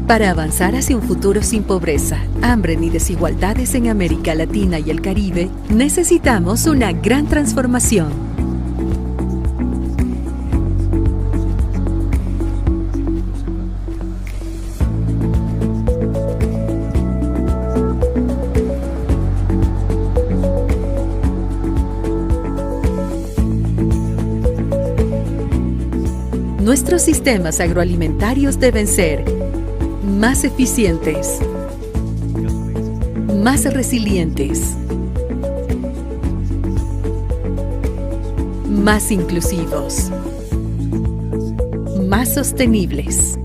Para avanzar hacia un futuro sin pobreza, hambre ni desigualdades en América Latina y el Caribe, necesitamos una gran transformación. Nuestros sistemas agroalimentarios deben ser más eficientes, más resilientes, más inclusivos, más sostenibles.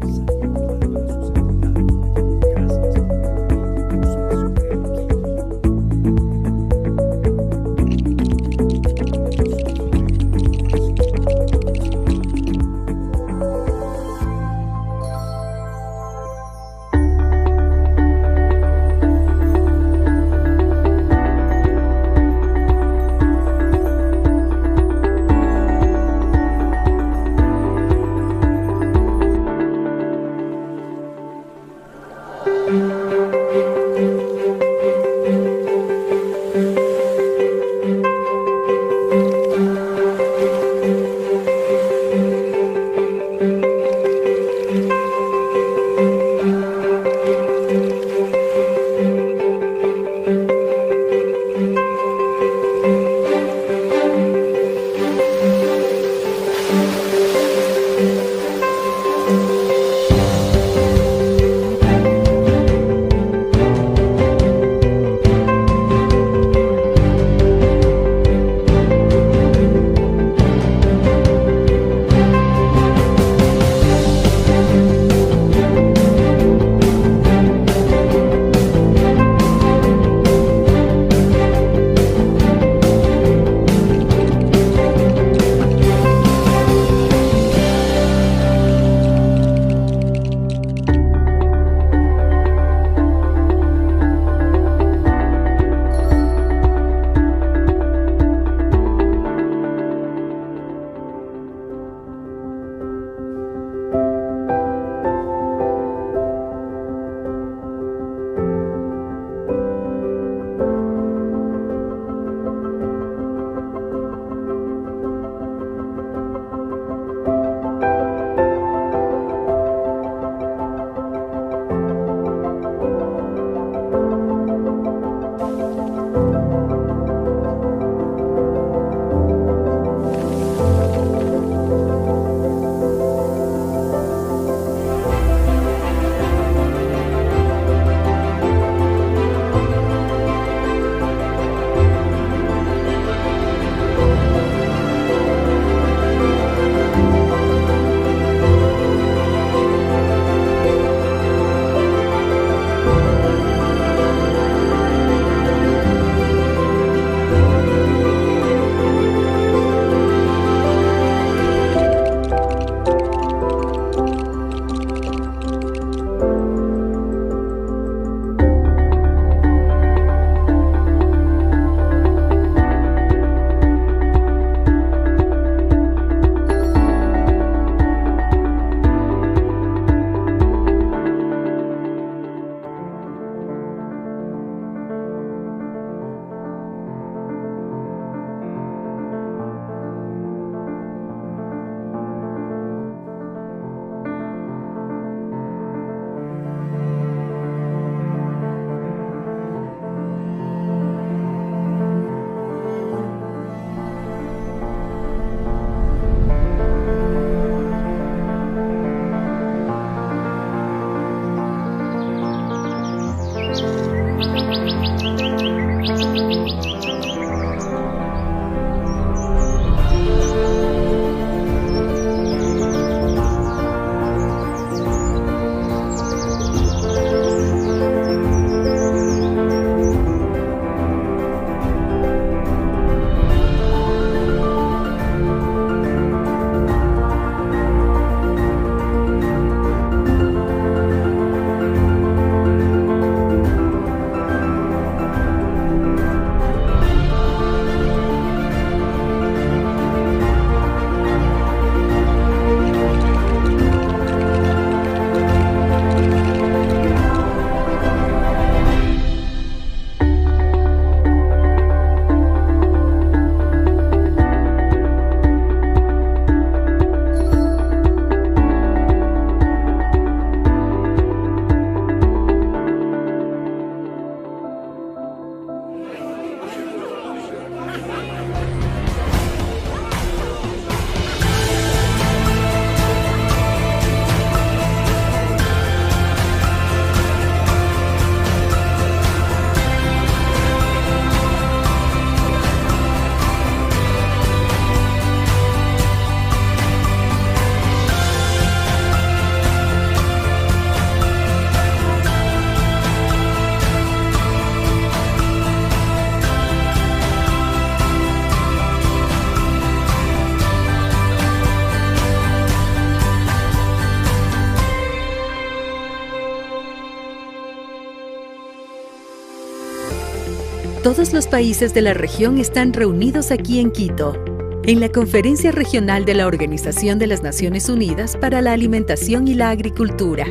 Todos los países de la región están reunidos aquí en Quito, en la Conferencia Regional de la Organización de las Naciones Unidas para la Alimentación y la Agricultura.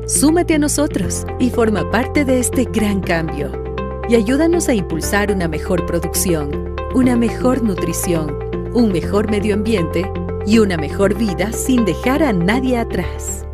Súmate a nosotros y forma parte de este gran cambio. Y ayúdanos a impulsar una mejor producción, una mejor nutrición, un mejor medio ambiente y una mejor vida sin dejar a nadie atrás.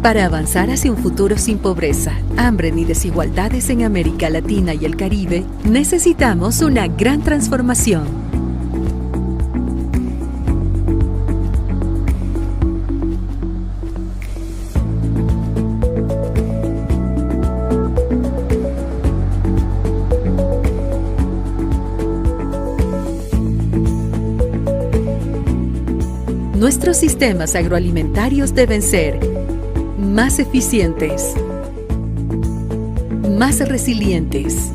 Para avanzar hacia un futuro sin pobreza, hambre ni desigualdades en América Latina y el Caribe, necesitamos una gran transformación. Nuestros sistemas agroalimentarios deben ser más eficientes, más resilientes,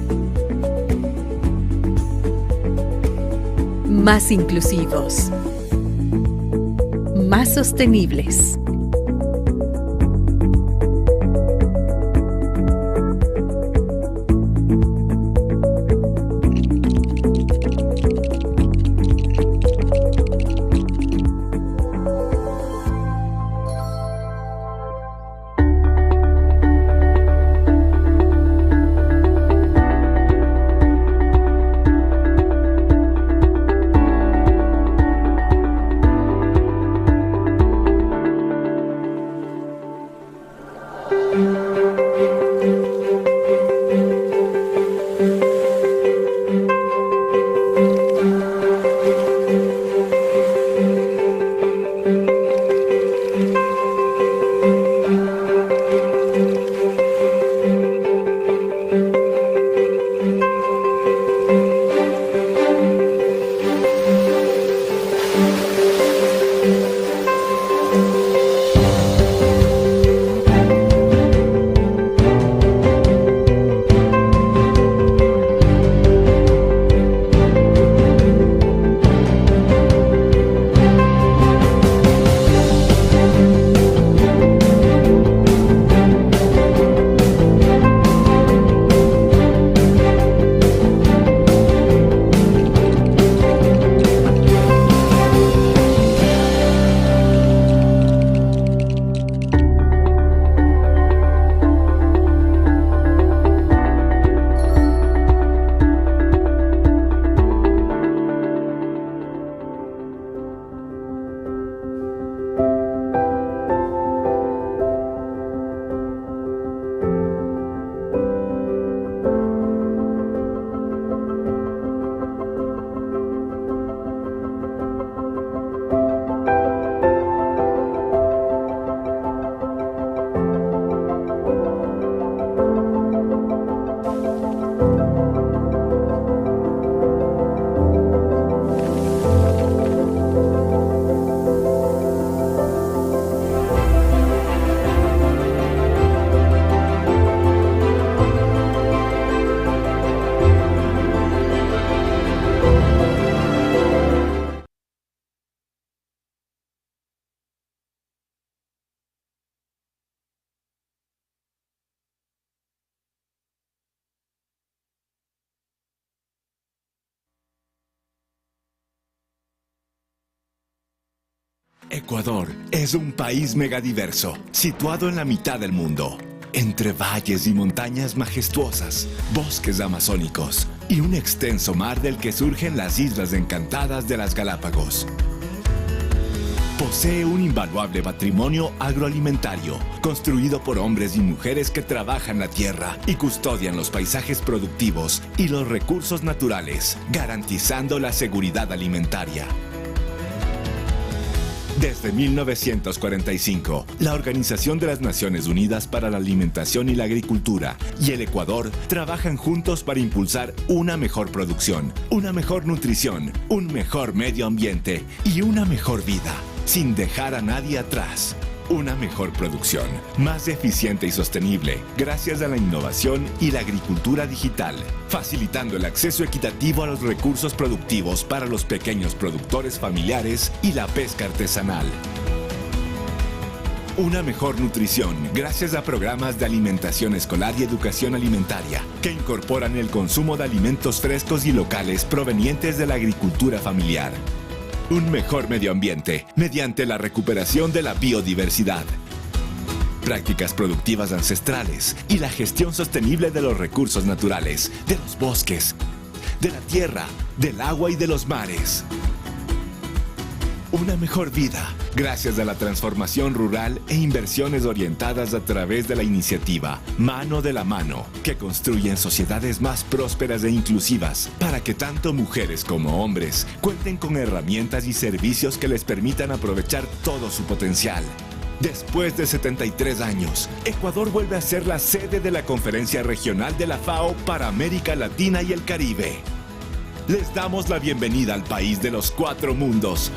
más inclusivos, más sostenibles. Ecuador es un país megadiverso, situado en la mitad del mundo, entre valles y montañas majestuosas, bosques amazónicos y un extenso mar del que surgen las islas encantadas de las Galápagos. Posee un invaluable patrimonio agroalimentario, construido por hombres y mujeres que trabajan la tierra y custodian los paisajes productivos y los recursos naturales, garantizando la seguridad alimentaria. Desde 1945, la Organización de las Naciones Unidas para la Alimentación y la Agricultura y el Ecuador trabajan juntos para impulsar una mejor producción, una mejor nutrición, un mejor medio ambiente y una mejor vida, sin dejar a nadie atrás. Una mejor producción, más eficiente y sostenible, gracias a la innovación y la agricultura digital, facilitando el acceso equitativo a los recursos productivos para los pequeños productores familiares y la pesca artesanal. Una mejor nutrición, gracias a programas de alimentación escolar y educación alimentaria, que incorporan el consumo de alimentos frescos y locales provenientes de la agricultura familiar. Un mejor medio ambiente, mediante la recuperación de la biodiversidad, prácticas productivas ancestrales y la gestión sostenible de los recursos naturales, de los bosques, de la tierra, del agua y de los mares. Una mejor vida, gracias a la transformación rural e inversiones orientadas a través de la iniciativa Mano de la Mano, que construyen sociedades más prósperas e inclusivas, para que tanto mujeres como hombres cuenten con herramientas y servicios que les permitan aprovechar todo su potencial. Después de 73 años, Ecuador vuelve a ser la sede de la Conferencia Regional de la FAO para América Latina y el Caribe. Les damos la bienvenida al país de los 4 mundos,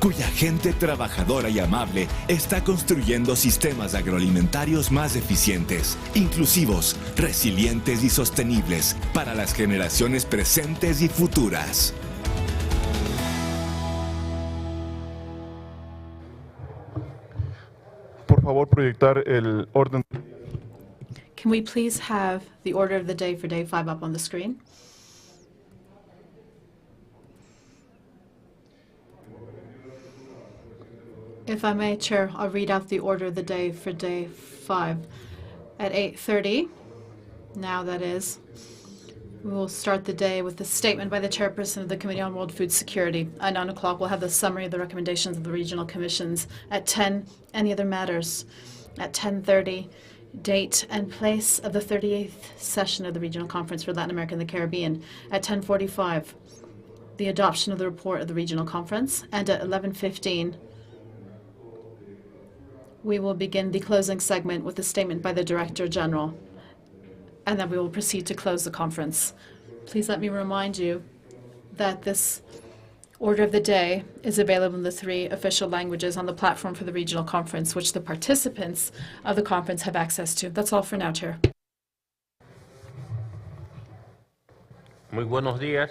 cuya gente trabajadora y amable está construyendo sistemas agroalimentarios más eficientes, inclusivos, resilientes y sostenibles para las generaciones presentes y futuras. Por favor, proyectar el orden. Can we please have the order of the day for day 5 up on the screen? If I may, Chair, I'll read out the order of the day for day 5. At 8:30, now that is, we will start the day with the statement by the Chairperson of the Committee on World Food Security. At 9 o'clock, we'll have the summary of the recommendations of the regional commissions. At 10, any other matters. At 10:30, date and place of the 38th session of the Regional Conference for Latin America and the Caribbean. At 10:45, the adoption of the report of the Regional Conference. And at 11:15, we will begin the closing segment with a statement by the Director General, and then we will proceed to close the conference. Please let me remind you that this order of the day is available in the 3 official languages on the platform for the Regional Conference, which the participants of the conference have access to. That's all for now, Chair. Muy buenos días.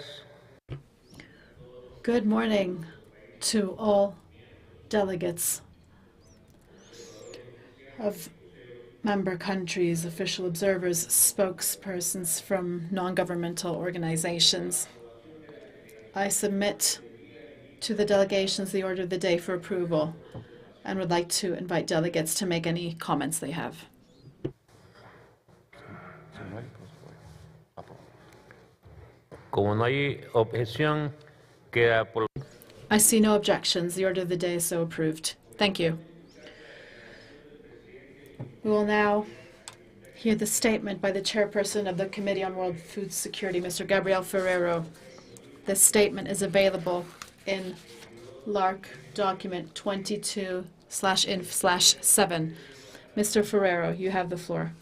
Good morning to all delegates of member countries, official observers, spokespersons from non-governmental organizations. I submit to the delegations the order of the day for approval and would like to invite delegates to make any comments they have. Como no hay objeción, queda por... I see no objections. The order of the day is so approved. Thank you. We will now hear the statement by the Chairperson of the Committee on World Food Security, Mr. Gabriel Ferrero. This statement is available in LARC document 22/INF/7. Mr. Ferrero, you have the floor.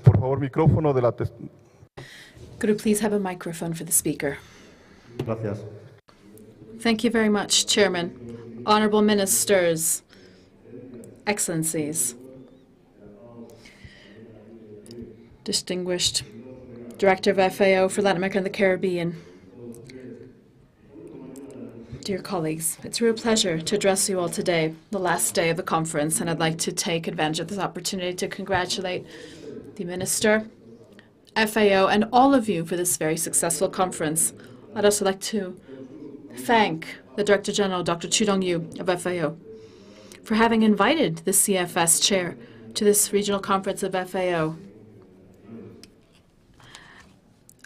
Por favor, micrófono de la Could we please have a microphone for the speaker? Gracias. Thank you very much, Chairman. Honorable Ministers, Excellencies, distinguished Director of FAO for Latin America and the Caribbean, Dear colleagues, it's a real pleasure to address you all today, the last day of the conference, and I'd like to take advantage of this opportunity to congratulate the Minister, FAO, and all of you for this very successful conference. I'd also like to thank the Director General, Dr. Chu Dong-yu of FAO, for having invited the CFS chair to this regional conference of FAO.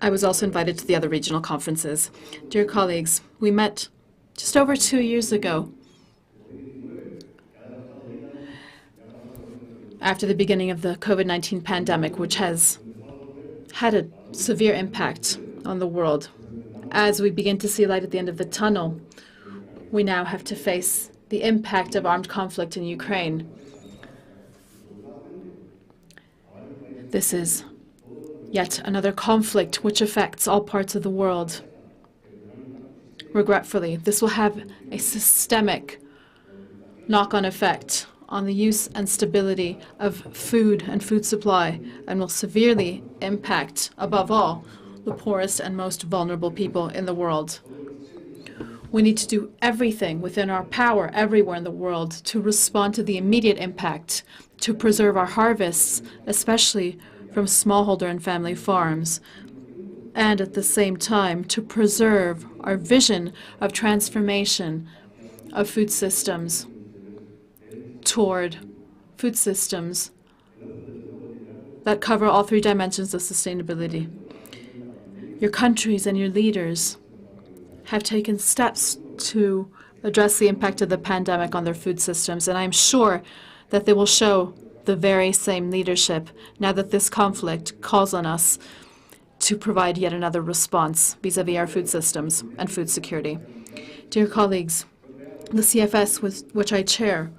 I was also invited to the other regional conferences. Dear colleagues, we met just over 2 years ago, after the beginning of the COVID-19 pandemic, which has had a severe impact on the world. As we begin to see light at the end of the tunnel, we now have to face the impact of armed conflict in Ukraine. This is yet another conflict which affects all parts of the world. Regretfully, this will have a systemic knock-on effect on the use and stability of food and food supply, and will severely impact, above all, the poorest and most vulnerable people in the world. We need to do everything within our power everywhere in the world to respond to the immediate impact, to preserve our harvests, especially from smallholder and family farms, and at the same time to preserve our vision of transformation of food systems toward food systems that cover all three dimensions of sustainability. Your countries and your leaders have taken steps to address the impact of the pandemic on their food systems, and I'm sure that they will show the very same leadership now that this conflict calls on us to provide yet another response vis-à-vis our food systems and food security. Dear colleagues, the CFS, which I chair,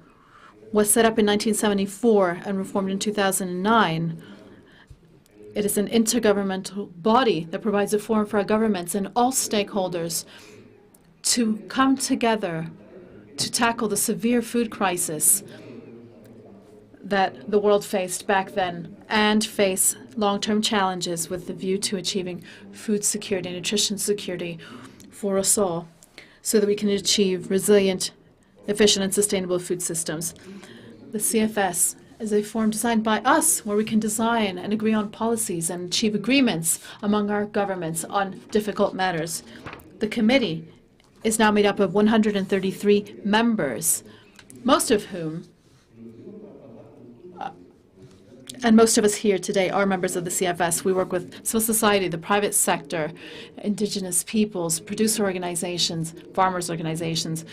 was set up in 1974 and reformed in 2009. It is an intergovernmental body that provides a forum for our governments and all stakeholders to come together to tackle the severe food crisis that the world faced back then and face long-term challenges with the view to achieving food security and nutrition security for us all so that we can achieve resilient, efficient, and sustainable food systems. The CFS is a forum designed by us where we can design and agree on policies and achieve agreements among our governments on difficult matters. The committee is now made up of 133 members, most of whom and most of us here today are members of the CFS. We work with civil society, the private sector, indigenous peoples, producer organizations, farmers organizations,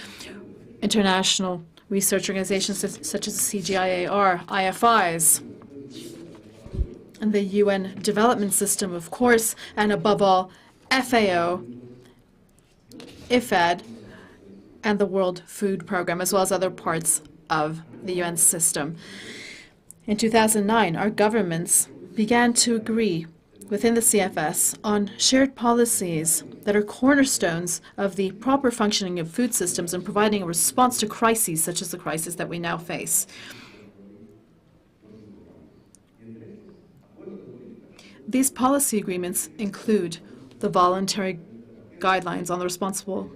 international research organizations such as the CGIAR, IFIs, and the UN Development System, of course, and above all, FAO, IFAD, and the World Food Programme, as well as other parts of the UN system. In 2009, our governments began to agree within the CFS on shared policies that are cornerstones of the proper functioning of food systems and providing a response to crises such as the crisis that we now face. These policy agreements include the voluntary guidelines on the responsible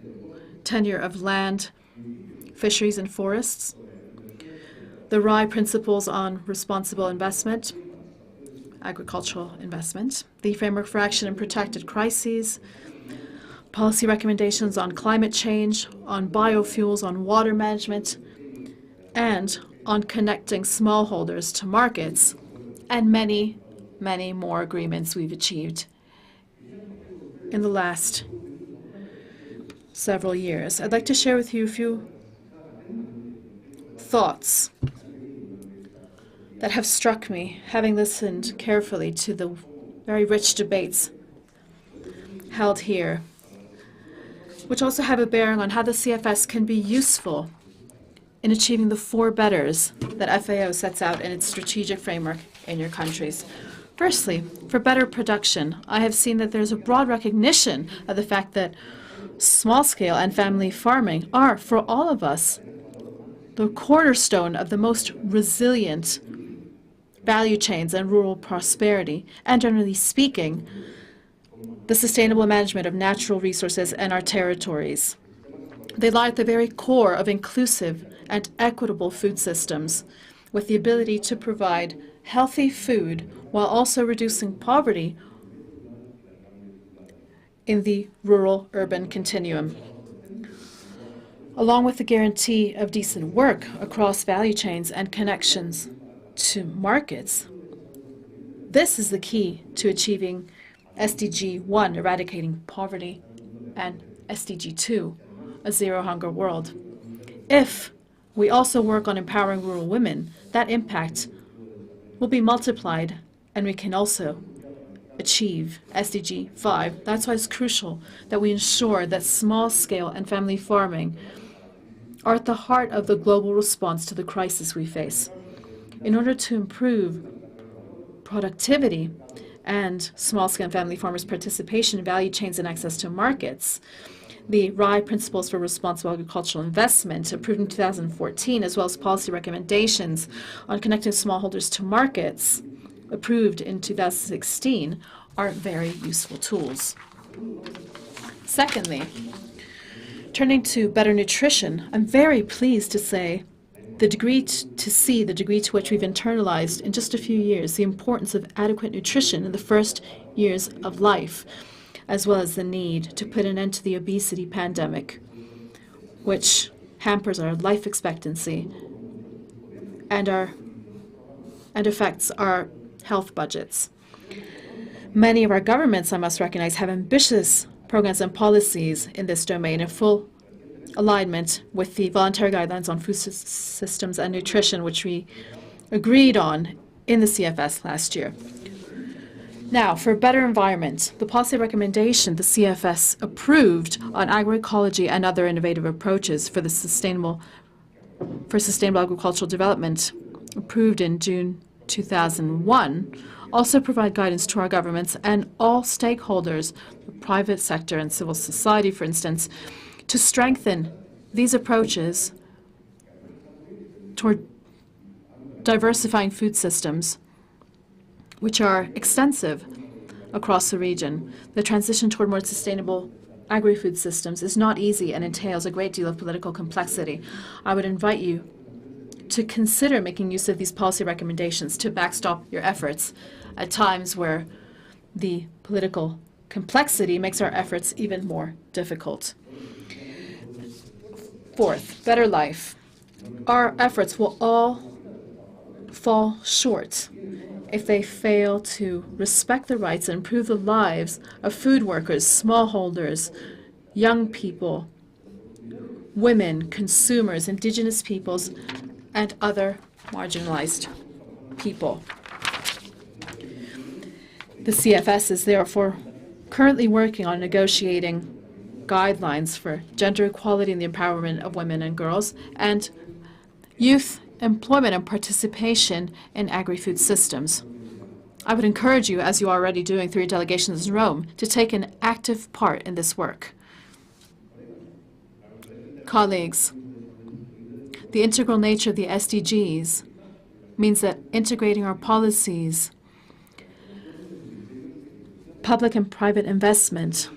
tenure of land, fisheries, and forests, the RAI principles on responsible investment, agricultural investment, the framework for action in protected crises, policy recommendations on climate change, on biofuels, on water management, and on connecting smallholders to markets, and many, many more agreements we've achieved in the last several years. I'd like to share with you a few thoughts that have struck me, having listened carefully to the very rich debates held here, which also have a bearing on how the CFS can be useful in achieving the four betters that FAO sets out in its strategic framework in your countries. Firstly, for better production, I have seen that there's a broad recognition of the fact that small-scale and family farming are, for all of us, the cornerstone of the most resilient value chains and rural prosperity, and generally speaking, the sustainable management of natural resources and our territories. They lie at the very core of inclusive and equitable food systems, with the ability to provide healthy food while also reducing poverty in the rural-urban continuum. Along with the guarantee of decent work across value chains and connections to markets, this is the key to achieving SDG 1, eradicating poverty, and SDG 2, a zero-hunger world. If we also work on empowering rural women, that impact will be multiplied, and we can also achieve SDG 5. That's why it's crucial that we ensure that small-scale and family farming are at the heart of the global response to the crisis we face. In order to improve productivity and small-scale and family farmers' participation in value chains and access to markets, the RAI Principles for Responsible Agricultural Investment, approved in 2014, as well as policy recommendations on connecting smallholders to markets, approved in 2016, are very useful tools. Secondly, turning to better nutrition, I'm very pleased to say the degree to which we've internalized in just a few years the importance of adequate nutrition in the first years of life, as well as the need to put an end to the obesity pandemic, which hampers our life expectancy and affects our health budgets. Many of our governments, I must recognize, have ambitious programs and policies in this domain in full alignment with the voluntary guidelines on food systems and nutrition, which we agreed on in the CFS last year. Now, for a better environment, the policy recommendation the CFS approved on agroecology and other innovative approaches for sustainable agricultural development, approved in June 2001, also provide guidance to our governments and all stakeholders, the private sector and civil society, for instance, to strengthen these approaches toward diversifying food systems, which are extensive across the region. The transition toward more sustainable agri-food systems is not easy and entails a great deal of political complexity. I would invite you to consider making use of these policy recommendations to backstop your efforts at times where the political complexity makes our efforts even more difficult. Fourth, better life. Our efforts will all fall short if they fail to respect the rights and improve the lives of food workers, smallholders, young people, women, consumers, indigenous peoples, and other marginalized people. The CFS is therefore currently working on negotiating guidelines for gender equality and the empowerment of women and girls, and youth employment and participation in agri-food systems. I would encourage you, as you are already doing through your delegations in Rome, to take an active part in this work. Colleagues, the integral nature of the SDGs means that integrating our policies, public and private investment,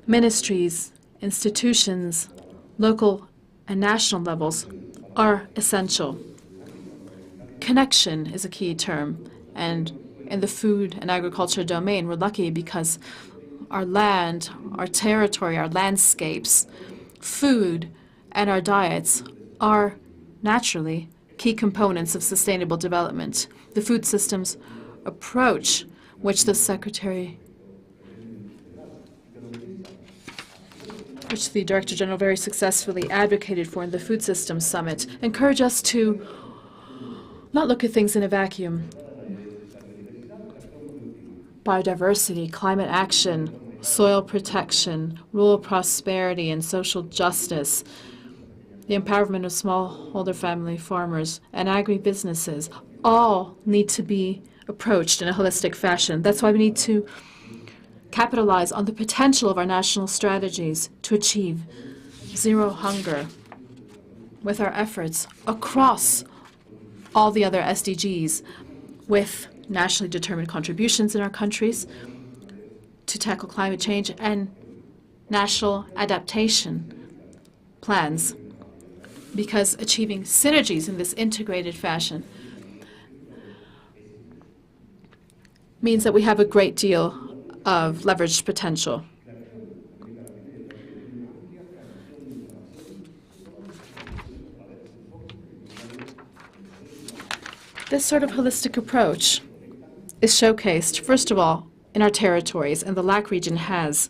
ministries, institutions, local and national levels are essential. Connection is a key term, and in the food and agriculture domain, we're lucky because our land, our territory, our landscapes, food, and our diets are naturally key components of sustainable development. The food systems approach, which the Director General very successfully advocated for in the Food Systems Summit, encourage us to not look at things in a vacuum. Biodiversity, climate action, soil protection, rural prosperity, and social justice, the empowerment of smallholder family farmers, and agribusinesses all need to be approached in a holistic fashion. That's why we need to capitalize on the potential of our national strategies to achieve zero hunger with our efforts across all the other SDGs, with nationally determined contributions in our countries to tackle climate change and national adaptation plans, because achieving synergies in this integrated fashion means that we have a great deal of leveraged potential. This sort of holistic approach is showcased, first of all, in our territories, and the LAC region has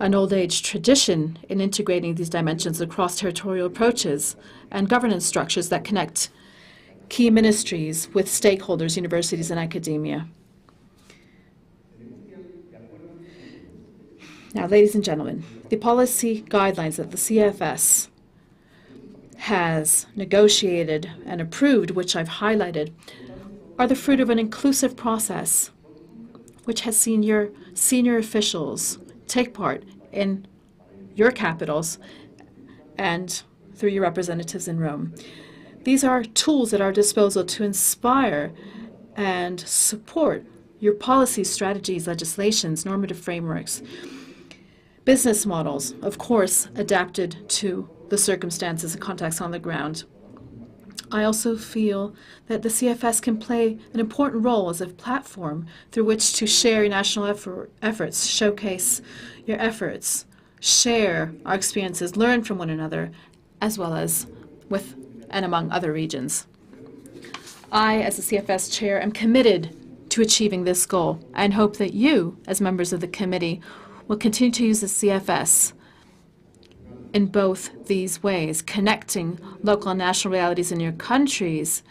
an old age tradition in integrating these dimensions across territorial approaches and governance structures that connect key ministries with stakeholders, universities, and academia. Now, ladies and gentlemen, the policy guidelines that the CFS has negotiated and approved, which I've highlighted, are the fruit of an inclusive process which has seen your senior officials take part in your capitals and through your representatives in Rome. These are tools at our disposal to inspire and support your policies, strategies, legislations, normative frameworks, business models, of course, adapted to the circumstances and context on the ground. I also feel that the CFS can play an important role as a platform through which to share your national efforts, showcase your efforts, share our experiences, learn from one another, as well as with and among other regions. I, as the CFS chair, am committed to achieving this goal and hope that you, as members of the committee, will continue to use the CFS in both these ways, connecting local and national realities in your countries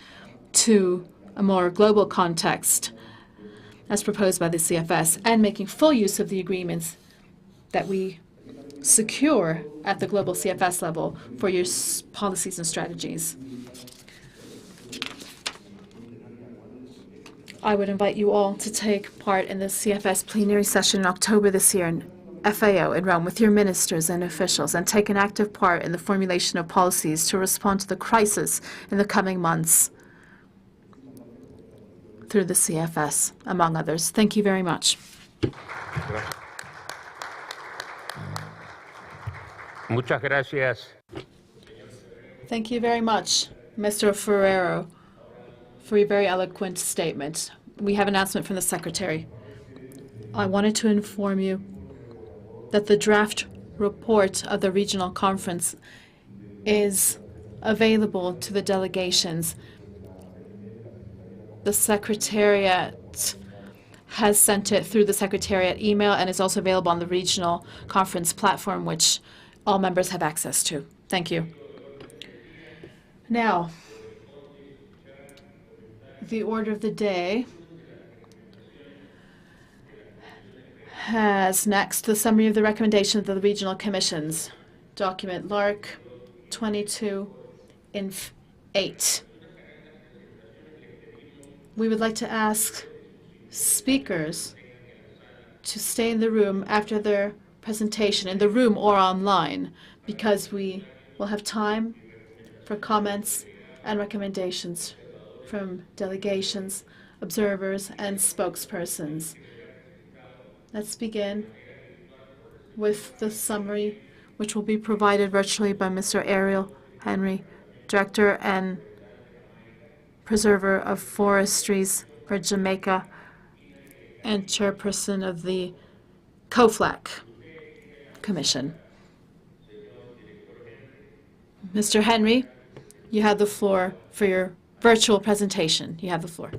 to a more global context as proposed by the CFS, and making full use of the agreements that we secure at the global CFS level for your policies and strategies. I would invite you all to take part in the CFS plenary session in October this year in FAO in Rome with your ministers and officials, and take an active part in the formulation of policies to respond to the crisis in the coming months through the CFS, among others. Thank you very much. Muchas gracias. Thank you very much, Mr. Ferrero, for your very eloquent statement. We have an announcement from the Secretary. I wanted to inform you that the draft report of the regional conference is available to the delegations. The Secretariat has sent it through the Secretariat email and is also available on the regional conference platform, which all members have access to. Thank you. Now, the order of the day has next the summary of the recommendations of the regional commissions, document LARC 22-8. We would like to ask speakers to stay in the room after their presentation, in the room or online, because we will have time for comments and recommendations from delegations, observers, and spokespersons. Let's begin with the summary, which will be provided virtually by Mr. Ariel Henry, Director and Preserver of Forestries for Jamaica and Chairperson of the COFLAC Commission. Mr. Henry, you have the floor for your virtual presentation. You have the floor.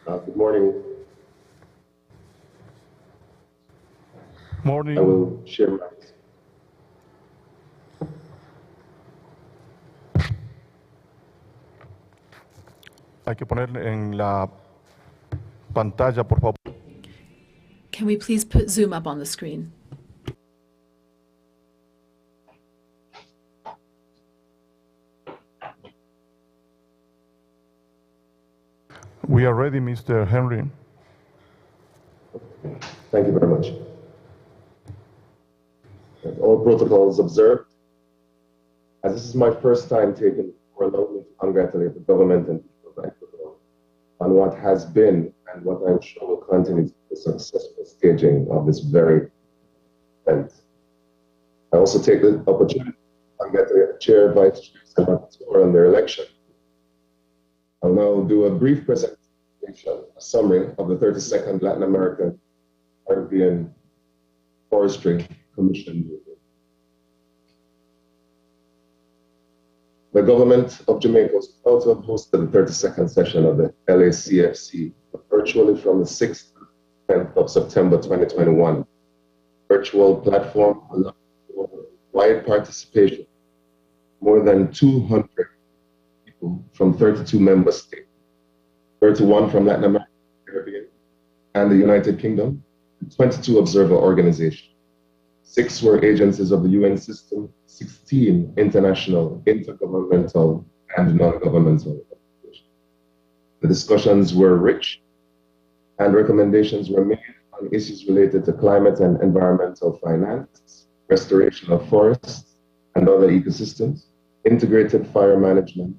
Good morning. Morning. I will share my. Hay que poner en la pantalla, por favor. Can we please put Zoom up on the screen? We are ready, Mr. Henry. Thank you very much. All protocols observed. As this is my first time taking for allow me to congratulate the government and people of Ecuador on what has been and what I'm sure will continue to be the successful staging of this very event. I also take the opportunity to congratulate the chair, vice chair, and rapporteur on their election. I'll now do a brief presentation, a summary of the 32nd Latin American Caribbean Forestry Commission meeting. The government of Jamaica was proud to have hosted the 32nd session of the LACFC virtually from the 6th to 10th of September 2021. Virtual platform allowed wide participation, more than 200 people from 32 member states, 31 from Latin America, Caribbean, and the United Kingdom, and 22 observer organizations. 6 were agencies of the UN system, 16 international, intergovernmental, and non-governmental organizations. The discussions were rich, and recommendations were made on issues related to climate and environmental finance, restoration of forests and other ecosystems, integrated fire management,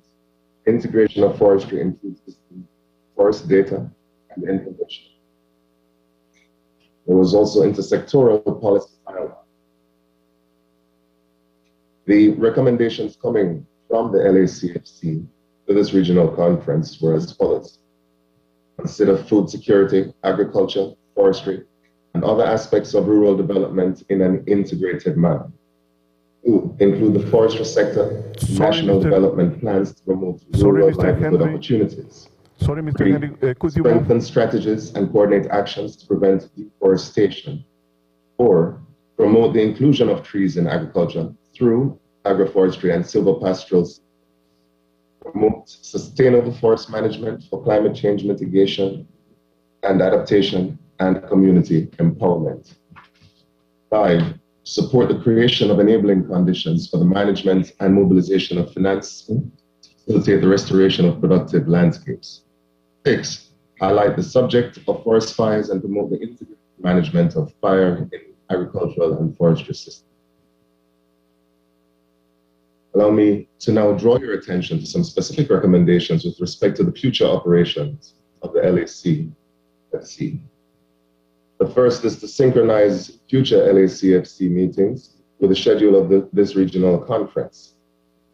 integration of forestry in food systems, forest data, and information. There was also intersectoral policy dialogue. The recommendations coming from the LACFC to this regional conference were as follows. Consider food security, agriculture, forestry, and other aspects of rural development in an integrated manner. 2. Include the forestry sector, national development plans to promote rural livelihood opportunities. Sorry, Mr. 3. Henry, could you Strengthen strategies and coordinate actions to prevent deforestation. 4. Promote the inclusion of trees in agriculture through agroforestry and silvopastorals. Promote sustainable forest management for climate change mitigation and adaptation and community empowerment. 5. Support the creation of enabling conditions for the management and mobilization of financing to facilitate the restoration of productive landscapes. 6. Highlight the subject of forest fires and promote the integrated management of fire in agricultural and forestry systems. Allow me to now draw your attention to some specific recommendations with respect to the future operations of the LACFC. The first is to synchronize future LACFC meetings with the schedule of this regional conference.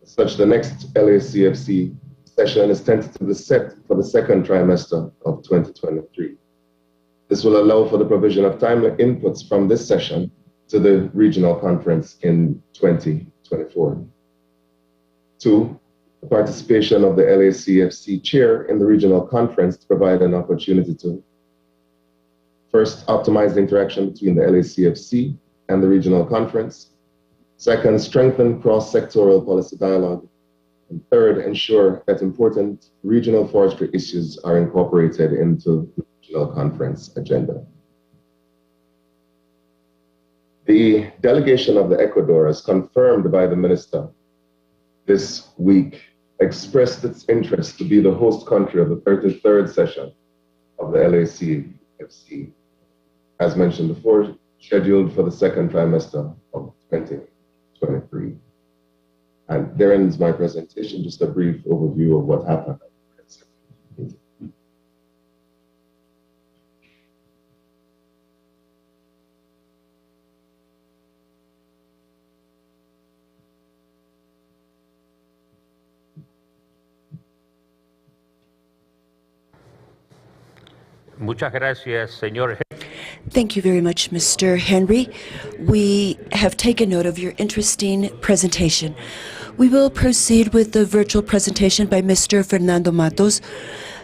As such, the next LACFC session is tentatively set for the second trimester of 2023. This will allow for the provision of timely inputs from this session to the regional conference in 2024. 2, the participation of the LACFC chair in the regional conference to provide an opportunity to first, optimize the interaction between the LACFC and the regional conference. Second, strengthen cross-sectoral policy dialogue. And third, ensure that important regional forestry issues are incorporated into the regional conference agenda. The delegation of the Ecuador, as confirmed by the minister this week, expressed its interest to be the host country of the 33rd session of the LACFC, as mentioned before, scheduled for the second trimester of 2023. And there ends my presentation, just a brief overview of what happened. Muchas gracias, señor. Thank you very much, Mr. Henry. We have taken note of your interesting presentation. We will proceed with the virtual presentation by Mr. Fernando Matos,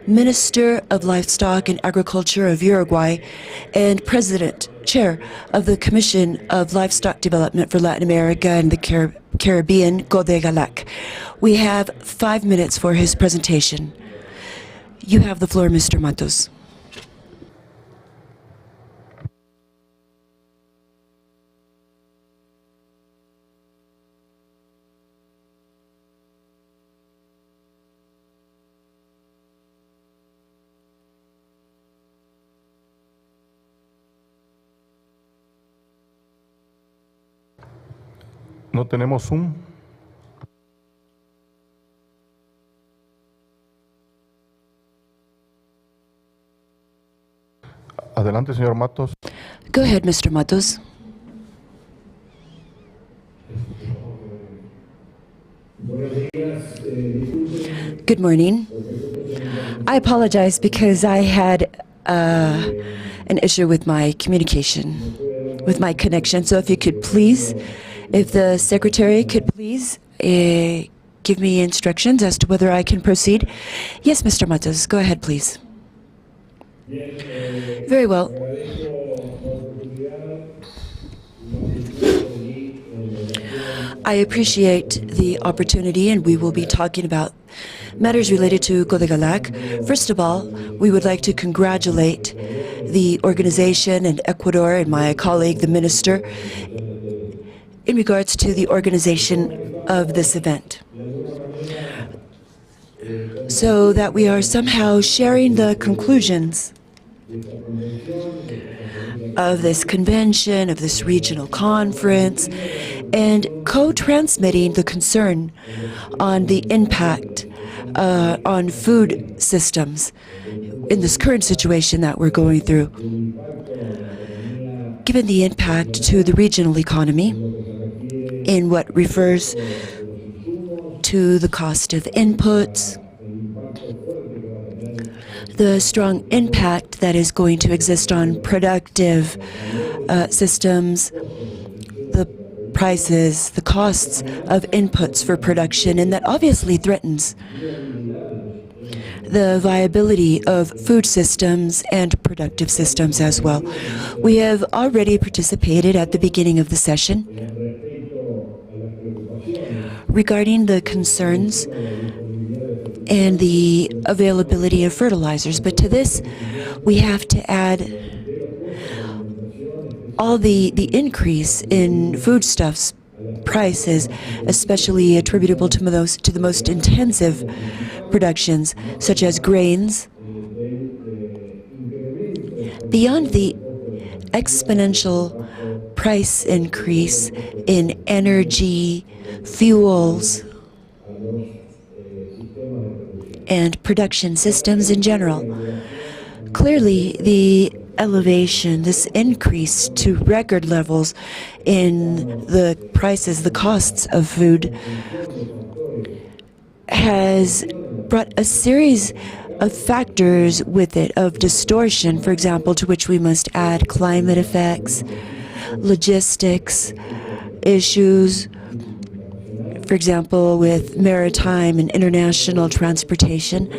Minister of Livestock and Agriculture of Uruguay and Chair of the Commission of Livestock Development for Latin America and the Caribbean, GODEGALAC. We have 5 minutes for his presentation. You have the floor, Mr. Matos. No tenemos Zoom. Adelante, señor Matos. Go ahead, Mr. Matos. Good morning. I apologize because I had an issue with my communication, with my connection. So if you could please, if the secretary could please give me instructions as to whether I can proceed. Yes, Mr. Matos, go ahead, please. Very well. I appreciate the opportunity, and we will be talking about matters related to Kodegalac. First of all, we would like to congratulate the organization and Ecuador and my colleague, the minister, in regards to the organization of this event, so that we are somehow sharing the conclusions of this convention, of this regional conference, and co-transmitting the concern on the impact on food systems in this current situation that we're going through. Given the impact to the regional economy in what refers to the cost of inputs, the strong impact that is going to exist on productive systems, the prices, the costs of inputs for production, and that obviously threatens the viability of food systems and productive systems as well. We have already participated at the beginning of the session regarding the concerns and the availability of fertilizers. But to this, we have to add all the increase in foodstuffs prices, especially attributable to the most intensive productions, such as grains. Beyond the exponential price increase in energy, fuels, and production systems in general. Clearly, the elevation, this increase to record levels in the prices, the costs of food, has brought a series of factors with it, of distortion, for example, to which we must add climate effects, logistics issues, for example, with maritime and international transportation.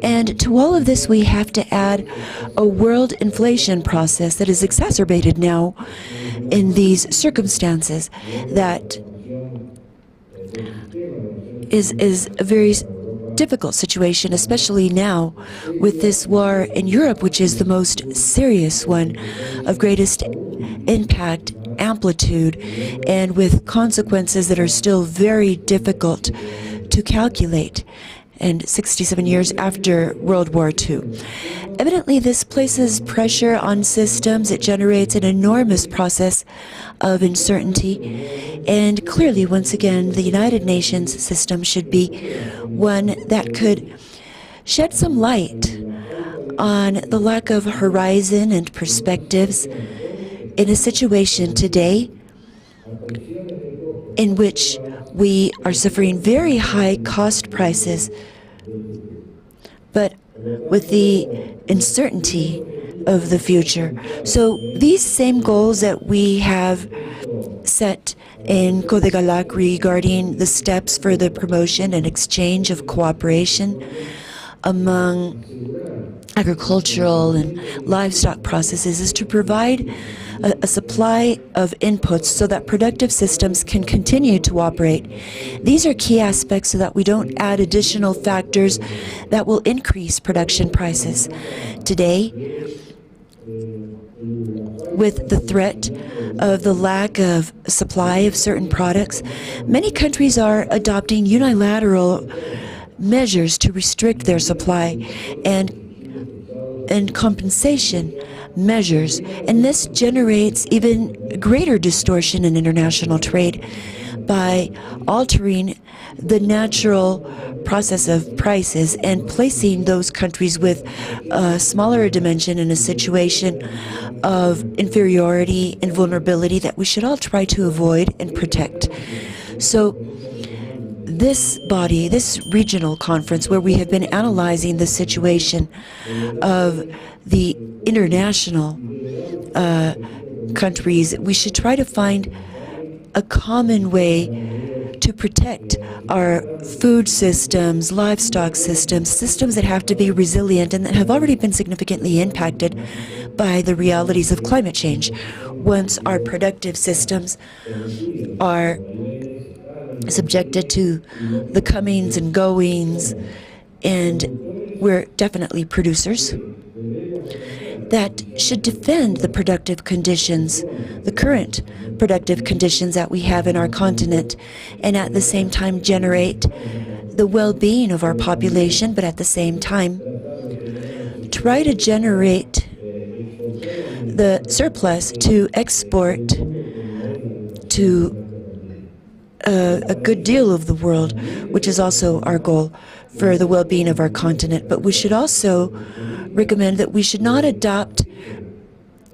And to all of this, we have to add a world inflation process that is exacerbated now in these circumstances, that is a very difficult situation, especially now with this war in Europe, which is the most serious one, of greatest impact, amplitude, and with consequences that are still very difficult to calculate, and 67 years after World War II. Evidently, this places pressure on systems. It generates an enormous process of uncertainty. And clearly, once again, the United Nations system should be one that could shed some light on the lack of horizon and perspectives in a situation today in which we are suffering very high cost prices, but with the uncertainty of the future. So these same goals that we have set in Kodegalac regarding the steps for the promotion and exchange of cooperation among agricultural and livestock processes is to provide a supply of inputs so that productive systems can continue to operate. These are key aspects so that we don't add additional factors that will increase production prices. Today, with the threat of the lack of supply of certain products, many countries are adopting unilateral measures to restrict their supply and compensation measures, and this generates even greater distortion in international trade. by altering the natural process of prices and placing those countries with a smaller dimension in a situation of inferiority and vulnerability that we should all try to avoid and protect. So this body, this regional conference where we have been analyzing the situation of the international countries, we should try to find a common way to protect our food systems, livestock systems, systems that have to be resilient and that have already been significantly impacted by the realities of climate change. Once our productive systems are subjected to the comings and goings, and we're definitely producers, that should defend the productive conditions, the current productive conditions that we have in our continent, and at the same time generate the well-being of our population, but at the same time try to generate the surplus to export to a good deal of the world, which is also our goal for the well-being of our continent. But we should also recommend that we should not adopt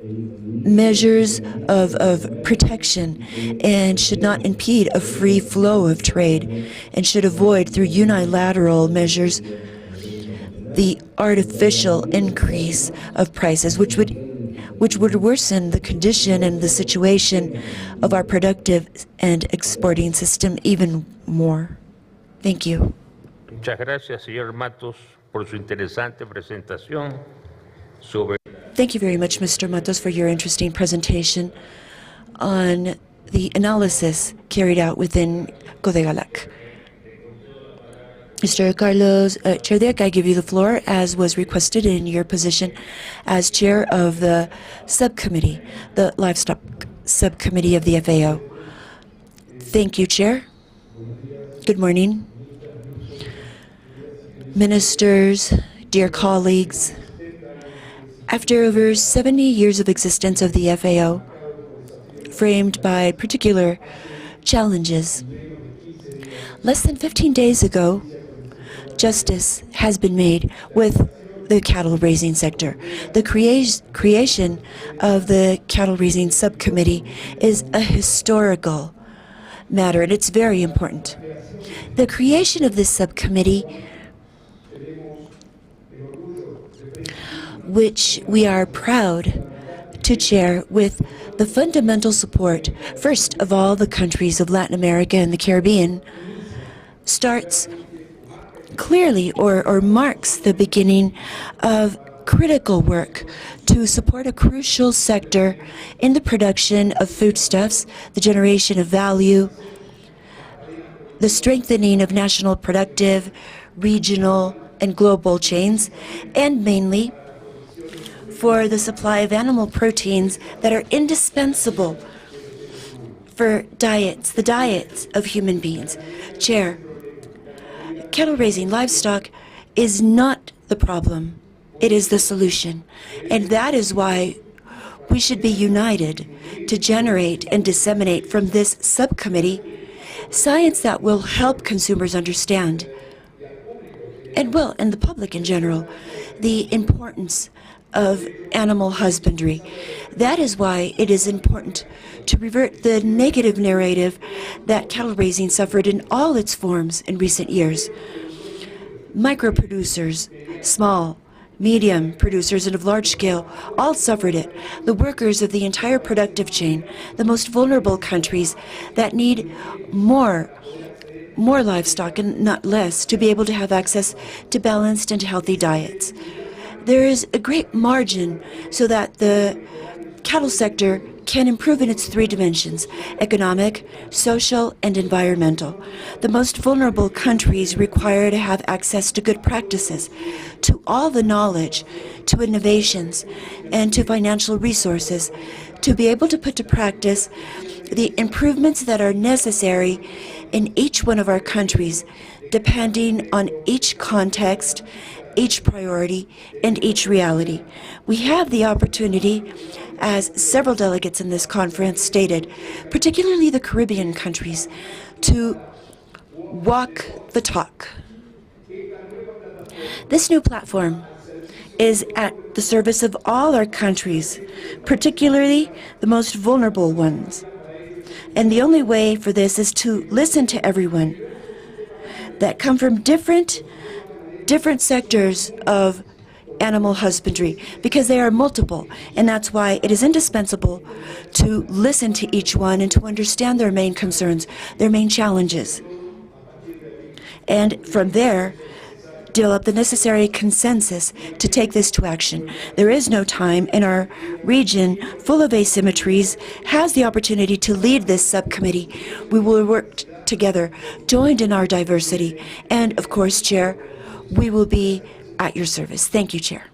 measures of protection and should not impede a free flow of trade and should avoid through unilateral measures the artificial increase of prices, which would worsen the condition and the situation of our productive and exporting system even more. Thank you. Muchas gracias, señor Matos, por su interesante presentación sobre. Thank you very much, Mr. Matos, for your interesting presentation on the analysis carried out within Codegalac. Mr. Carlos Cherdek, I give you the floor, as was requested in your position as chair of the subcommittee, the Livestock subcommittee of the FAO. Thank you, Chair. Good morning. Ministers, dear colleagues, after over 70 years of existence of the FAO, framed by particular challenges, less than 15 days ago, justice has been made with the cattle raising sector. The creation of the cattle raising subcommittee is a historical matter, and it's very important. The creation of this subcommittee, which we are proud to chair with the fundamental support, first of all, the countries of Latin America and the Caribbean, starts clearly or marks the beginning of critical work to support a crucial sector in the production of foodstuffs, the generation of value, the strengthening of national productive, regional, and global chains, and mainly for the supply of animal proteins that are indispensable for diets, the diets of human beings. Chair, cattle raising livestock is not the problem, it is the solution. And that is why we should be united to generate and disseminate from this subcommittee science that will help consumers understand, and the public in general, the importance of animal husbandry. That is why it is important to revert the negative narrative that cattle raising suffered in all its forms in recent years. Micro-producers, small, medium producers, and of large scale all suffered it. The workers of the entire productive chain, the most vulnerable countries that need more livestock and not less to be able to have access to balanced and healthy diets. There is a great margin so that the cattle sector can improve in its three dimensions: economic, social, and environmental. The most vulnerable countries require to have access to good practices, to all the knowledge, to innovations, and to financial resources to be able to put to practice the improvements that are necessary in each one of our countries, depending on each context each priority and each reality. We have the opportunity, as several delegates in this conference stated, particularly the Caribbean countries, to walk the talk. This new platform is at the service of all our countries, particularly the most vulnerable ones. And the only way for this is to listen to everyone that come from different sectors of animal husbandry, because they are multiple, and that's why it is indispensable to listen to each one and to understand their main concerns, their main challenges. And from there, develop the necessary consensus to take this to action. There is no time, and our region, full of asymmetries, has the opportunity to lead this subcommittee. We will work together, joined in our diversity, and of course, Chair, we will be at your service. Thank you, Chair.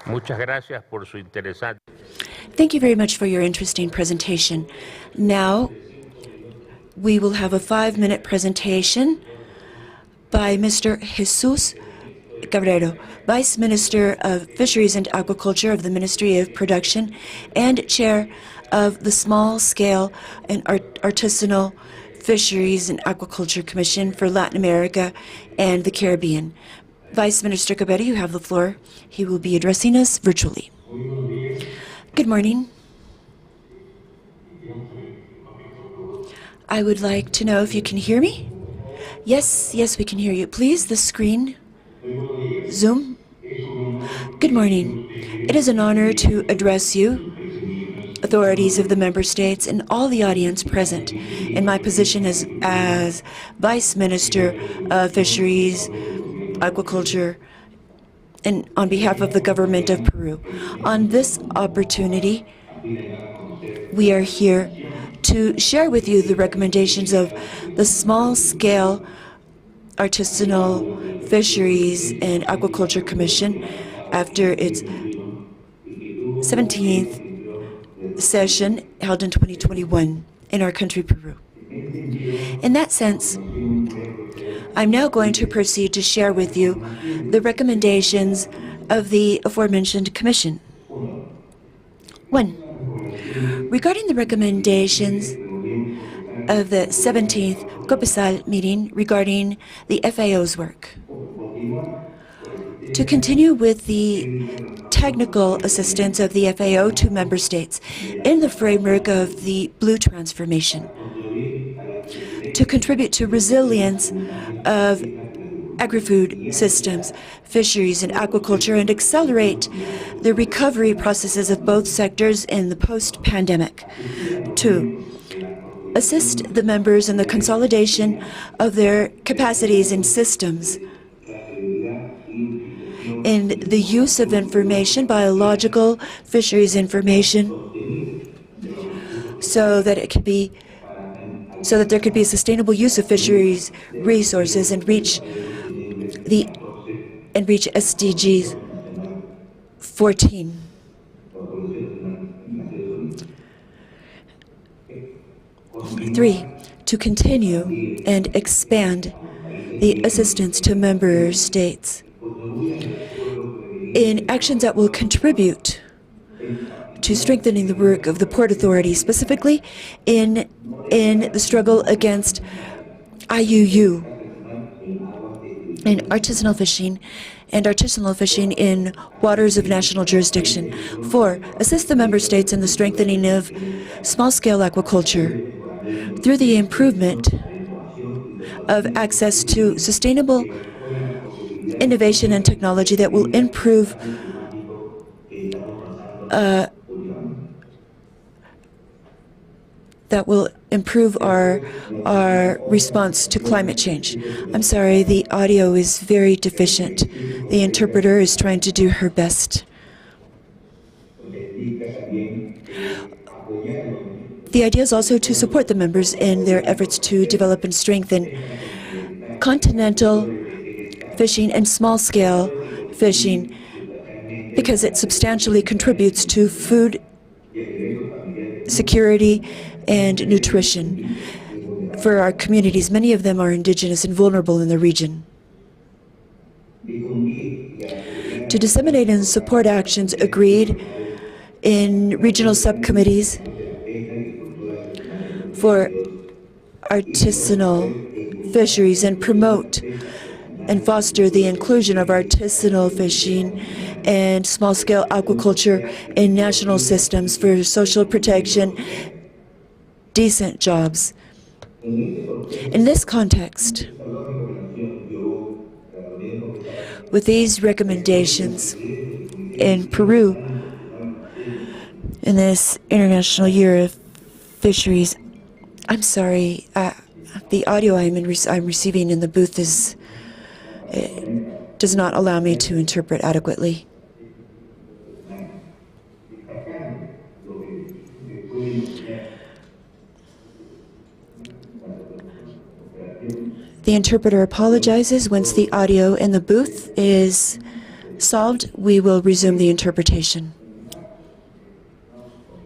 Muchas gracias por su interesante. Thank you very much for your interesting presentation. Now, we will have a 5-minute presentation by Mr. Jesus Cabrero, Vice Minister of Fisheries and Aquaculture of the Ministry of Production and Chair of the Small Scale and Artisanal Fisheries and Aquaculture Commission for Latin America and the Caribbean. Vice Minister Cabrero, you have the floor. He will be addressing us virtually. Good morning. I would like to know if you can hear me. Yes, we can hear you. Please, the screen. Zoom. Good morning. It is an honor to address you, authorities of the member states, and all the audience present in my position as Vice Minister of Fisheries, Aquaculture, and on behalf of the government of Peru. On this opportunity, we are here to share with you the recommendations of the Small-Scale Artisanal Fisheries and Aquaculture Commission after its 17th session held in 2021 in our country, Peru. In that sense, I'm now going to proceed to share with you the recommendations of the aforementioned commission. 1. Regarding the recommendations of the 17th COPESAL meeting regarding the FAO's work, to continue with the technical assistance of the FAO to member states in the framework of the Blue Transformation, to contribute to resilience of agri-food systems, fisheries, and aquaculture, and accelerate the recovery processes of both sectors in the post-pandemic. 2. Assist the members in the consolidation of their capacities and systems in the use of information, biological, fisheries information, so that there could be a sustainable use of fisheries resources and reach SDGs 14. 3. To continue and expand the assistance to member states in actions that will contribute to strengthening the work of the Port Authority, specifically in the struggle against IUU and artisanal fishing in waters of national jurisdiction. 4. Assist the member states in the strengthening of small-scale aquaculture through the improvement of access to sustainable innovation and technology that will improve our response to climate change. I'm sorry, the audio is very deficient. The interpreter is trying to do her best. The idea is also to support the members in their efforts to develop and strengthen continental fishing and small-scale fishing, because it substantially contributes to food security and nutrition. for our communities. Many of them are indigenous and vulnerable in the region. To disseminate and support actions agreed in regional subcommittees for artisanal fisheries and promote and foster the inclusion of artisanal fishing and small-scale aquaculture in national systems for social protection, decent jobs. In this context, with these recommendations in Peru, in this International Year of Fisheries, I'm sorry, the audio I'm receiving in the booth does not allow me to interpret adequately. The interpreter apologizes. Once the audio in the booth is solved, we will resume the interpretation.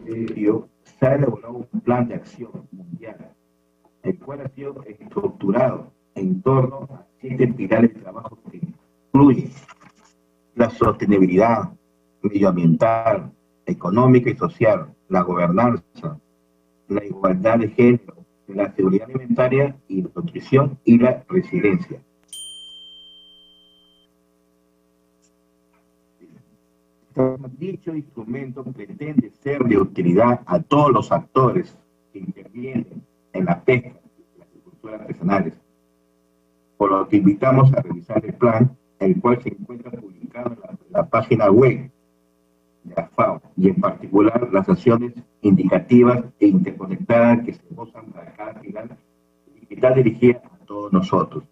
Se ha elaborado un plan de acción mundial, el cual ha sido estructurado en torno a 7 pilares de trabajo que incluyen la sostenibilidad medioambiental, económica y social, la gobernanza, la igualdad de género, la seguridad alimentaria y la nutrición y la resiliencia. Dicho instrumento pretende ser de utilidad a todos los actores que intervienen en la pesca y la agricultura artesanales, por lo que invitamos a revisar el plan, el cual se encuentra publicado en la página web de la FAO, y en particular las acciones indicativas e interconectadas que se usan para cada pilar y que está dirigida a todos nosotros.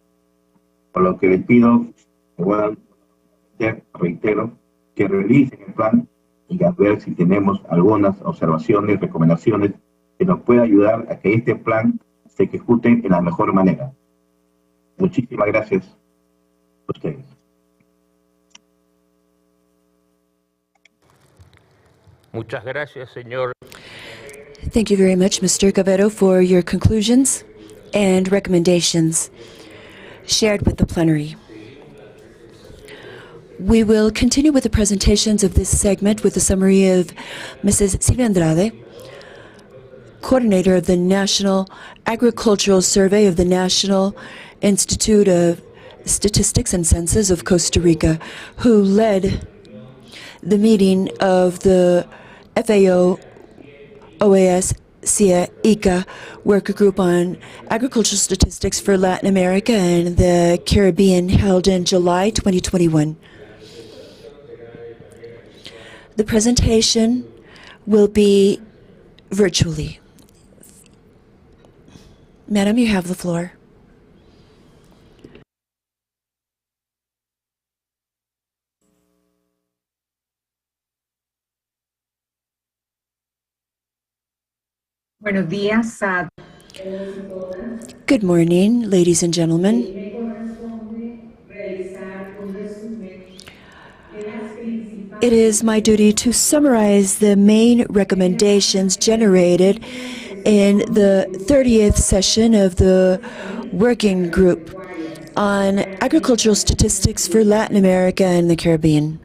Por lo que les pido, reitero, que revisen el plan y a ver si tenemos algunas observaciones y recomendaciones que nos puedan ayudar a que este plan se ejecute en la mejor manera. Muchísimas gracias a ustedes. Muchas gracias, señor. Thank you very much, Mr. Gaveto, for your conclusions and recommendations shared with the plenary. We will continue with the presentations of this segment with a summary of Mrs. Silvia Andrade, coordinator of the National Agricultural Survey of the National Institute of Statistics and Census of Costa Rica, who led the meeting of the FAO, OAS, CIA, ICA worker group on agricultural statistics for Latin America and the Caribbean held in July 2021. The presentation will be virtually. Madam, you have the floor. Buenos días a Good morning, ladies and gentlemen. It is my duty to summarize the main recommendations generated in the 30th session of the Working Group on Agricultural Statistics for Latin America and the Caribbean.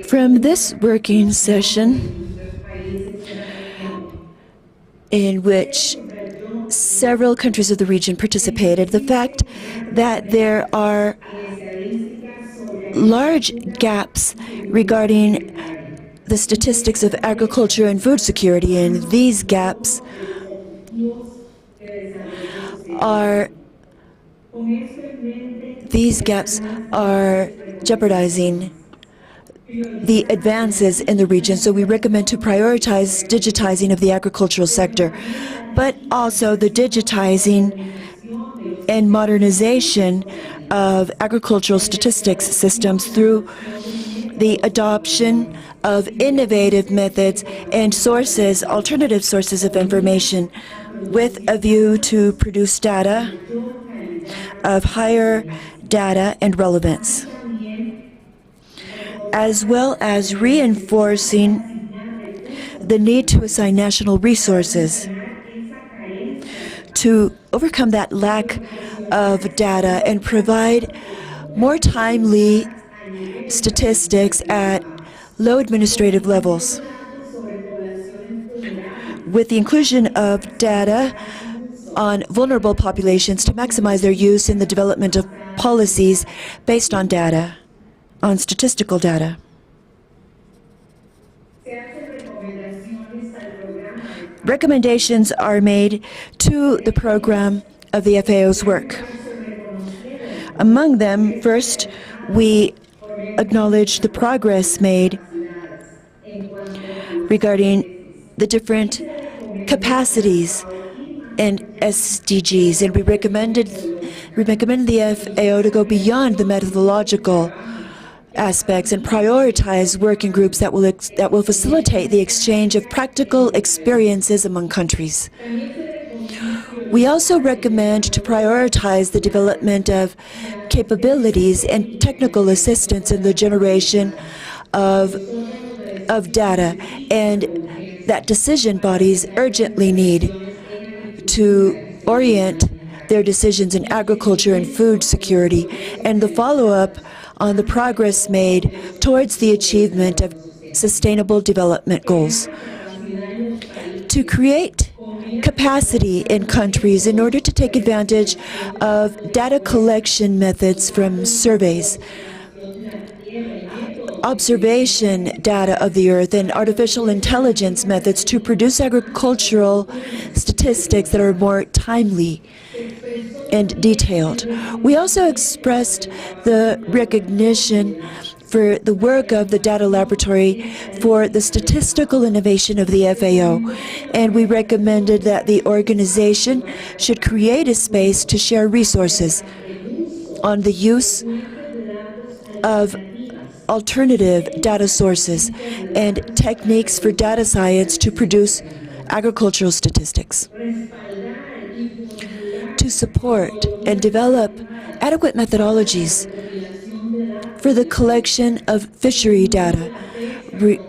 From this working session, in which several countries of the region participated, the fact that there are large gaps regarding the statistics of agriculture and food security, and these gaps are jeopardizing the advances in the region. So we recommend to prioritize digitizing of the agricultural sector, but also the digitizing and modernization of agricultural statistics systems through the adoption of innovative methods and sources, alternative sources of information, with a view to produce data of higher data and relevance. as well as reinforcing the need to assign national resources to overcome that lack of data and provide more timely statistics at low administrative levels. With the inclusion of data on vulnerable populations to maximize their use in the development of policies based on data, on statistical data. Recommendations are made to the program of the FAO's work. Among them, first, we acknowledge the progress made regarding the different capacities and SDGs, and we recommend the FAO to go beyond the methodological aspects and prioritize working groups that will facilitate the exchange of practical experiences among countries. We also recommend to prioritize the development of capabilities and technical assistance in the generation of data, and that decision bodies urgently need to orient their decisions in agriculture and food security, and the follow-up on the progress made towards the achievement of sustainable development goals. To create capacity in countries in order to take advantage of data collection methods from surveys, observation data of the earth, and artificial intelligence methods to produce agricultural statistics that are more timely and detailed. We also expressed the recognition for the work of the Data Laboratory for the statistical innovation of the FAO, and we recommended that the organization should create a space to share resources on the use of alternative data sources and techniques for data science to produce agricultural statistics. To support and develop adequate methodologies for the collection of fishery data,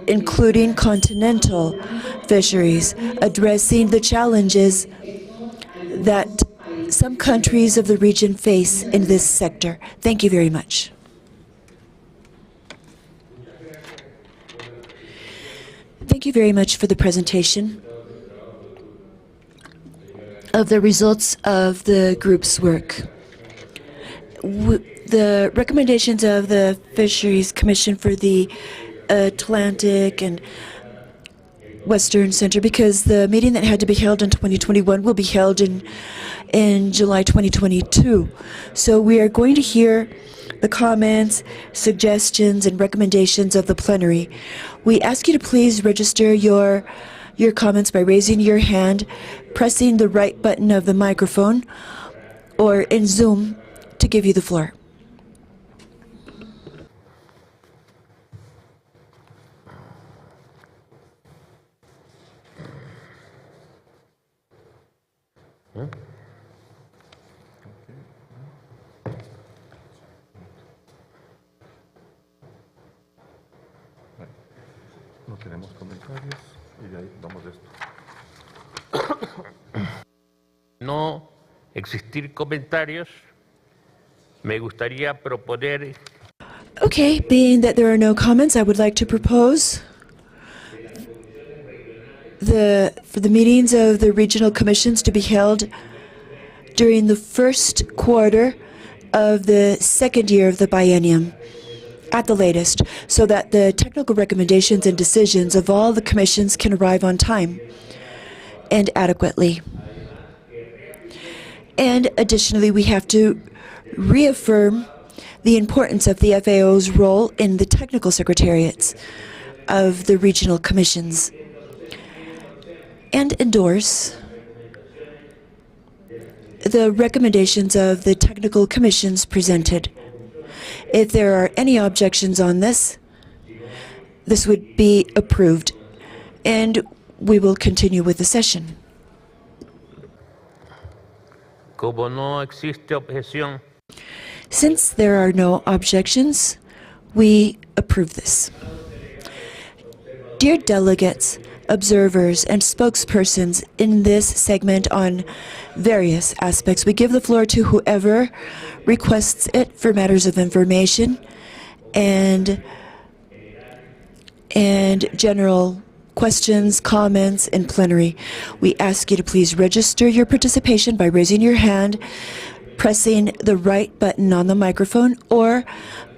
including continental fisheries, addressing the challenges that some countries of the region face in this sector. Thank you very much. Thank you very much for the presentation of the results of the group's work. The recommendations of the Fisheries Commission for the Atlantic and Western Center, because the meeting that had to be held in 2021 will be held in July 2022. So we are going to hear the comments, suggestions, and recommendations of the plenary. We ask you to please register your comments by raising your hand, pressing the right button of the microphone, or in Zoom to give you the floor. No tenemos comentarios y de ahí vamos de esto. No existir comentarios, me gustaría proponer. Okay, being that there are no comments, I would like to propose for the meetings of the regional commissions to be held during the first quarter of the second year of the biennium, at the latest, so that the technical recommendations and decisions of all the commissions can arrive on time and adequately. And additionally, we have to reaffirm the importance of the FAO's role in the technical secretariats of the regional commissions, and endorse the recommendations of the technical commissions presented. If there are any objections on this, this would be approved, and we will continue with the session. Como no existe objeción, Since there are no objections, we approve this. Dear delegates, observers, and spokespersons in this segment on various aspects, we give the floor to whoever requests it for matters of information and general questions, comments in plenary. We ask you to please register your participation by raising your hand, pressing the right button on the microphone, or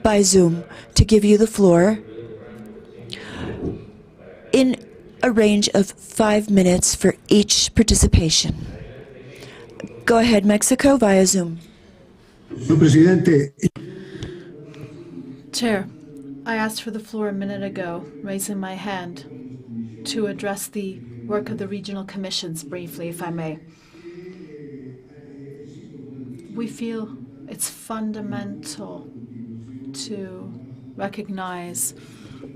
by Zoom to give you the floor in a range of 5 minutes for each participation. Go ahead, Mexico, via Zoom. Chair, I asked for the floor a minute ago, raising my hand to address the work of the regional commissions briefly, if I may. We feel it's fundamental to recognize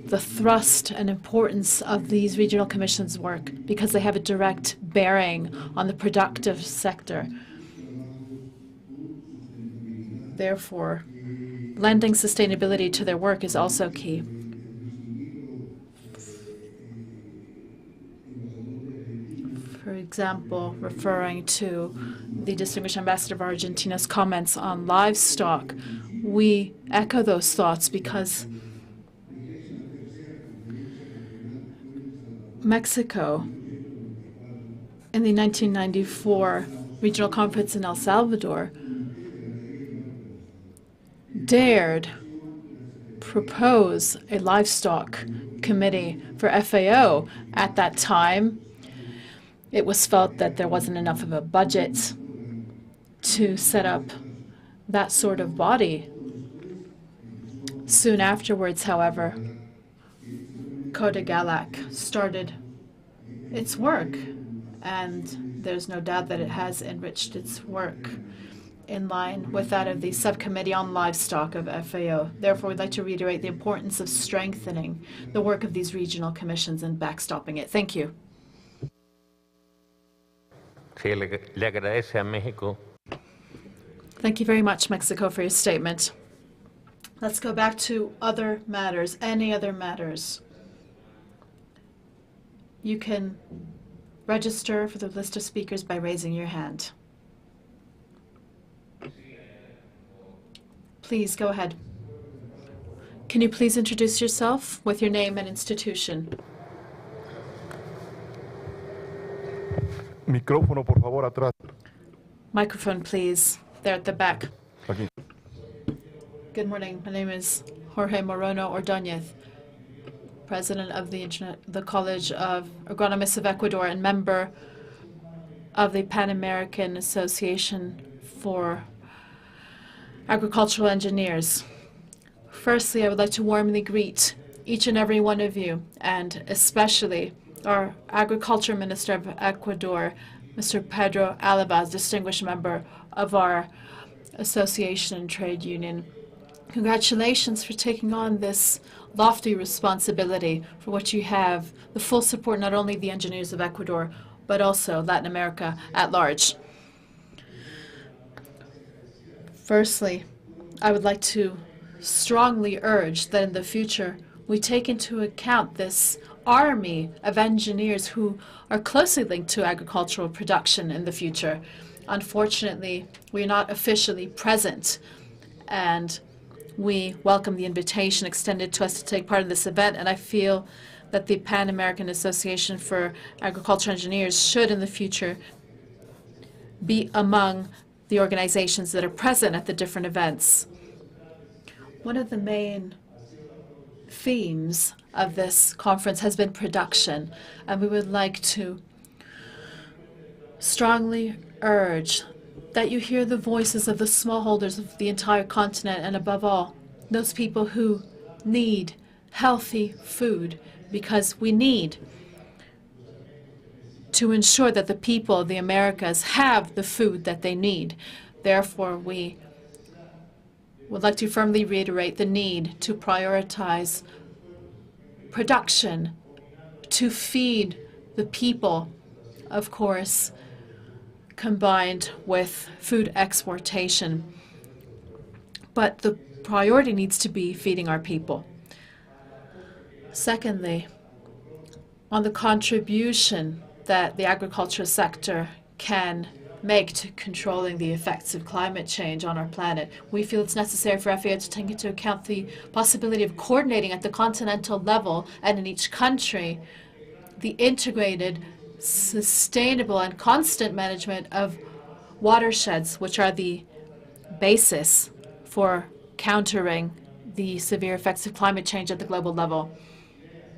the thrust and importance of these regional commissions' work because they have a direct bearing on the productive sector. Therefore, lending sustainability to their work is also key. For example, referring to the distinguished ambassador of Argentina's comments on livestock, we echo those thoughts because Mexico, in the 1994 regional conference in El Salvador, dared propose a livestock committee for FAO. At that time, it was felt that there wasn't enough of a budget to set up that sort of body. Soon afterwards, however, Codegalac started its work, and there's no doubt that it has enriched its work in line with that of the subcommittee on livestock of FAO. Therefore, we'd like to reiterate the importance of strengthening the work of these regional commissions and backstopping it. Thank you. Le agradece a México. Thank you very much, Mexico, for your statement. Let's go back to other matters. Any other matters? You can register for the list of speakers by raising your hand. Please go ahead. Can you please introduce yourself with your name and institution? Micrófono, por favor, atrás. Microphone, please. There at the back. Aquí. Good morning. My name is Jorge Morono Ordóñez, president of the College of Agronomists of Ecuador and member of the Pan American Association for Agricultural Engineers. Firstly, I would like to warmly greet each and every one of you, and especially our Agriculture Minister of Ecuador, Mr. Pedro Alabaz, distinguished member of our association and trade union. Congratulations for taking on this lofty responsibility for which you have the full support not only of the engineers of Ecuador, but also Latin America at large. Firstly, I would like to strongly urge that in the future we take into account this army of engineers who are closely linked to agricultural production in the future. Unfortunately, we are not officially present, and we welcome the invitation extended to us to take part in this event, and I feel that the Pan American Association for Agricultural Engineers should in the future be among the organizations that are present at the different events. One of the main themes of this conference has been production, and we would like to strongly urge that you hear the voices of the smallholders of the entire continent, and above all, those people who need healthy food, because we need to ensure that the people of the Americas have the food that they need. Therefore, we would like to firmly reiterate the need to prioritize production to feed the people, of course, combined with food exportation. But the priority needs to be feeding our people. Secondly, on the contribution that the agriculture sector can make to controlling the effects of climate change on our planet. We feel it's necessary for FAO to take into account the possibility of coordinating at the continental level and in each country the integrated, sustainable, and constant management of watersheds, which are the basis for countering the severe effects of climate change at the global level.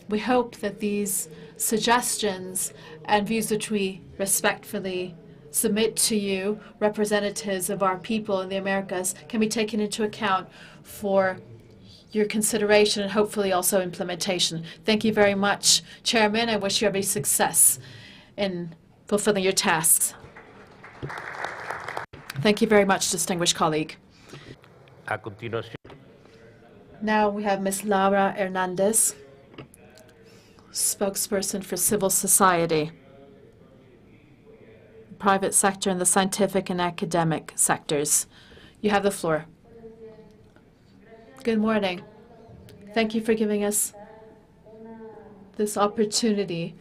We hope that these suggestions and views which we respectfully submit to you, representatives of our people in the Americas, can be taken into account for your consideration and hopefully also implementation. Thank you very much, Chairman. I wish you every success in fulfilling your tasks. Thank you very much, distinguished colleague. A continuación. Now we have Ms. Laura Hernandez, spokesperson for civil society, private sector, and the scientific and academic sectors. You have the floor. Good morning. Thank you for giving us this opportunity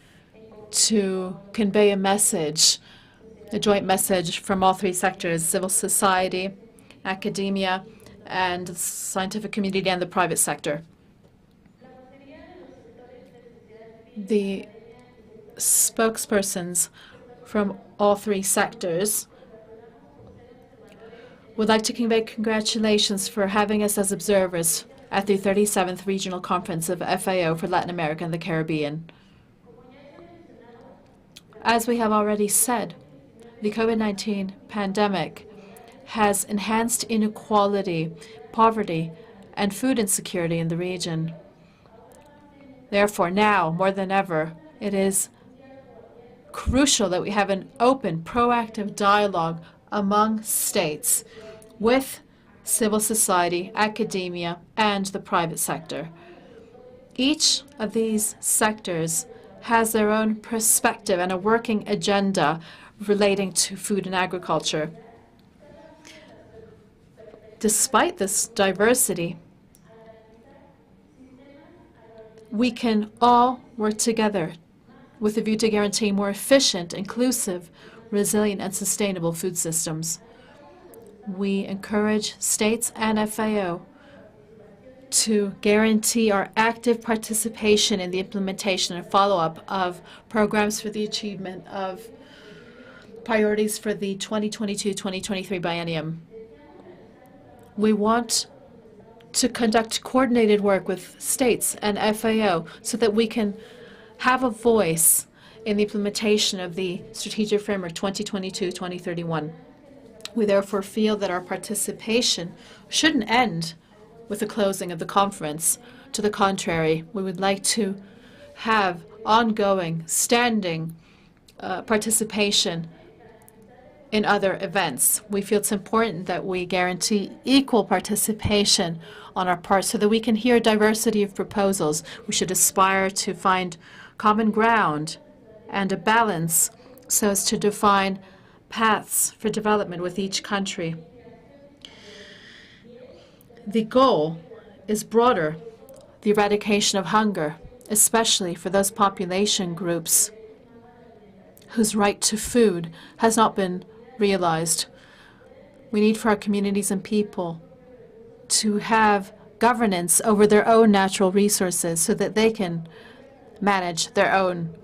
to convey a message, a joint message from all three sectors, civil society, academia, and the scientific community and the private sector. The spokespersons from all three sectors would like to convey congratulations for having us as observers at the 37th Regional Conference of FAO for Latin America and the Caribbean. As we have already said, the COVID-19 pandemic has enhanced inequality, poverty, and food insecurity in the region. Therefore, now, more than ever, it is crucial that we have an open, proactive dialogue among states with civil society, academia, and the private sector. Each of these sectors has their own perspective and a working agenda relating to food and agriculture. Despite this diversity, we can all work together with a view to guarantee more efficient, inclusive, resilient, and sustainable food systems. We encourage states and FAO to guarantee our active participation in the implementation and follow-up of programs for the achievement of priorities for the 2022-2023 biennium. We want to conduct coordinated work with states and FAO so that we can have a voice in the implementation of the Strategic Framework 2022-2031. We therefore feel that our participation shouldn't end with the closing of the conference. To the contrary, we would like to have ongoing, standing participation in other events. We feel it's important that we guarantee equal participation on our part so that we can hear a diversity of proposals. We should aspire to find common ground and a balance so as to define paths for development with each country. The goal is broader, the eradication of hunger, especially for those population groups whose right to food has not been realized. We need for our communities and people to have governance over their own natural resources so that they can manage their own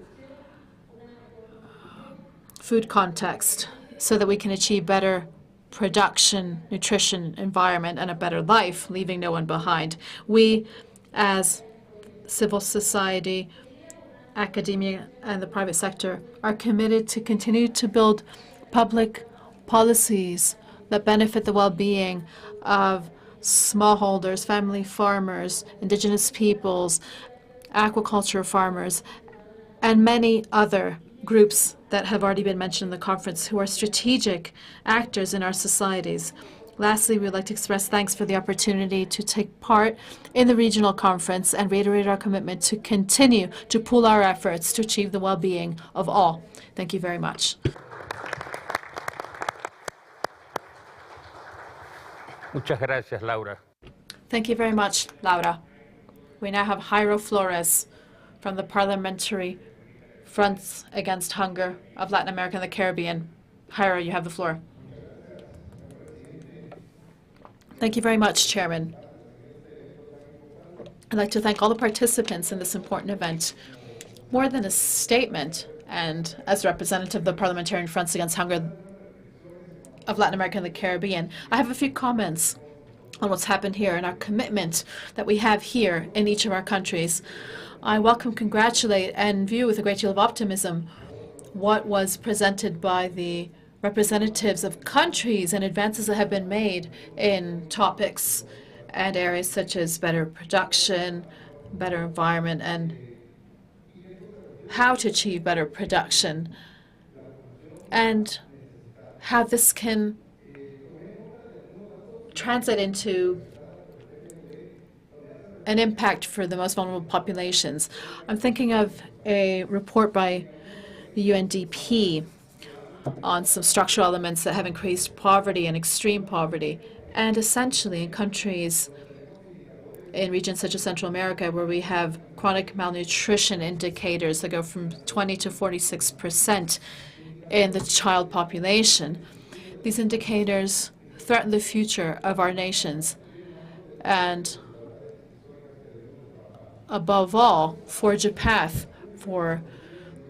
food context, so that we can achieve better production, nutrition, environment, and a better life, leaving no one behind. We, as civil society, academia, and the private sector, are committed to continue to build public policies that benefit the well-being of smallholders, family farmers, indigenous peoples, aquaculture farmers, and many other groups that have already been mentioned in the conference who are strategic actors in our societies. Lastly, we would like to express thanks for the opportunity to take part in the regional conference and reiterate our commitment to continue to pool our efforts to achieve the well-being of all. Thank you very much. Muchas gracias, Laura. Thank you very much, Laura. We now have Jairo Flores from the Parliamentary Fronts Against Hunger of Latin America and the Caribbean. Jairo, you have the floor. Thank you very much, Chairman. I'd like to thank all the participants in this important event. More than a statement, and as representative of the Parliamentarian Fronts Against Hunger of Latin America and the Caribbean, I have a few comments on what's happened here and our commitment that we have here in each of our countries. I welcome, congratulate, and view with a great deal of optimism what was presented by the representatives of countries and advances that have been made in topics and areas such as better production, better environment, and how to achieve better production, and how this can translate into an impact for the most vulnerable populations. I'm thinking of a report by the UNDP on some structural elements that have increased poverty and extreme poverty. And essentially in countries in regions such as Central America, where we have chronic malnutrition indicators that go from 20 to 46% in the child population, these indicators threaten the future of our nations and, above all, forge a path for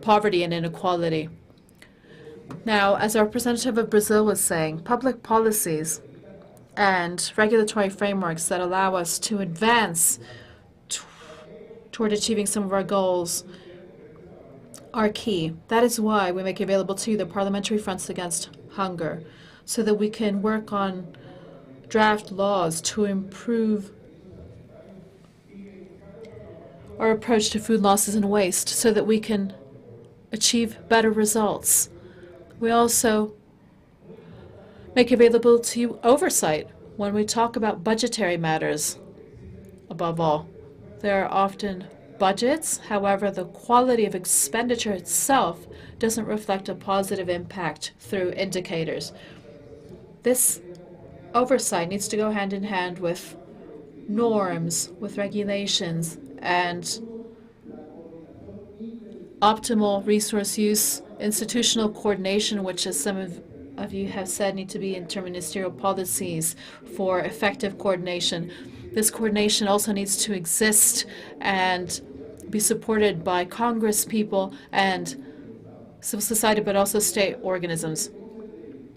poverty and inequality. Now, as our representative of Brazil was saying, public policies and regulatory frameworks that allow us to advance toward achieving some of our goals are key. That is why we make available to you the Parliamentary Fronts Against Hunger, so that we can work on draft laws to improve our approach to food losses and waste, so that we can achieve better results. We also make available to you oversight when we talk about budgetary matters. Above all, there are often budgets. However, the quality of expenditure itself doesn't reflect a positive impact through indicators. This oversight needs to go hand in hand with norms, with regulations, and optimal resource use, institutional coordination, which, as some of you have said, need to be interministerial policies for effective coordination. This coordination also needs to exist and be supported by Congress people and civil society, but also state organisms.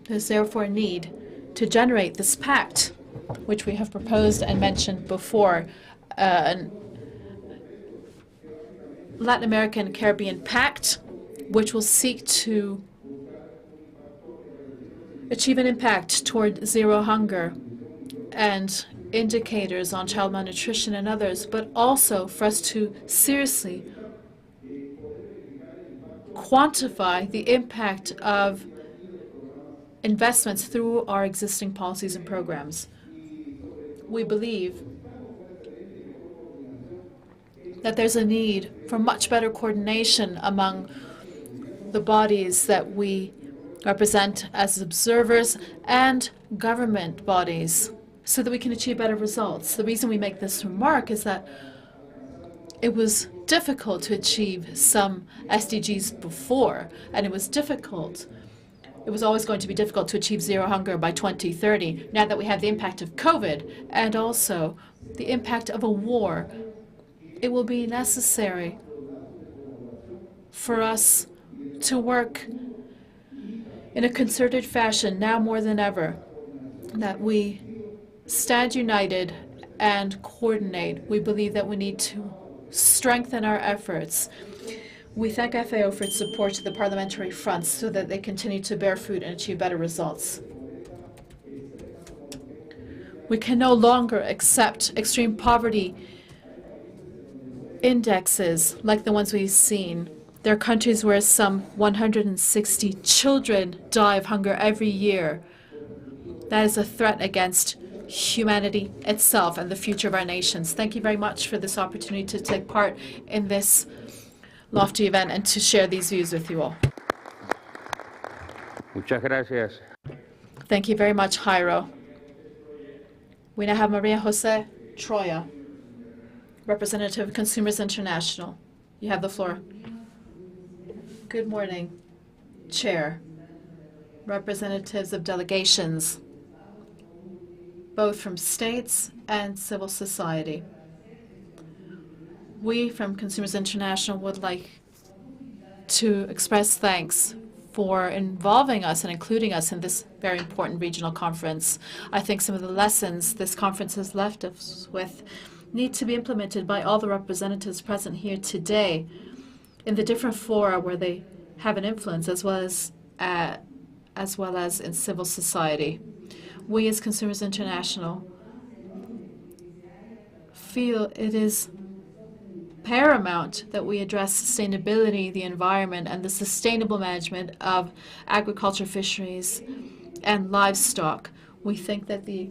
There's therefore a need to generate this pact, which we have proposed and mentioned before, an Latin American Caribbean Pact, which will seek to achieve an impact toward zero hunger and indicators on child malnutrition and others, but also for us to seriously quantify the impact of investments through our existing policies and programs. We believe that there's a need for much better coordination among the bodies that we represent as observers and government bodies, so that we can achieve better results. The reason we make this remark is that it was difficult to achieve some SDGs before, and it was difficult. It was always going to be difficult to achieve zero hunger by 2030, now that we have the impact of COVID and also the impact of a war. It will be necessary for us to work in a concerted fashion, now more than ever, that we stand united and coordinate. We believe that we need to strengthen our efforts. We thank FAO for its support to the parliamentary fronts so that they continue to bear fruit and achieve better results. We can no longer accept extreme poverty indexes like the ones we've seen. There are countries where some 160 children die of hunger every year. That is a threat against humanity itself and the future of our nations. Thank you very much for this opportunity to take part in this lofty event and to share these views with you all. Muchas gracias. Thank you very much, Jairo. We now have Maria Jose Troya, representative of Consumers International. You have the floor. Good morning, Chair, representatives of delegations, both from states and civil society. We from Consumers International would like to express thanks for involving us and including us in this very important regional conference. I think some of the lessons this conference has left us with need to be implemented by all the representatives present here today in the different fora where they have an influence, as well as in civil society. We as Consumers International feel it is paramount that we address sustainability, the environment, and the sustainable management of agriculture, fisheries, and livestock. We think that the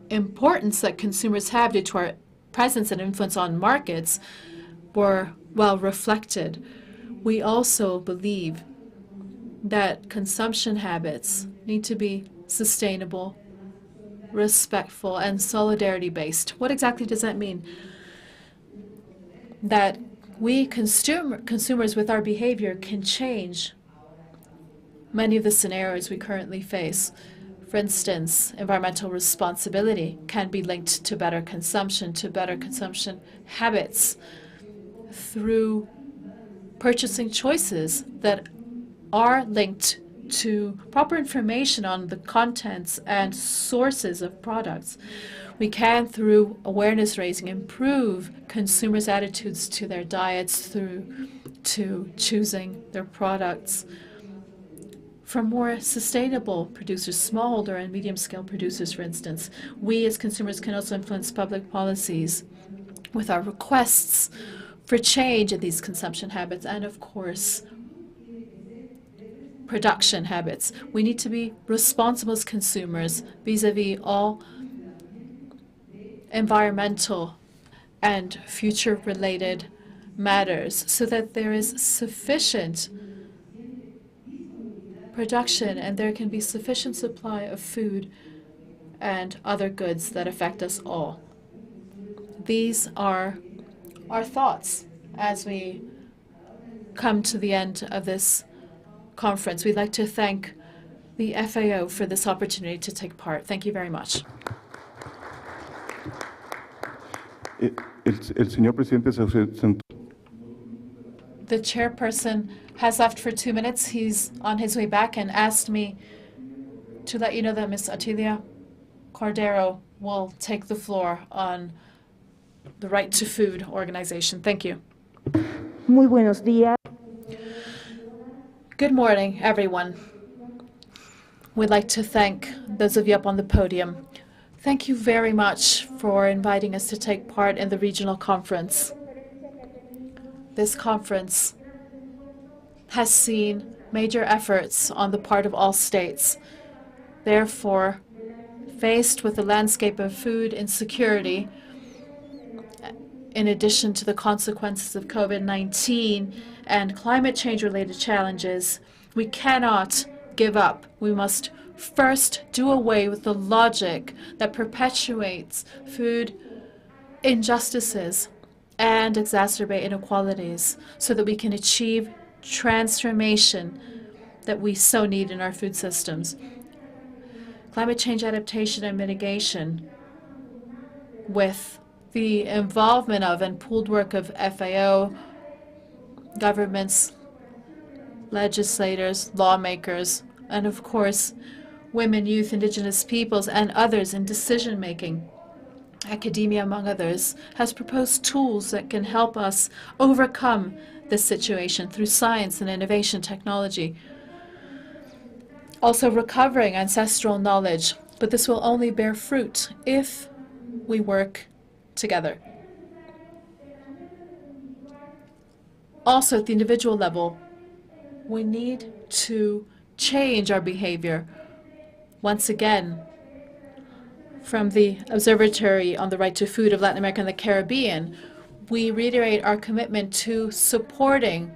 importance that consumers have due to our presence and influence on markets were well reflected. We also believe that consumption habits need to be sustainable, respectful, and solidarity-based. What exactly does that mean? That we consumers with our behavior can change many of the scenarios we currently face. For instance, environmental responsibility can be linked to better consumption habits through purchasing choices that are linked to proper information on the contents and sources of products. We can, through awareness raising, improve consumers' attitudes to their diets through to choosing their products from more sustainable producers, smallholder and medium-scale producers, for instance. We as consumers can also influence public policies with our requests for change in these consumption habits and, of course, production habits. We need to be responsible as consumers vis-à-vis all environmental and future-related matters so that there is sufficient production and there can be sufficient supply of food and other goods that affect us all. These are our thoughts as we come to the end of this conference. We'd like to thank the FAO for this opportunity to take part. Thank you very much. El señor presidente se ausentó. The chairperson has left for 2 minutes. He's on his way back and asked me to let you know that Ms. Atilia Cordero will take the floor on the Right to Food organization. Thank you. Muy buenos días. Good morning, everyone. We'd like to thank those of you up on the podium. Thank you very much for inviting us to take part in the regional conference. This conference has seen major efforts on the part of all states. Therefore, faced with the landscape of food insecurity, in addition to the consequences of COVID-19 and climate change-related challenges, we cannot give up. We must first do away with the logic that perpetuates food injustices and exacerbate inequalities so that we can achieve transformation that we so need in our food systems. Climate change adaptation and mitigation, with the involvement of and pooled work of FAO, governments, legislators, lawmakers, and of course, women, youth, indigenous peoples, and others in decision-making. Academia, among others, has proposed tools that can help us overcome this situation through science and innovation technology. Also recovering ancestral knowledge, but this will only bear fruit if we work together. Also, at the individual level, we need to change our behavior. Once again, from the Observatory on the Right to Food of Latin America and the Caribbean, we reiterate our commitment to supporting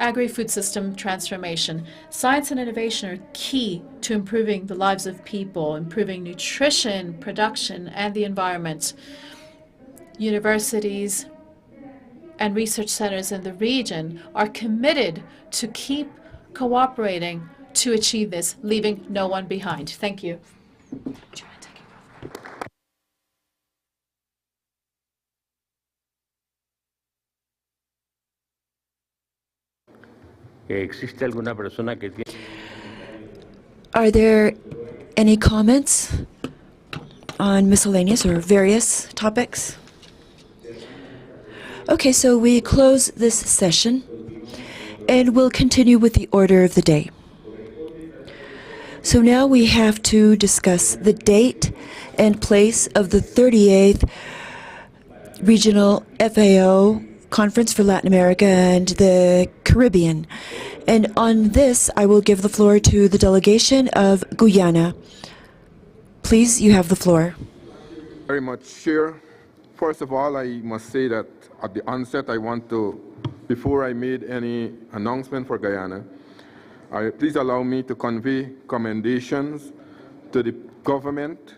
agri-food system transformation. Science and innovation are key to improving the lives of people, improving nutrition, production, and the environment. Universities and research centers in the region are committed to keep cooperating to achieve this, leaving no one behind. Thank you. ¿Existe alguna persona que tiene? Are there any comments on miscellaneous or various topics? Okay, so we close this session and we'll continue with the order of the day. So now we have to discuss the date and place of the 38th Regional FAO Conference for Latin America and the Caribbean. And on this, I will give the floor to the delegation of Guyana. Please, you have the floor. Very much, Chair. First of all, I must say that at the onset, I want to, before I made any announcement for Guyana, please allow me to convey commendations to the government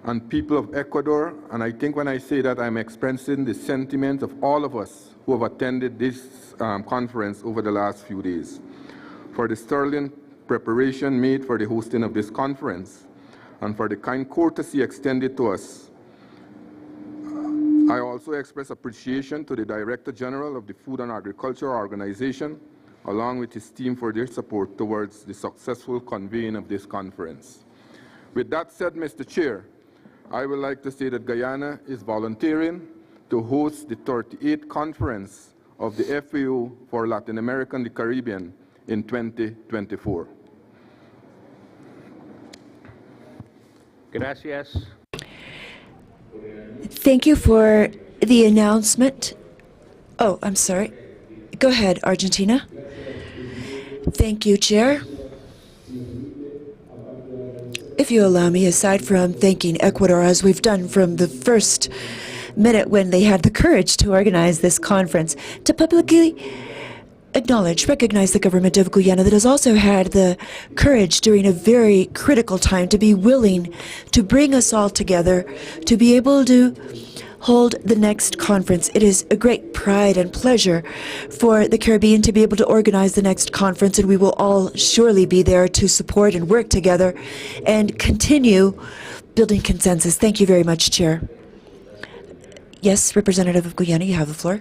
and people of Ecuador. And I think when I say that, I'm expressing the sentiments of all of us who have attended this conference over the last few days, for the sterling preparation made for the hosting of this conference, and for the kind courtesy extended to us. I also express appreciation to the Director General of the Food and Agriculture Organization, along with his team, for their support towards the successful convening of this conference. With that said, Mr. Chair, I would like to say that Guyana is volunteering to host the 38th conference of the FAO for Latin America and the Caribbean in 2024. Gracias. Thank you for the announcement. Oh, I'm sorry. Go ahead, Argentina. Thank you, Chair. If you allow me, aside from thanking Ecuador, as we've done from the first minute when they had the courage to organize this conference, to publicly recognize the government of Guyana that has also had the courage during a very critical time to be willing to bring us all together, to be able to hold the next conference. It is a great pride and pleasure for the Caribbean to be able to organize the next conference, and we will all surely be there to support and work together and continue building consensus. Thank you very much, Chair. Yes, Representative of Guyana, you have the floor.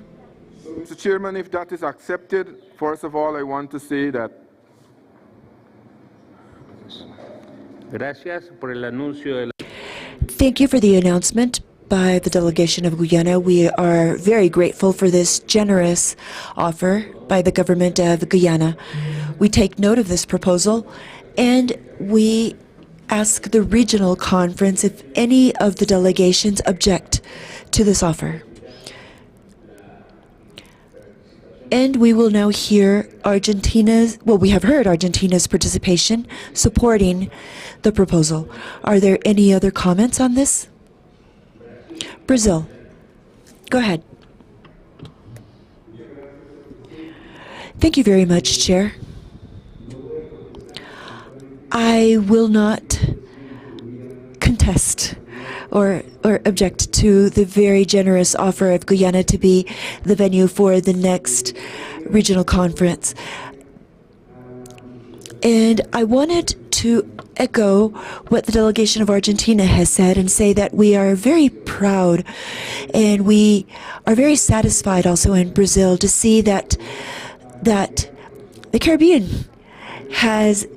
Mr. Chairman, if that is accepted, first of all, I want to say that Gracias por el anuncio de la... Thank you for the announcement by the delegation of Guyana. We are very grateful for this generous offer by the government of Guyana. We take note of this proposal, and we ask the regional conference if any of the delegations object to this offer. And we will now hear we have heard Argentina's participation supporting the proposal. Are there any other comments on this? Brazil. Go ahead. Thank you very much, Chair. I will not contest or object to the very generous offer of Guyana to be the venue for the next regional conference. And I wanted to echo what the delegation of Argentina has said and say that we are very proud and we are very satisfied also in Brazil to see that the Caribbean has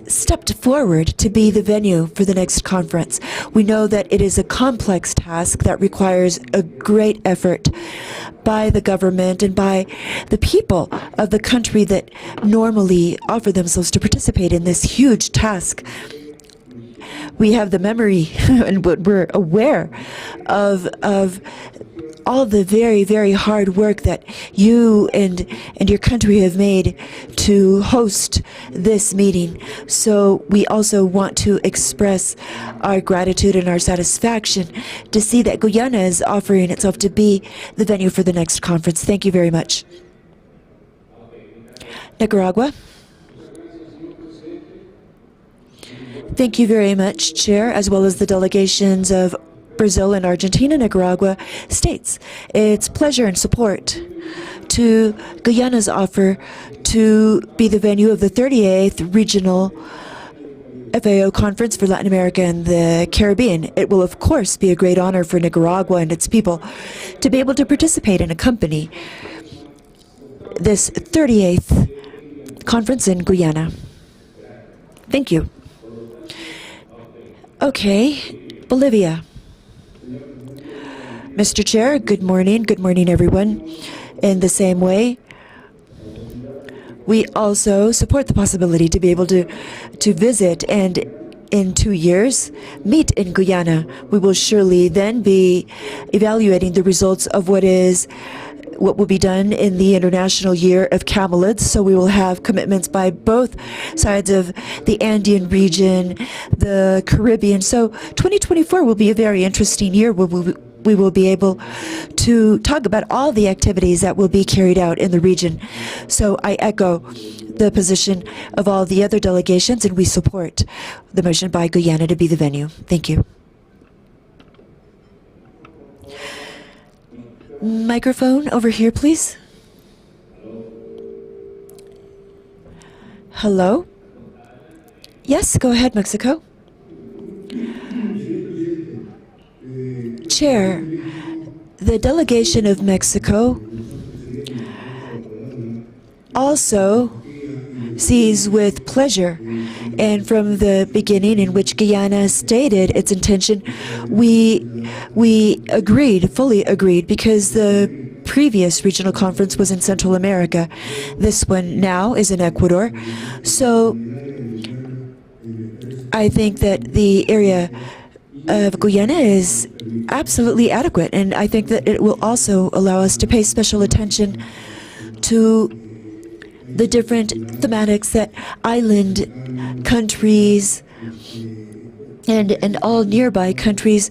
stepped forward to be the venue for the next conference. We know that it is a complex task that requires a great effort by the government and by the people of the country that normally offer themselves to participate in this huge task. We have the memory and we're aware of all the very, very hard work that you and your country have made to host this meeting. So we also want to express our gratitude and our satisfaction to see that Guyana is offering itself to be the venue for the next conference. Thank you very much. Nicaragua. Thank you very much, Chair, as well as the delegations of Brazil and Argentina, Nicaragua states. It's pleasure and support to Guyana's offer to be the venue of the 38th Regional FAO Conference for Latin America and the Caribbean. It will, of course, be a great honor for Nicaragua and its people to be able to participate and accompany this 38th conference in Guyana. Thank you. Okay, Bolivia. Mr. Chair, good morning. Good morning, everyone. In the same way, we also support the possibility to be able to visit and in 2 years meet in Guyana. We will surely then be evaluating the results of what will be done in the International Year of Camelids. So we will have commitments by both sides of the Andean region, the Caribbean. So 2024 will be a very interesting year where we will be able to talk about all the activities that will be carried out in the region. So I echo the position of all the other delegations, and we support the motion by Guyana to be the venue. Thank you. Microphone over here, please. Hello? Yes, go ahead, Mexico. Chair, the delegation of Mexico also sees with pleasure, and from the beginning in which Guyana stated its intention, we fully agreed, because the previous regional conference was in Central America. This one now is in Ecuador. So I think that the area of Guyana is absolutely adequate, and I think that it will also allow us to pay special attention to the different thematics that island countries and all nearby countries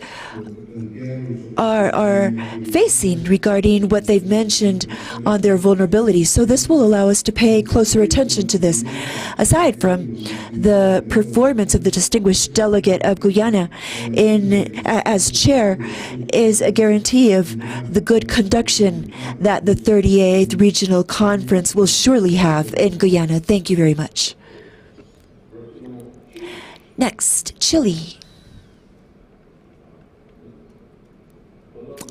are facing regarding what they've mentioned on their vulnerabilities. So this will allow us to pay closer attention to this. Aside from the performance of the distinguished delegate of Guyana as chair is a guarantee of the good conduction that the 38th Regional Conference will surely have in Guyana. Thank you very much. Next, Chile.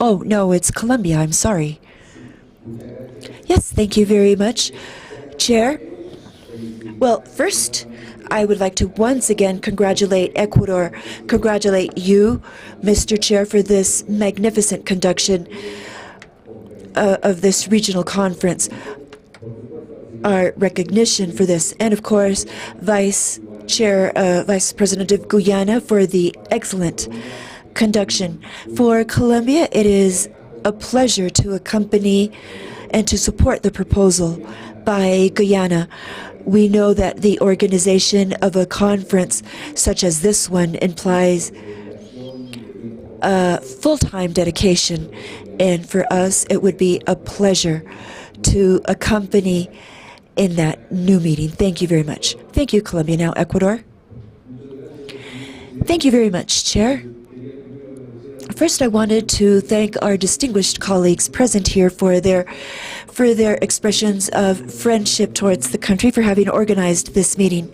Oh, no, it's Colombia. I'm sorry. Yes, thank you very much, Chair. Well, first, I would like to once again congratulate Ecuador, congratulate you, Mr. Chair, for this magnificent conduction of this regional conference. Our recognition for this, and of course, Vice President of Guyana for the excellent conduction. For Colombia, it is a pleasure to accompany and to support the proposal by Guyana. We know that the organization of a conference such as this one implies full-time dedication, and for us it would be a pleasure to accompany in that new meeting. Thank you very much. Thank you, Colombia. Now, Ecuador. Thank you very much, Chair. First, I wanted to thank our distinguished colleagues present here for their expressions of friendship towards the country, for having organized this meeting.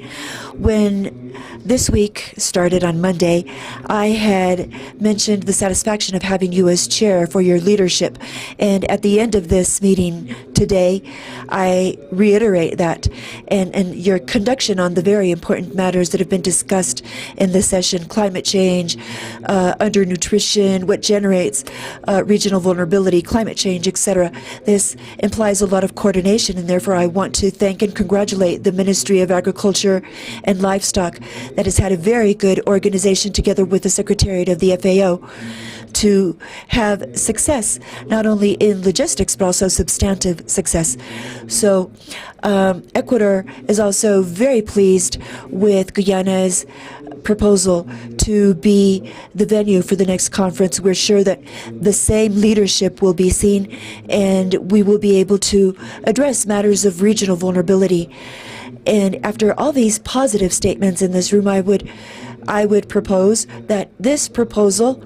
When this week started on Monday, I had mentioned the satisfaction of having you as chair for your leadership. And at the end of this meeting today, I reiterate that and your conduction on the very important matters that have been discussed in this session: climate change, undernutrition, what generates regional vulnerability, climate change, etc. This implies a lot of coordination, and therefore I want to thank and congratulate the Ministry of Agriculture and Livestock that has had a very good organization together with the Secretariat of the FAO to have success, not only in logistics, but also substantive success. So Ecuador is also very pleased with Guyana's proposal to be the venue for the next conference. We're sure that the same leadership will be seen, and we will be able to address matters of regional vulnerability. And after all these positive statements in this room, I would propose that this proposal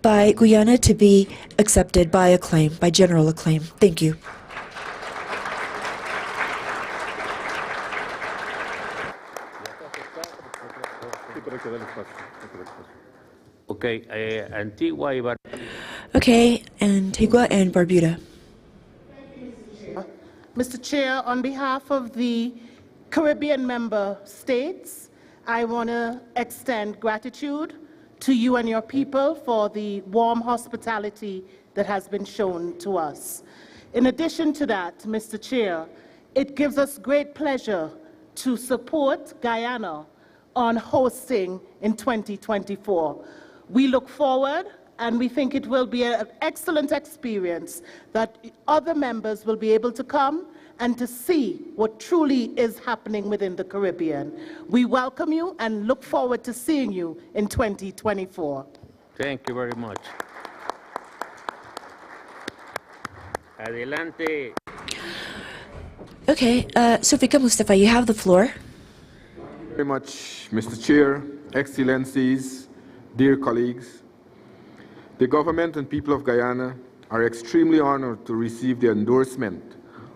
by Guyana to be accepted by acclaim, by general acclaim. Thank you. Okay, Antigua y Okay, Antigua and Barbuda. Mr. Chair, on behalf of the Caribbean member states, I want to extend gratitude to you and your people for the warm hospitality that has been shown to us. In addition to that, Mr. Chair, it gives us great pleasure to support Guyana on hosting in 2024. We look forward, and we think it will be an excellent experience that other members will be able to come and to see what truly is happening within the Caribbean. We welcome you and look forward to seeing you in 2024. Thank you very much. Adelante. Okay, Sufika Mustafa, you have the floor. Very much, Mr. Chair, Excellencies, dear colleagues. The government and people of Guyana are extremely honored to receive the endorsement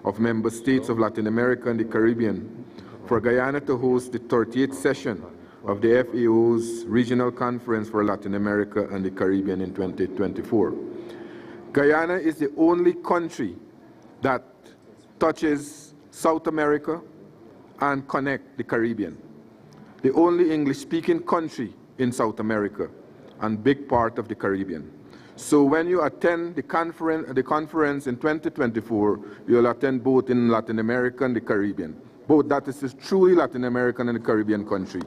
of member states of Latin America and the Caribbean for Guyana to host the 38th session of the FAO's Regional Conference for Latin America and the Caribbean in 2024. Guyana is the only country that touches South America and connects the Caribbean. The only English-speaking country in South America and big part of the Caribbean. So when you attend the conference in 2024, you'll attend both in Latin America and the Caribbean. Both that is a truly Latin American and Caribbean country.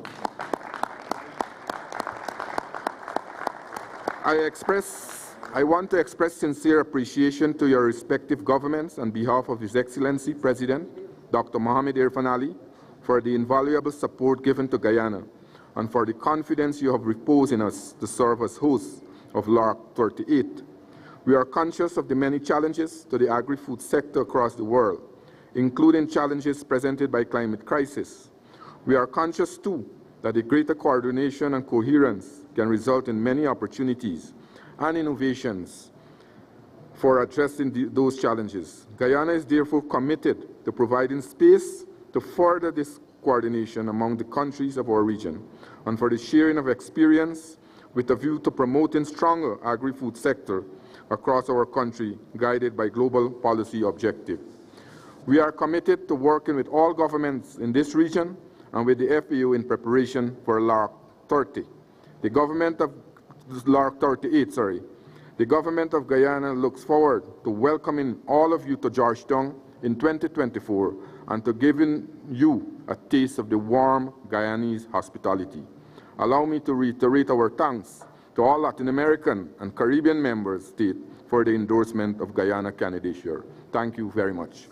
I want to express sincere appreciation to your respective governments on behalf of His Excellency President, Dr. Mohamed Irfan Ali, for the invaluable support given to Guyana and for the confidence you have reposed in us to serve as hosts of LARC38. We are conscious of the many challenges to the agri-food sector across the world, including challenges presented by climate crisis. We are conscious, too, that the greater coordination and coherence can result in many opportunities and innovations for addressing those challenges. Guyana is therefore committed to providing space to further this coordination among the countries of our region and for the sharing of experience with a view to promoting stronger agri-food sector across our country, guided by global policy objectives. We are committed to working with all governments in this region and with the FAO in preparation for LARC38. The government of Guyana looks forward to welcoming all of you to Georgetown in 2024 and to giving you a taste of the warm Guyanese hospitality. Allow me to reiterate our thanks to all Latin American and Caribbean member states for the endorsement of Guyana candidature. Thank you very much.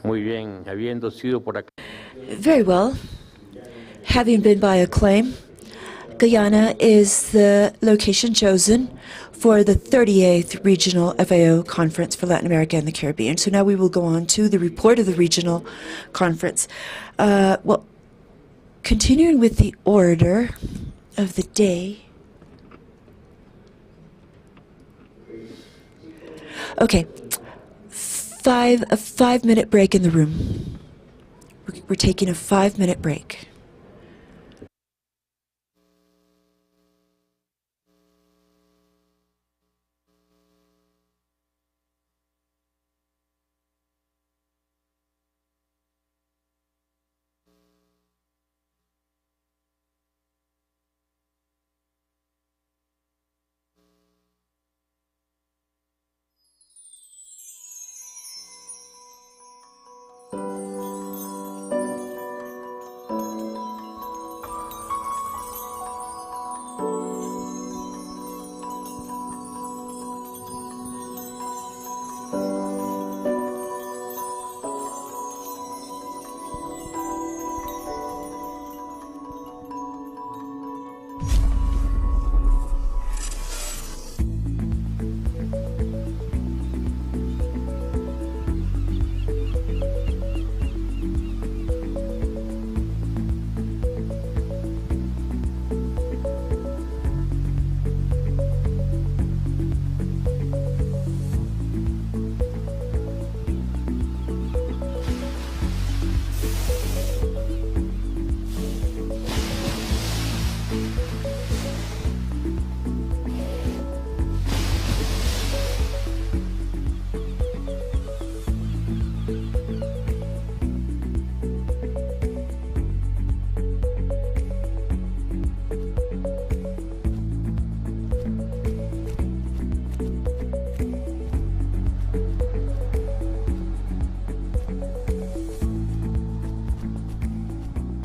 Muy bien, habiendo sido por acá. Very well. Having been by acclaim, Guyana is the location chosen for the 38th Regional FAO Conference for Latin America and the Caribbean. So now we will go on to the report of the regional conference. Well, continuing with the order of the day. Okay, a 5-minute break in the room. We're taking a 5-minute break.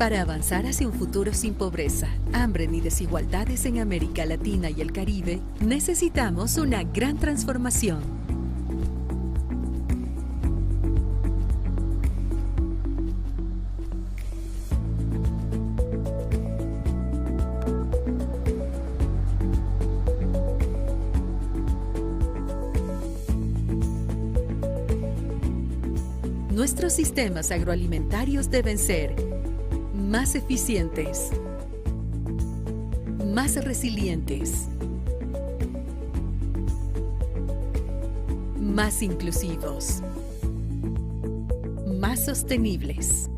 Para avanzar hacia un futuro sin pobreza, hambre ni desigualdades en América Latina y el Caribe, necesitamos una gran transformación. Nuestros sistemas agroalimentarios deben ser más eficientes, más resilientes, más inclusivos, más sostenibles.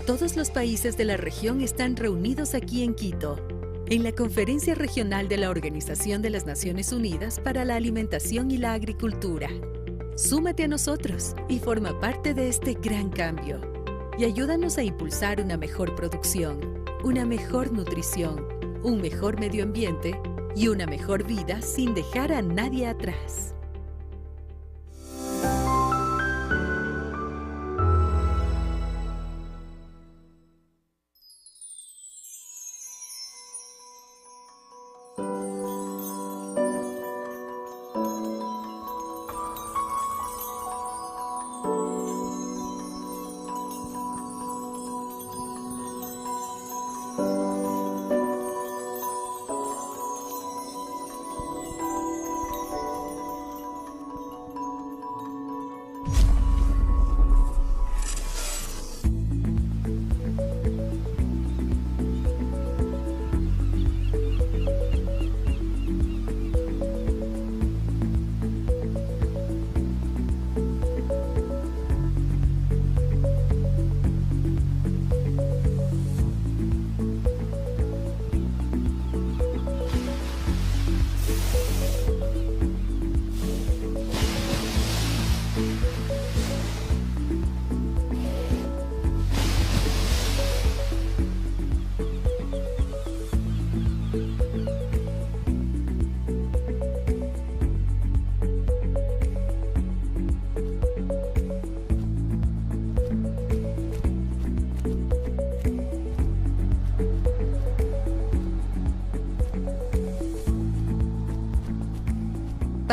Todos los países de la región están reunidos aquí en Quito, en la Conferencia Regional de la Organización de las Naciones Unidas para la Alimentación y la Agricultura. Súmate a nosotros y forma parte de este gran cambio. Y ayúdanos a impulsar una mejor producción, una mejor nutrición, un mejor medio ambiente y una mejor vida sin dejar a nadie atrás.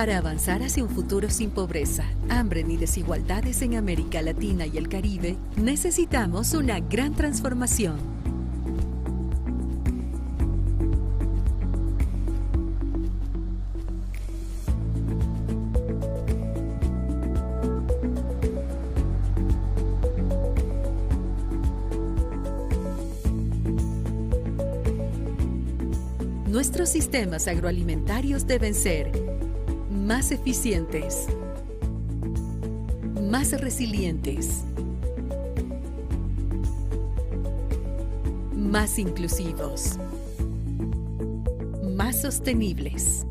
Para avanzar hacia un futuro sin pobreza, hambre ni desigualdades en América Latina y el Caribe, necesitamos una gran transformación. Nuestros sistemas agroalimentarios deben ser más eficientes, más resilientes, más inclusivos, más sostenibles.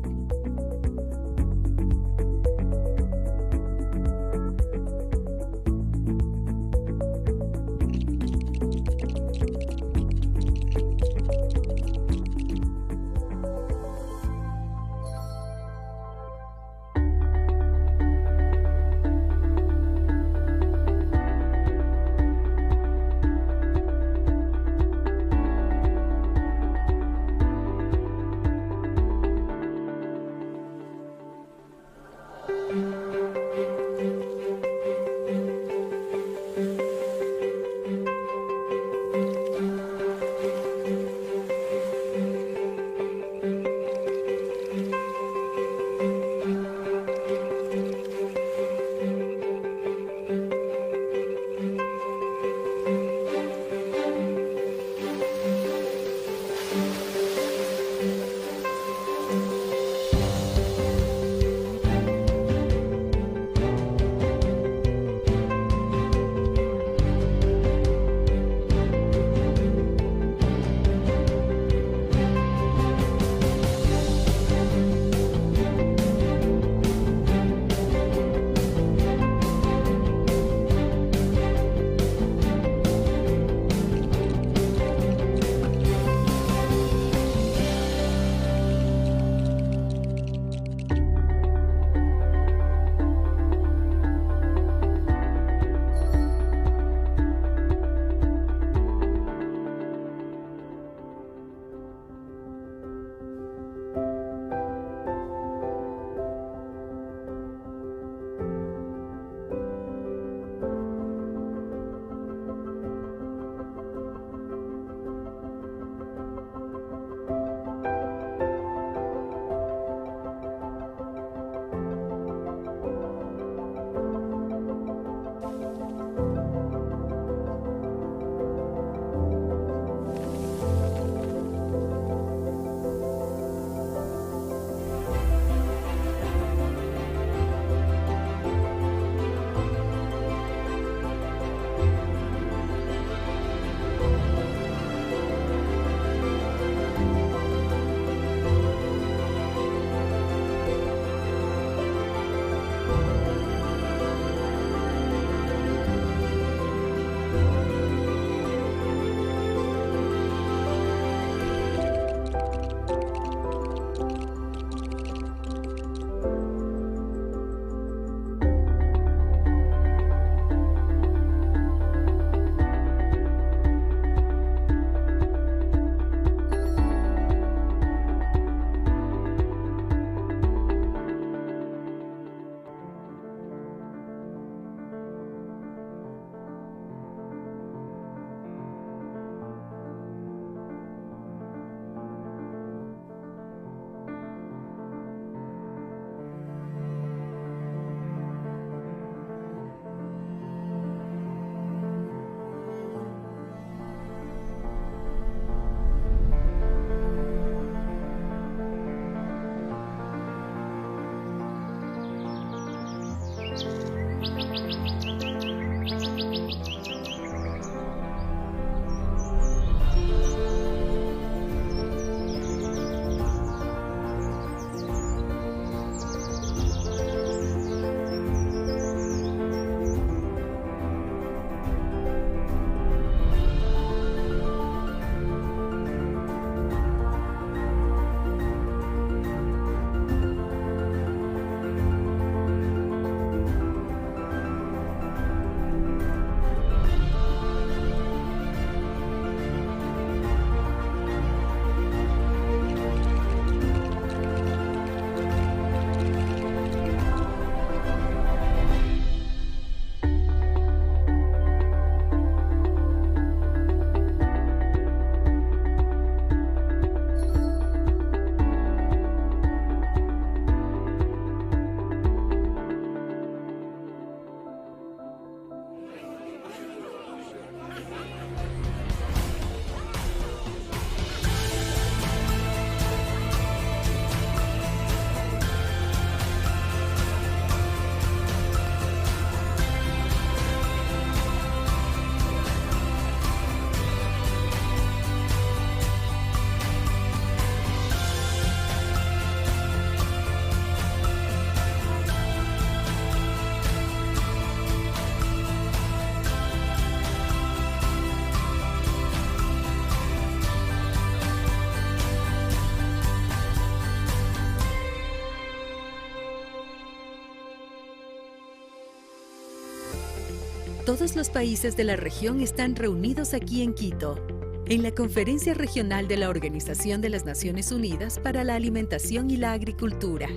Todos los países de la región están reunidos aquí en Quito, en la Conferencia Regional de la Organización de las Naciones Unidas para la Alimentación y la Agricultura.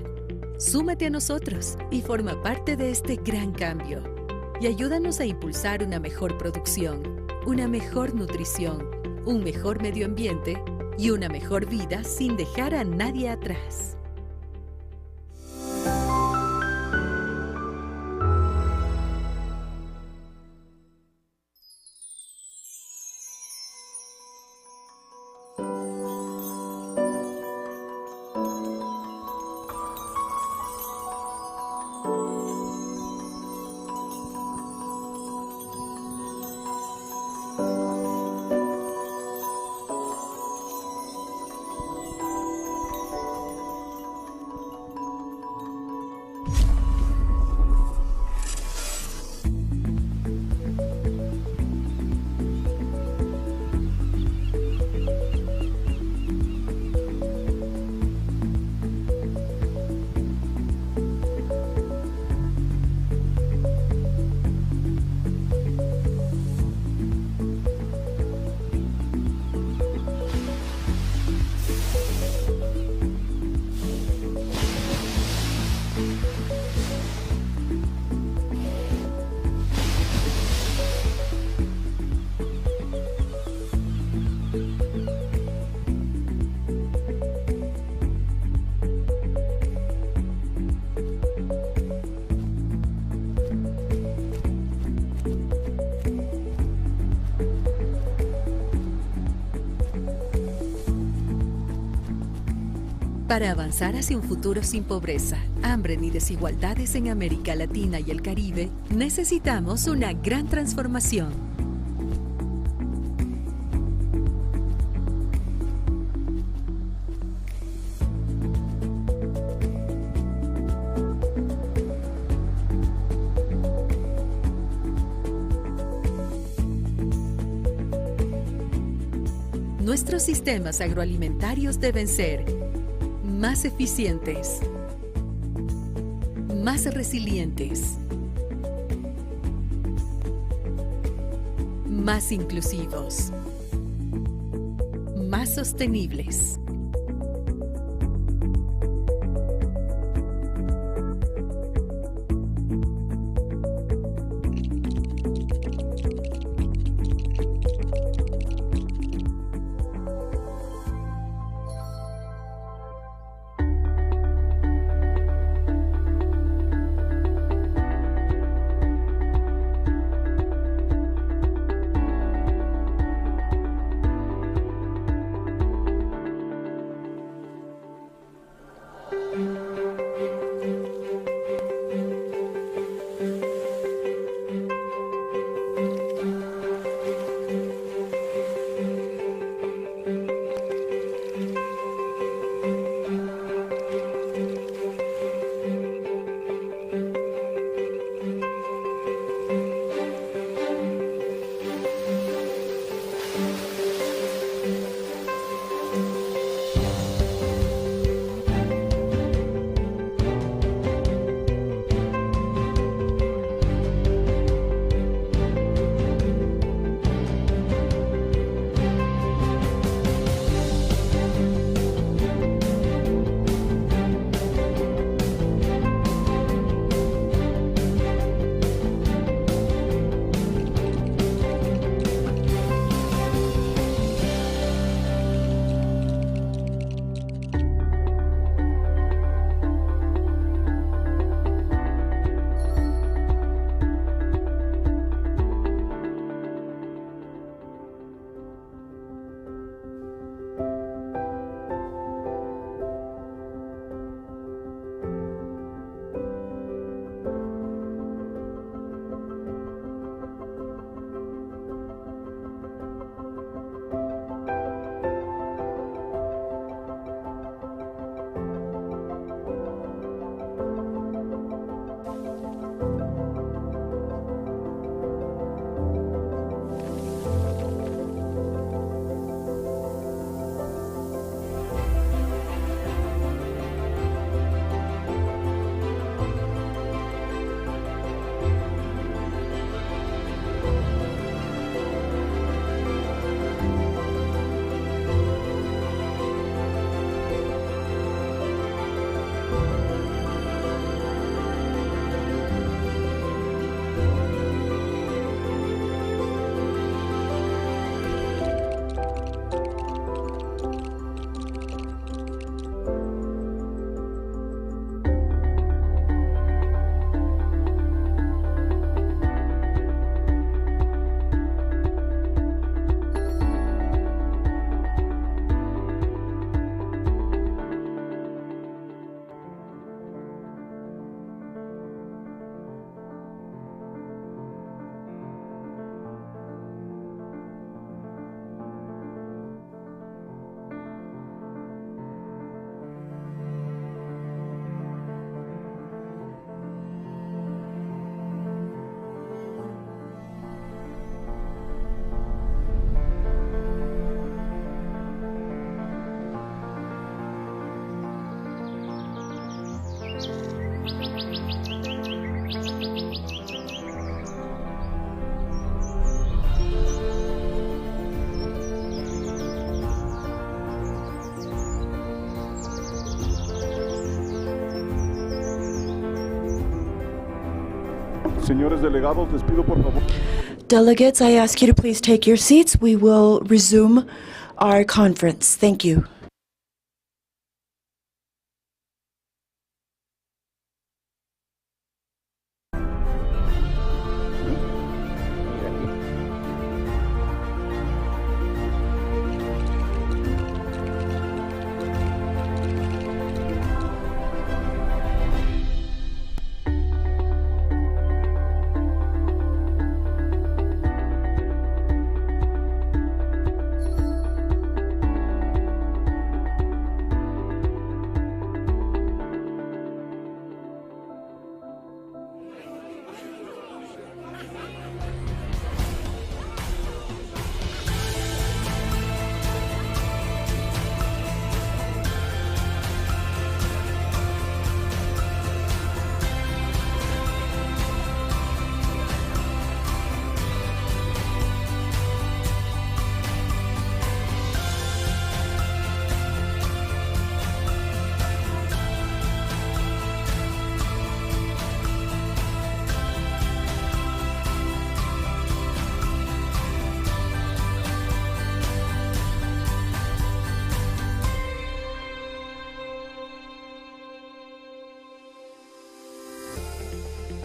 Súmate a nosotros y forma parte de este gran cambio. Y ayúdanos a impulsar una mejor producción, una mejor nutrición, un mejor medio ambiente y una mejor vida sin dejar a nadie atrás. Para avanzar hacia un futuro sin pobreza, hambre ni desigualdades en América Latina y el Caribe, necesitamos una gran transformación. Nuestros sistemas agroalimentarios deben ser más eficientes, más resilientes, más inclusivos, más sostenibles. Señores delegados, les pido por favor. Delegates, I ask you to please take your seats. We will resume our conference. Thank you.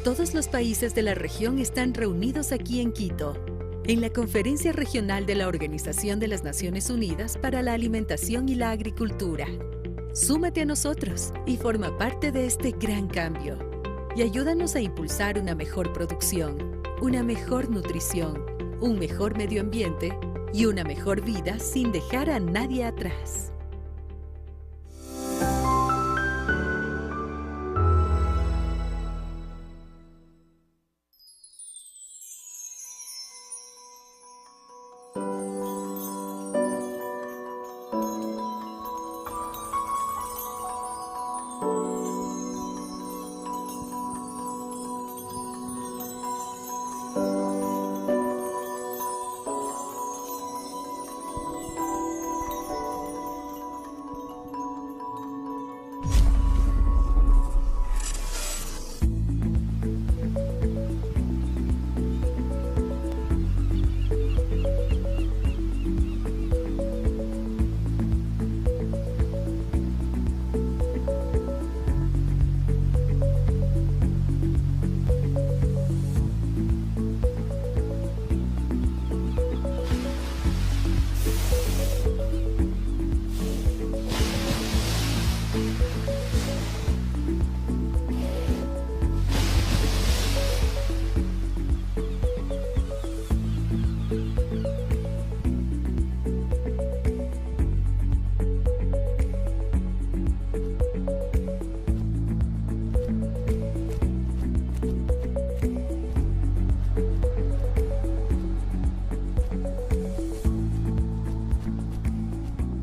Todos los países de la región están reunidos aquí en Quito, en la Conferencia Regional de la Organización de las Naciones Unidas para la Alimentación y la Agricultura. Súmate a nosotros y forma parte de este gran cambio. Y ayúdanos a impulsar una mejor producción, una mejor nutrición, un mejor medio ambiente y una mejor vida sin dejar a nadie atrás.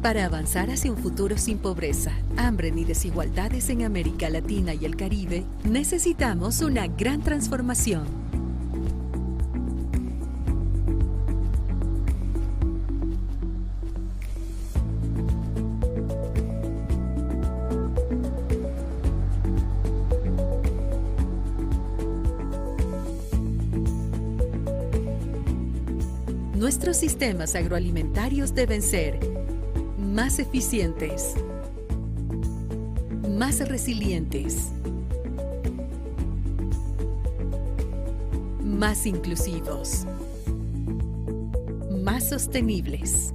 Para avanzar hacia un futuro sin pobreza, hambre ni desigualdades en América Latina y el Caribe, necesitamos una gran transformación. Nuestros sistemas agroalimentarios deben ser más eficientes, más resilientes, más inclusivos, más sostenibles.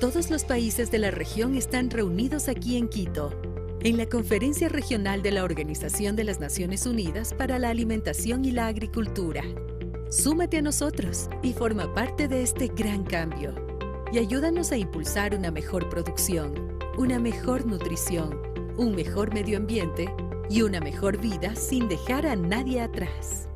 Todos los países de la región están reunidos aquí en Quito, en la Conferencia Regional de la Organización de las Naciones Unidas para la Alimentación y la Agricultura. Súmate a nosotros y forma parte de este gran cambio. Y ayúdanos a impulsar una mejor producción, una mejor nutrición, un mejor medio ambiente y una mejor vida sin dejar a nadie atrás.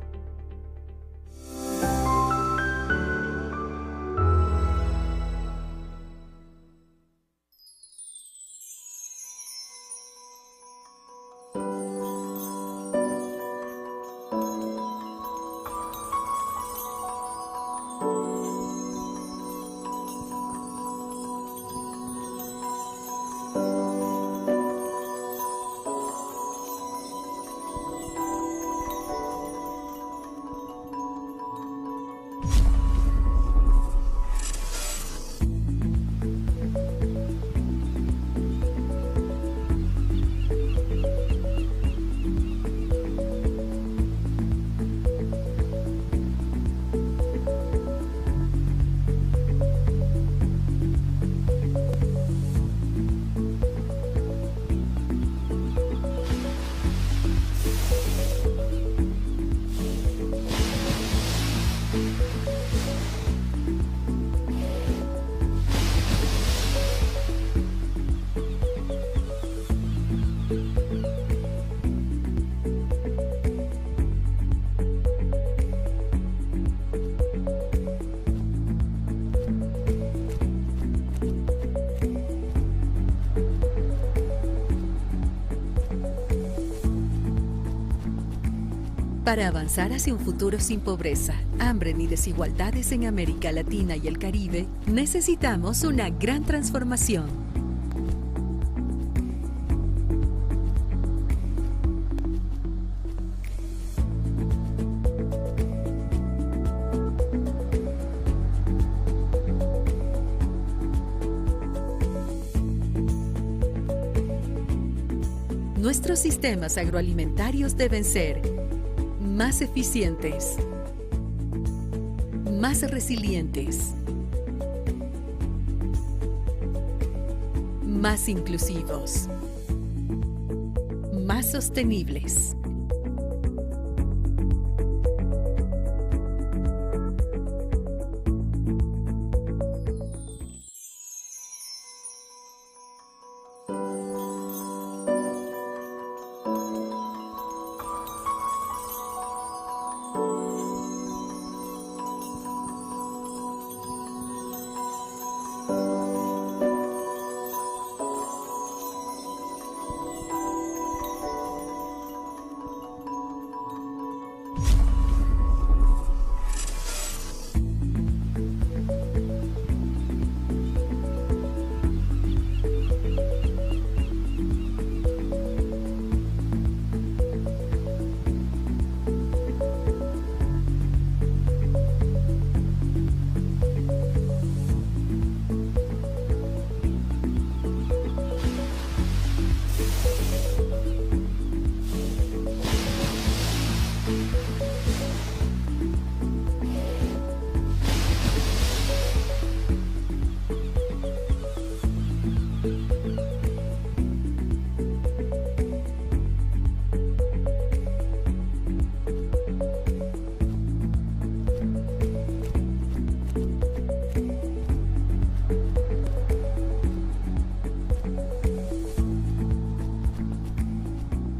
Para avanzar hacia un futuro sin pobreza, hambre ni desigualdades en América Latina y el Caribe, necesitamos una gran transformación. Nuestros sistemas agroalimentarios deben ser más eficientes, más resilientes, más inclusivos, más sostenibles.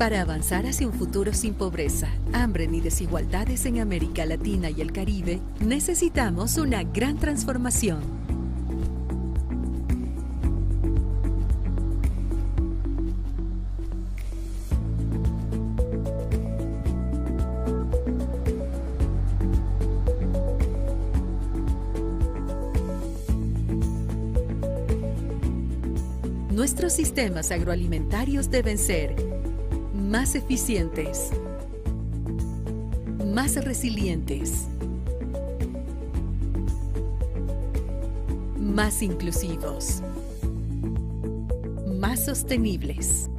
Para avanzar hacia un futuro sin pobreza, hambre ni desigualdades en América Latina y el Caribe, necesitamos una gran transformación. Nuestros sistemas agroalimentarios deben ser más eficientes, más resilientes, más inclusivos, más sostenibles.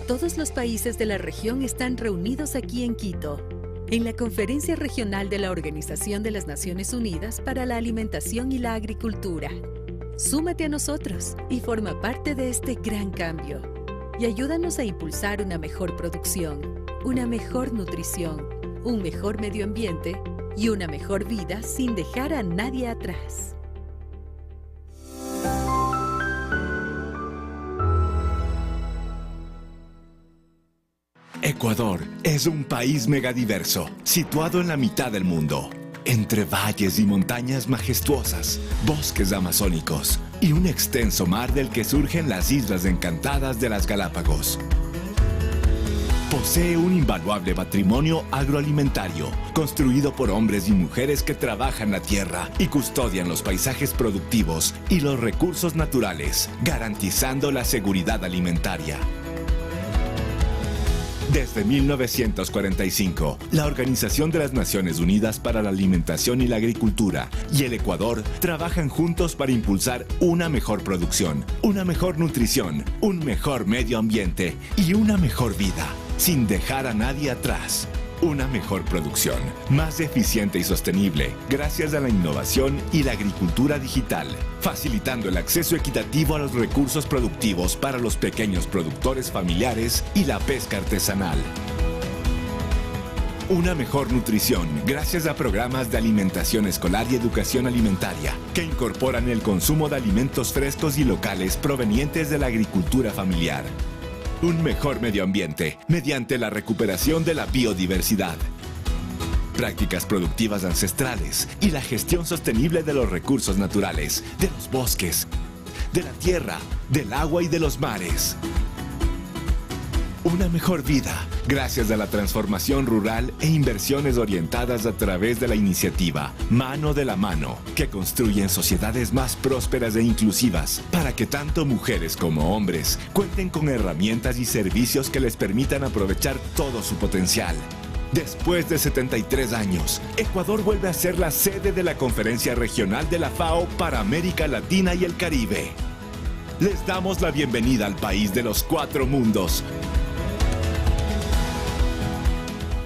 Todos los países de la región están reunidos aquí en Quito, en la Conferencia Regional de la Organización de las Naciones Unidas para la Alimentación y la Agricultura. Súmate a nosotros y forma parte de este gran cambio. Y ayúdanos a impulsar una mejor producción, una mejor nutrición, un mejor medio ambiente y una mejor vida sin dejar a nadie atrás. Ecuador es un país megadiverso, situado en la mitad del mundo, entre valles y montañas majestuosas, bosques amazónicos y un extenso mar del que surgen las islas encantadas de las Galápagos. Posee un invaluable patrimonio agroalimentario, construido por hombres y mujeres que trabajan la tierra y custodian los paisajes productivos y los recursos naturales, garantizando la seguridad alimentaria. Desde 1945, la Organización de las Naciones Unidas para la Alimentación y la Agricultura y el Ecuador trabajan juntos para impulsar una mejor producción, una mejor nutrición, un mejor medio ambiente y una mejor vida, sin dejar a nadie atrás. Una mejor producción, más eficiente y sostenible, gracias a la innovación y la agricultura digital, facilitando el acceso equitativo a los recursos productivos para los pequeños productores familiares y la pesca artesanal. Una mejor nutrición, gracias a programas de alimentación escolar y educación alimentaria, que incorporan el consumo de alimentos frescos y locales provenientes de la agricultura familiar. Un mejor medio ambiente, mediante la recuperación de la biodiversidad. Prácticas productivas ancestrales y la gestión sostenible de los recursos naturales, de los bosques, de la tierra, del agua y de los mares. Una mejor vida, gracias a la transformación rural e inversiones orientadas a través de la iniciativa Mano de la Mano, que construyen sociedades más prósperas e inclusivas, para que tanto mujeres como hombres cuenten con herramientas y servicios que les permitan aprovechar todo su potencial. Después de 73 años, Ecuador vuelve a ser la sede de la Conferencia Regional de la FAO para América Latina y el Caribe. Les damos la bienvenida al país de los 4 mundos,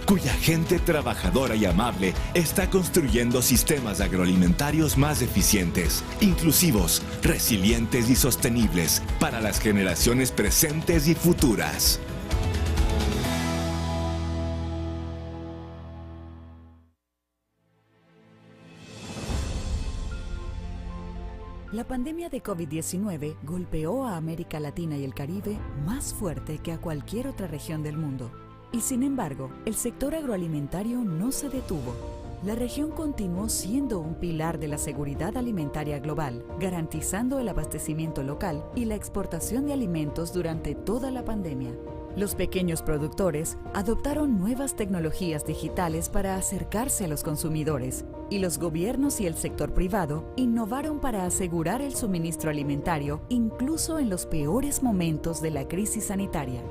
cuya gente trabajadora y amable está construyendo sistemas agroalimentarios más eficientes, inclusivos, resilientes y sostenibles para las generaciones presentes y futuras. La pandemia de COVID-19 golpeó a América Latina y el Caribe más fuerte que a cualquier otra región del mundo. Y sin embargo, el sector agroalimentario no se detuvo. La región continuó siendo un pilar de la seguridad alimentaria global, garantizando el abastecimiento local y la exportación de alimentos durante toda la pandemia. Los pequeños productores adoptaron nuevas tecnologías digitales para acercarse a los consumidores, y los gobiernos y el sector privado innovaron para asegurar el suministro alimentario incluso en los peores momentos de la crisis sanitaria.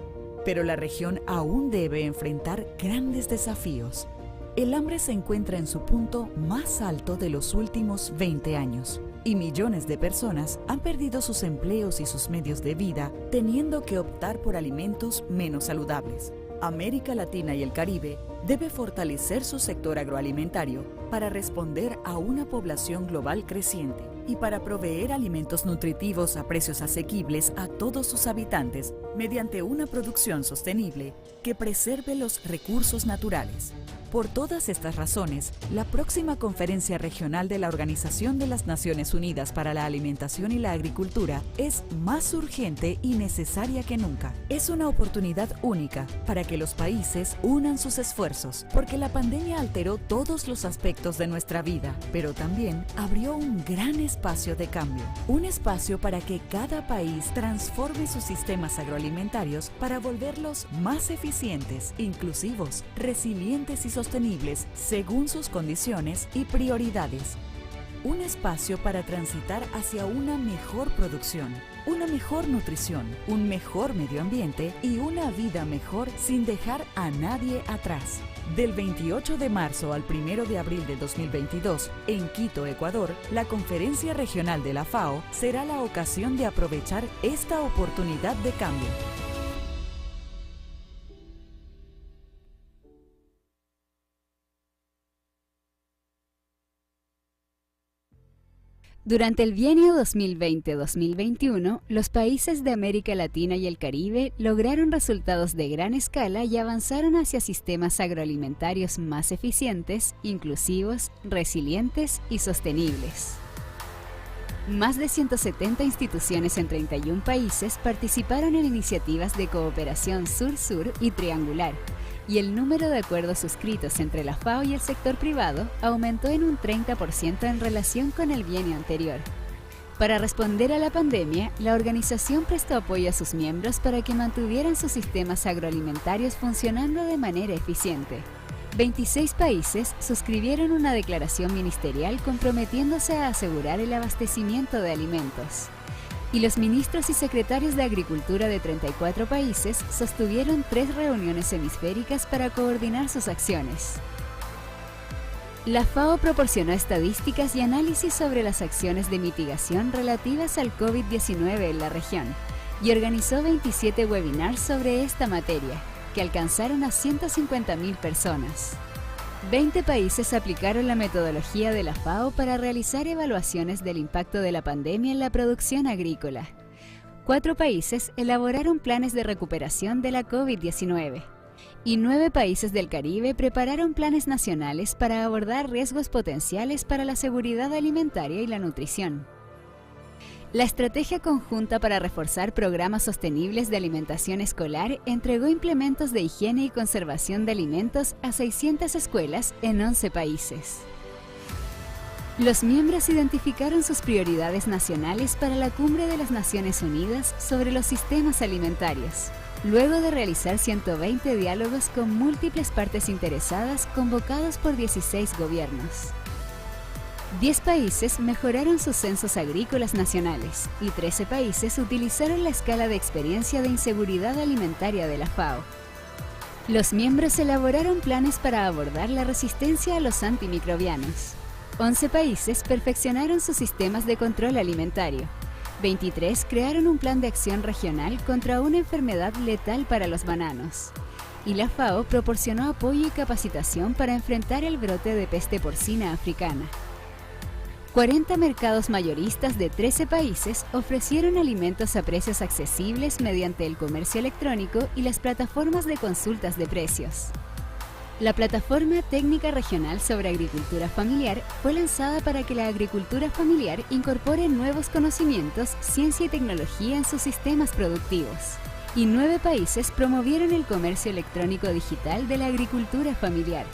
Pero la región aún debe enfrentar grandes desafíos. El hambre se encuentra en su punto más alto de los últimos 20 años, y millones de personas han perdido sus empleos y sus medios de vida, teniendo que optar por alimentos menos saludables. América Latina y el Caribe debe fortalecer su sector agroalimentario para responder a una población global creciente y para proveer alimentos nutritivos a precios asequibles a todos sus habitantes mediante una producción sostenible que preserve los recursos naturales. Por todas estas razones, la próxima Conferencia Regional de la Organización de las Naciones Unidas para la Alimentación y la Agricultura es más urgente y necesaria que nunca. Es una oportunidad única para que los países unan sus esfuerzos, porque la pandemia alteró todos los aspectos de nuestra vida, pero también abrió un gran espacio de cambio. Un espacio para que cada país transforme sus sistemas agroalimentarios para volverlos más eficientes, inclusivos, resilientes y sostenibles según sus condiciones y prioridades. Un espacio para transitar hacia una mejor producción, una mejor nutrición, un mejor medio ambiente y una vida mejor sin dejar a nadie atrás. Del 28 de marzo al 1 de abril de 2022, en Quito, Ecuador, la Conferencia Regional de la FAO será la ocasión de aprovechar esta oportunidad de cambio. Durante el bienio 2020-2021, los países de América Latina y el Caribe lograron resultados de gran escala y avanzaron hacia sistemas agroalimentarios más eficientes, inclusivos, resilientes y sostenibles. Más de 170 instituciones en 31 países participaron en iniciativas de cooperación sur-sur y triangular, y el número de acuerdos suscritos entre la FAO y el sector privado aumentó en un 30% en relación con el bienio anterior. Para responder a la pandemia, la organización prestó apoyo a sus miembros para que mantuvieran sus sistemas agroalimentarios funcionando de manera eficiente. 26 países suscribieron una declaración ministerial comprometiéndose a asegurar el abastecimiento de alimentos. Y los ministros y secretarios de Agricultura de 34 países sostuvieron 3 reuniones hemisféricas para coordinar sus acciones. La FAO proporcionó estadísticas y análisis sobre las acciones de mitigación relativas al COVID-19 en la región y organizó 27 webinars sobre esta materia, que alcanzaron a 150.000 personas. 20 países aplicaron la metodología de la FAO para realizar evaluaciones del impacto de la pandemia en la producción agrícola. 4 países elaboraron planes de recuperación de la COVID-19. Y 9 países del Caribe prepararon planes nacionales para abordar riesgos potenciales para la seguridad alimentaria y la nutrición. La Estrategia Conjunta para Reforzar Programas Sostenibles de Alimentación Escolar entregó implementos de higiene y conservación de alimentos a 600 escuelas en 11 países. Los miembros identificaron sus prioridades nacionales para la Cumbre de las Naciones Unidas sobre los sistemas alimentarios, luego de realizar 120 diálogos con múltiples partes interesadas convocados por 16 gobiernos. 10 países mejoraron sus censos agrícolas nacionales y 13 países utilizaron la escala de experiencia de inseguridad alimentaria de la FAO. Los miembros elaboraron planes para abordar la resistencia a los antimicrobianos. 11 países perfeccionaron sus sistemas de control alimentario. 23 crearon un plan de acción regional contra una enfermedad letal para los bananos. Y la FAO proporcionó apoyo y capacitación para enfrentar el brote de peste porcina africana. 40 mercados mayoristas de 13 países ofrecieron alimentos a precios accesibles mediante el comercio electrónico y las plataformas de consultas de precios. La Plataforma Técnica Regional sobre Agricultura Familiar fue lanzada para que la agricultura familiar incorpore nuevos conocimientos, ciencia y tecnología en sus sistemas productivos. Y 9 países promovieron el comercio electrónico digital de la agricultura familiar.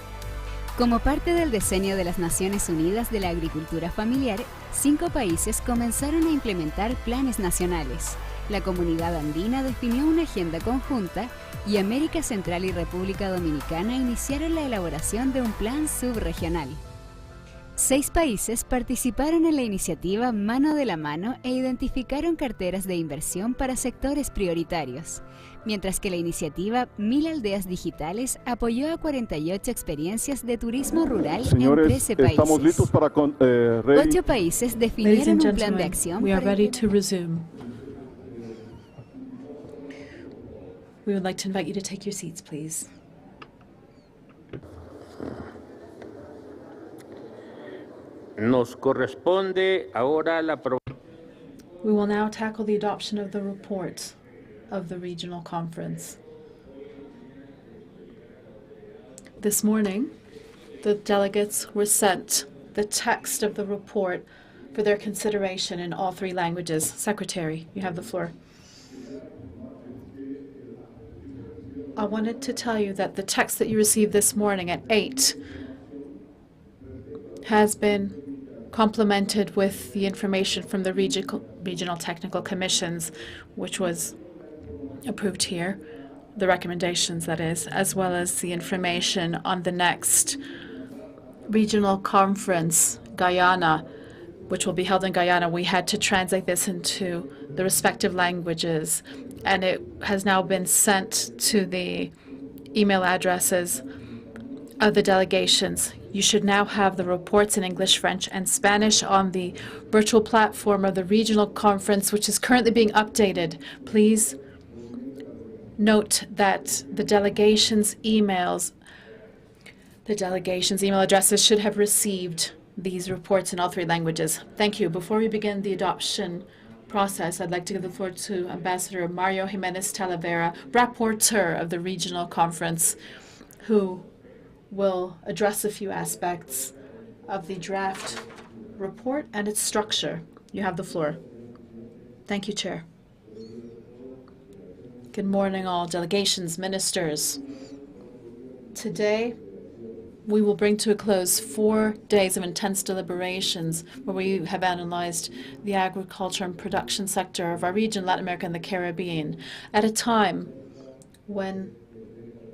Como parte del diseño de las Naciones Unidas de la Agricultura Familiar, 5 países comenzaron a implementar planes nacionales. La Comunidad Andina definió una agenda conjunta y América Central y República Dominicana iniciaron la elaboración de un plan subregional. 6 países participaron en la iniciativa Mano de la Mano e identificaron carteras de inversión para sectores prioritarios, mientras que la iniciativa 1000 Aldeas Digitales apoyó a 48 experiencias de turismo rural en 13 países. Estamos listos para 8 países definieron un plan de acción we are para ready to resume. We would like to invite you to take your seats, please. Nos corresponde ahora la We will now tackle the adoption of the report of the regional conference. This morning, the delegates were sent the text of the report for their consideration in all 3 languages. Secretary, you have the floor. I wanted to tell you that the text that you received this morning at 8 has been complemented with the information from the regional technical commissions, which was approved here, the recommendations, that is, as well as the information on the next regional conference, Guyana, which will be held in Guyana. We had to translate this into the respective languages, and it has now been sent to the email addresses of the delegations. You should now have the reports in English, French, and Spanish on the virtual platform of the regional conference, which is currently being updated. Please note that the delegations' email addresses should have received these reports in all 3 languages. Thank you. Before we begin the adoption process, I'd like to give the floor to Ambassador Mario Jimenez Talavera, rapporteur of the regional conference, who will address a few aspects of the draft report and its structure. You have the floor. Thank you, Chair. Good morning, all delegations, ministers. Today, we will bring to a close 4 days of intense deliberations where we have analyzed the agriculture and production sector of our region, Latin America and the Caribbean, at a time when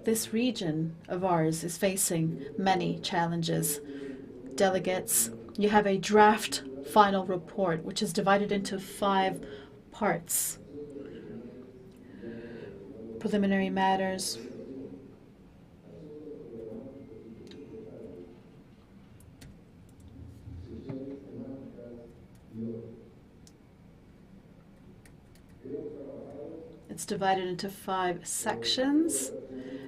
this region of ours is facing many challenges. Delegates, you have a draft final report which is divided into 5 parts. Preliminary matters, it's divided into 5 sections,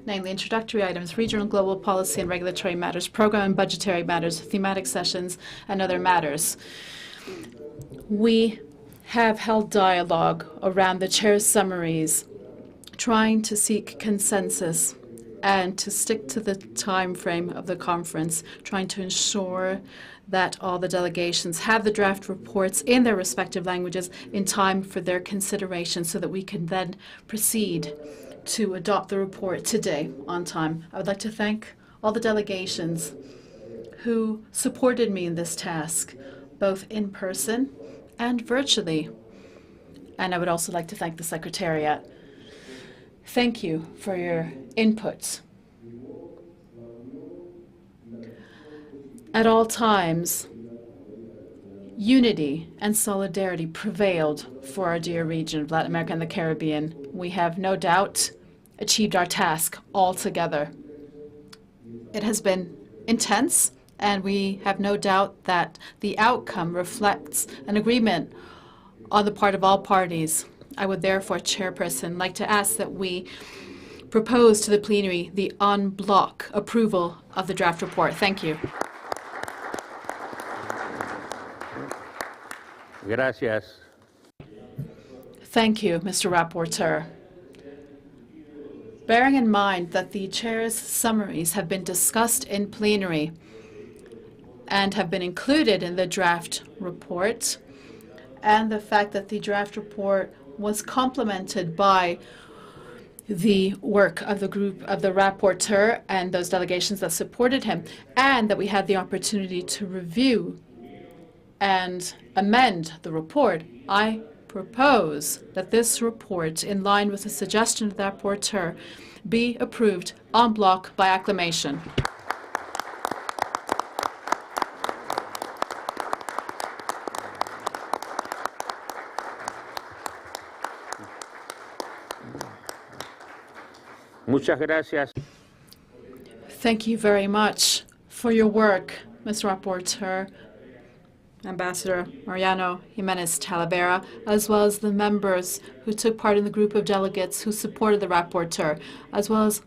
namely introductory items, regional global policy and regulatory matters, program and budgetary matters, thematic sessions, and other matters. We have held dialogue around the chair's summaries, trying to seek consensus and to stick to the time frame of the conference, trying to ensure that all the delegations have the draft reports in their respective languages in time for their consideration so that we can then proceed to adopt the report today on time. I would like to thank all the delegations who supported me in this task, both in person and virtually. And I would also like to thank the Secretariat. Thank you for your input. At all times, unity and solidarity prevailed for our dear region of Latin America and the Caribbean. We have no doubt achieved our task all together. It has been intense, and we have no doubt that the outcome reflects an agreement on the part of all parties. I would therefore, Chairperson, like to ask that we propose to the plenary the en bloc approval of the draft report. Thank you. Gracias. Thank you, Mr. Rapporteur. Bearing in mind that the chair's summaries have been discussed in plenary and have been included in the draft report, and the fact that the draft report was complemented by the work of the group of the rapporteur and those delegations that supported him, and that we had the opportunity to review and amend the report, I propose that this report, in line with the suggestion of the rapporteur, be approved en bloc by acclamation. Muchas gracias. Thank you very much for your work, Mr. Rapporteur, Ambassador Mariano Jimenez Talavera, as well as the members who took part in the group of delegates who supported the rapporteur, as well as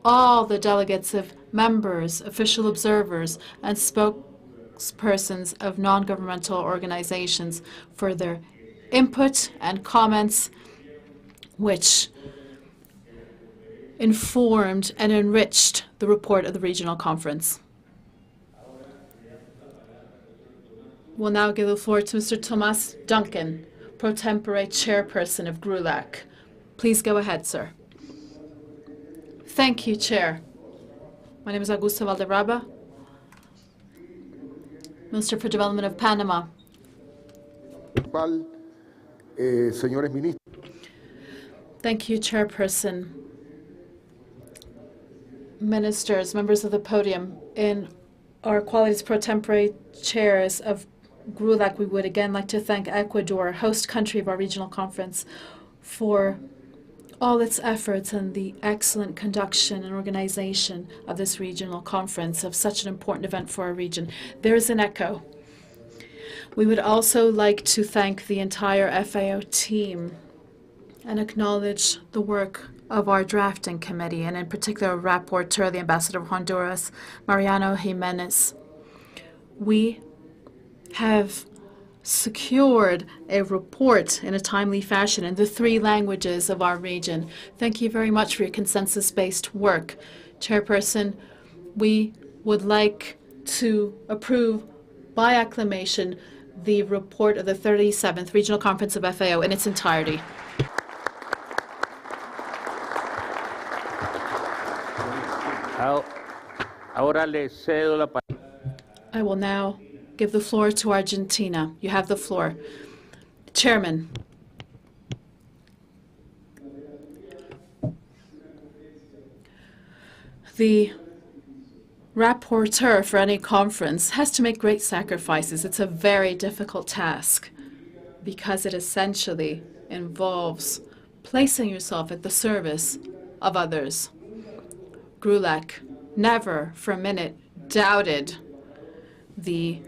all the delegates of members, official observers, and spokespersons of non-governmental organizations for their input and comments, which informed and enriched the report of the regional conference. We'll now give the floor to Mr. Thomas Duncan, pro tempore chairperson of GRULAC. Please go ahead, sir. Thank you, Chair. My name is Augusto Valderrama, Minister for Development of Panama. Thank you, Chairperson. Ministers, members of the podium, in our qualities pro tempore chairs of GRULAC, we would again like to thank Ecuador, host country of our regional conference, for all its efforts and the excellent conduction and organization of this regional conference of such an important event for our region. There is an echo. We would also like to thank the entire FAO team and acknowledge the work of our drafting committee, and in particular, Rapporteur, the Ambassador of Honduras, Mariano Jimenez. We have secured a report in a timely fashion in the 3 languages of our region. Thank you very much for your consensus-based work. Chairperson, we would like to approve by acclamation the report of the 37th Regional Conference of FAO in its entirety. Ahora le cedo la palabra. I will now give the floor to Argentina. You have the floor. Chairman. The rapporteur for any conference has to make great sacrifices. It's a very difficult task because it essentially involves placing yourself at the service of others. GRULAC never for a minute doubted the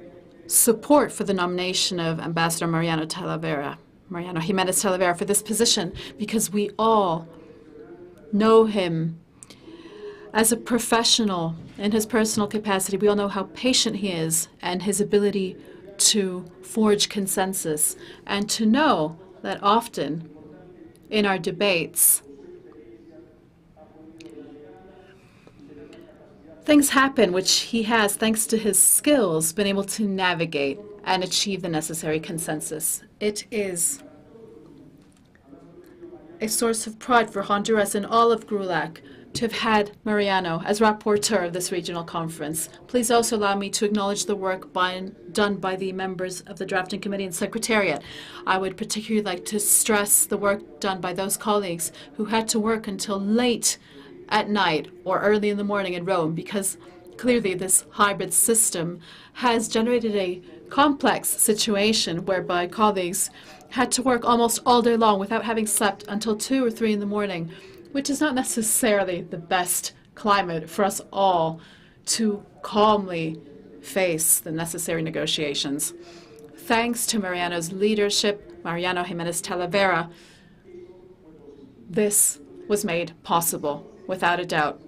support for the nomination of Ambassador Mariano Jimenez Talavera for this position, because we all know him as a professional in his personal capacity. We all know how patient he is and his ability to forge consensus, and to know that often in our debates, things happen which he has, thanks to his skills, been able to navigate and achieve the necessary consensus. It is a source of pride for Honduras and all of GRULAC to have had Mariano as rapporteur of this regional conference. Please also allow me to acknowledge the work done by the members of the drafting committee and secretariat. I would particularly like to stress the work done by those colleagues who had to work until late at night or early in the morning in Rome, because clearly this hybrid system has generated a complex situation whereby colleagues had to work almost all day long without having slept until 2 or 3 in the morning, which is not necessarily the best climate for us all to calmly face the necessary negotiations. Thanks to Mariano's leadership, Mariano Jimenez Talavera, this was made possible, without a doubt.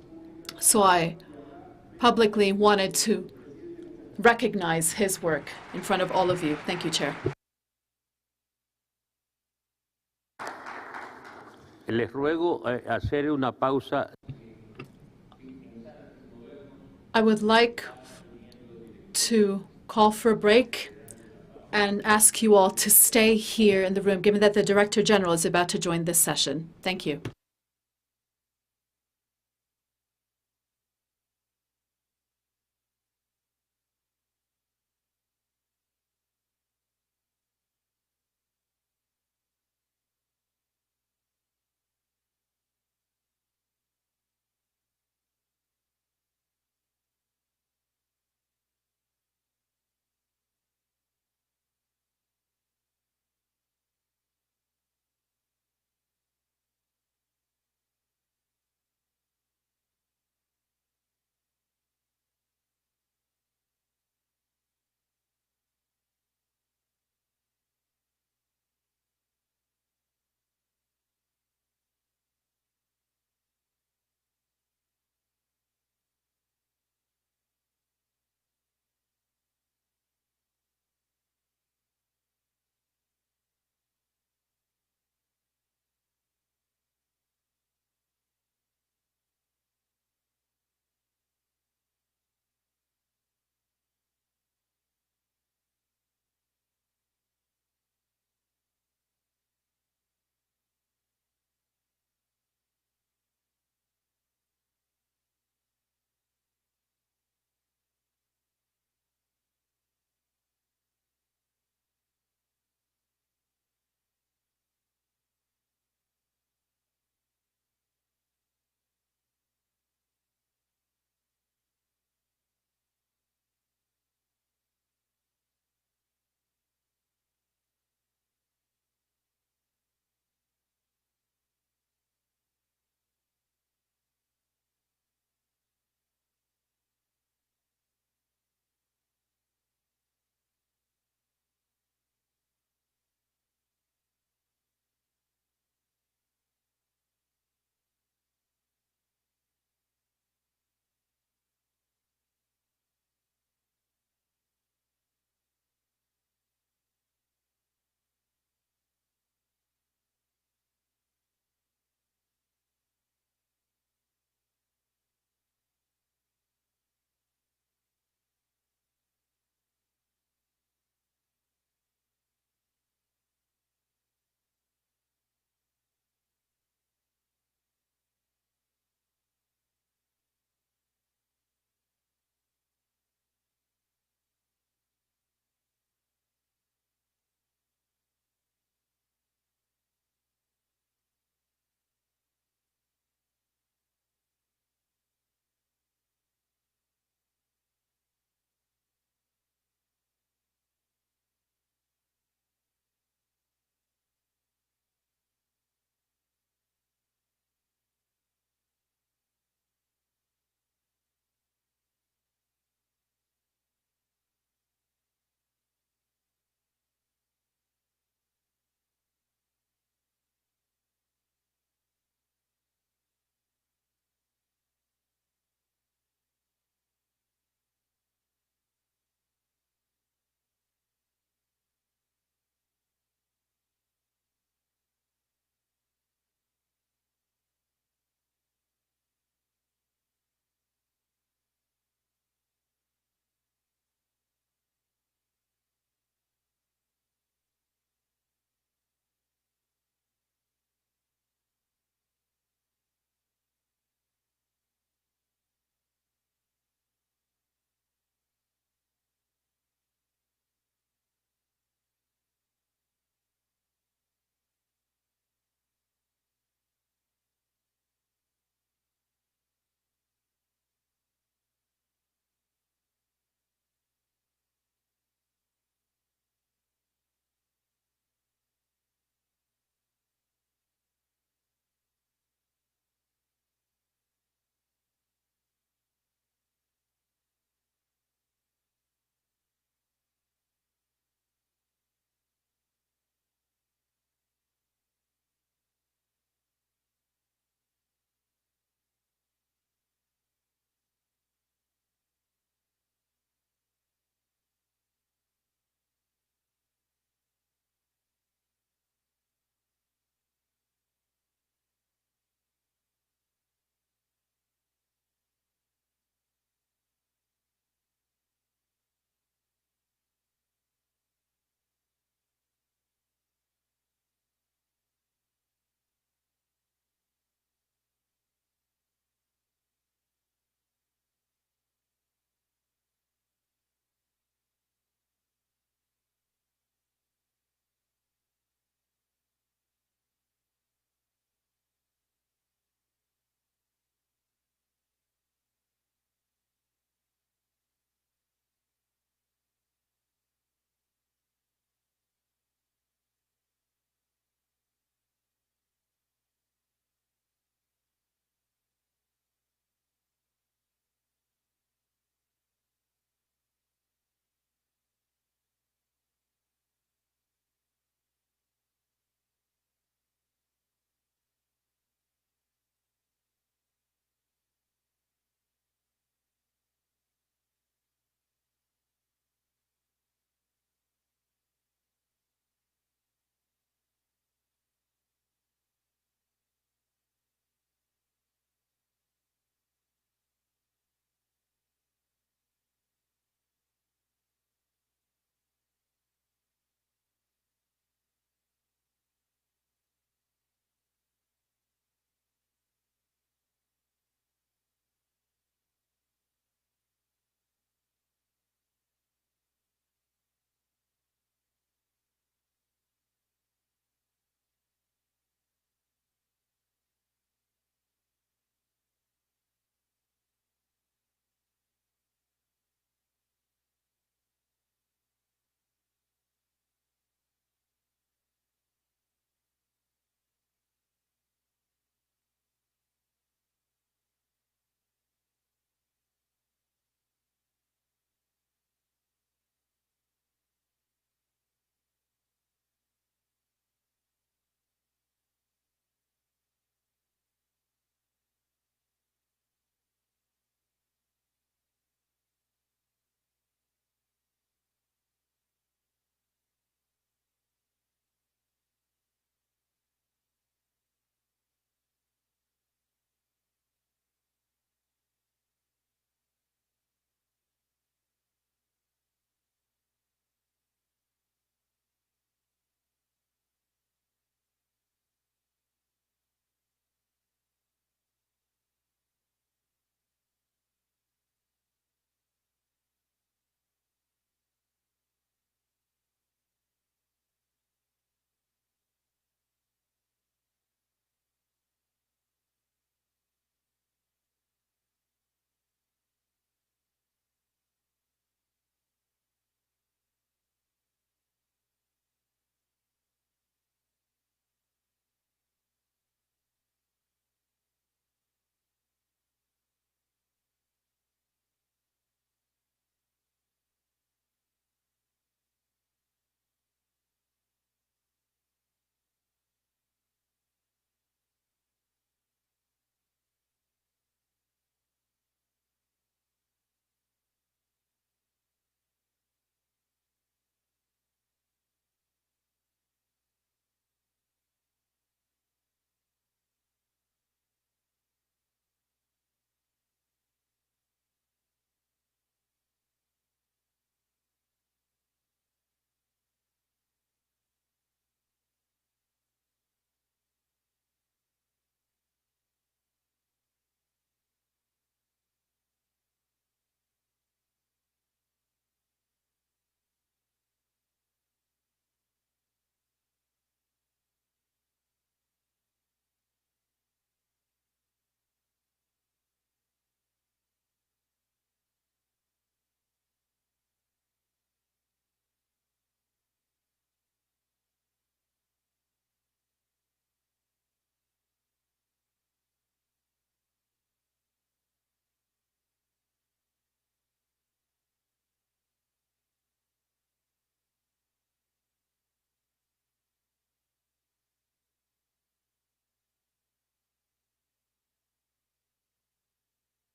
So I publicly wanted to recognize his work in front of all of you. Thank you, Chair. Les ruego hacer una pausa. I would like to call for a break and ask you all to stay here in the room, given that the Director General is about to join this session. Thank you.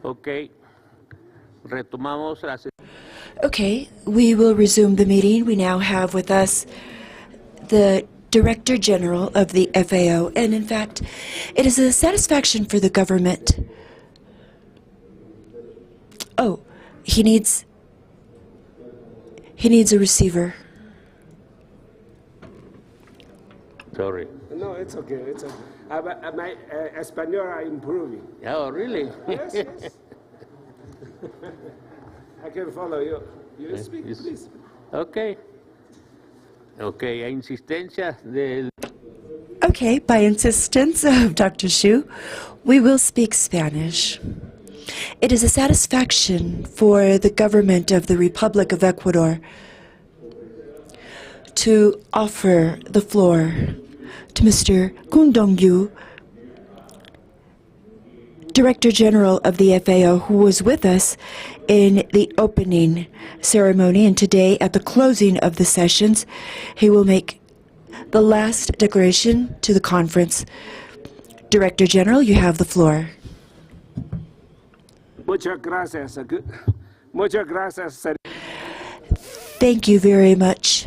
Ok. Retomamos la sesión. Okay, we will resume the meeting. We now have with us the Director General of the FAO, and in fact, it is a satisfaction for the government. Oh, he needs a receiver. Sorry. No, it's okay. It's okay. My Espanol are improving. Oh, really? Yes, yes. I can follow you. You speak, please. Ok. Ok, a insistencia del... Okay, by insistence of Dr. Xu, we will speak Spanish. It is a satisfaction for the government of the Republic of Ecuador to offer the floor to Mr. Kun Dong-yu, Director General of the FAO, who was with us in the opening ceremony, and today at the closing of the sessions, he will make the last declaration to the conference. Director General, you have the floor. Muchas gracias. Muchas gracias. Thank you very much,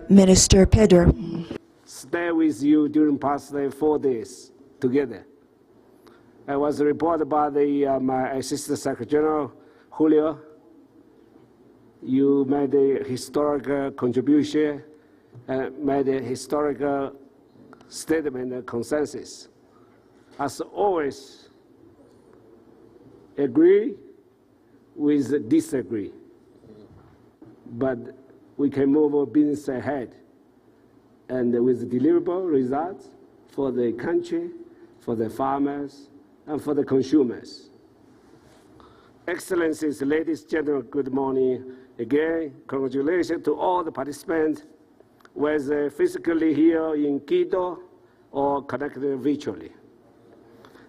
Minister Pedro. Stay with you during past 4 days together. I was reported by my Assistant Secretary General, Julio. You made a historical contribution and made a historical statement and consensus. As always, agree with disagree. But we can move our business ahead and with deliverable results for the country, for the farmers, and for the consumers. Excellencies, ladies and gentlemen, good morning. Again, congratulations to all the participants, whether physically here in Quito or connected virtually.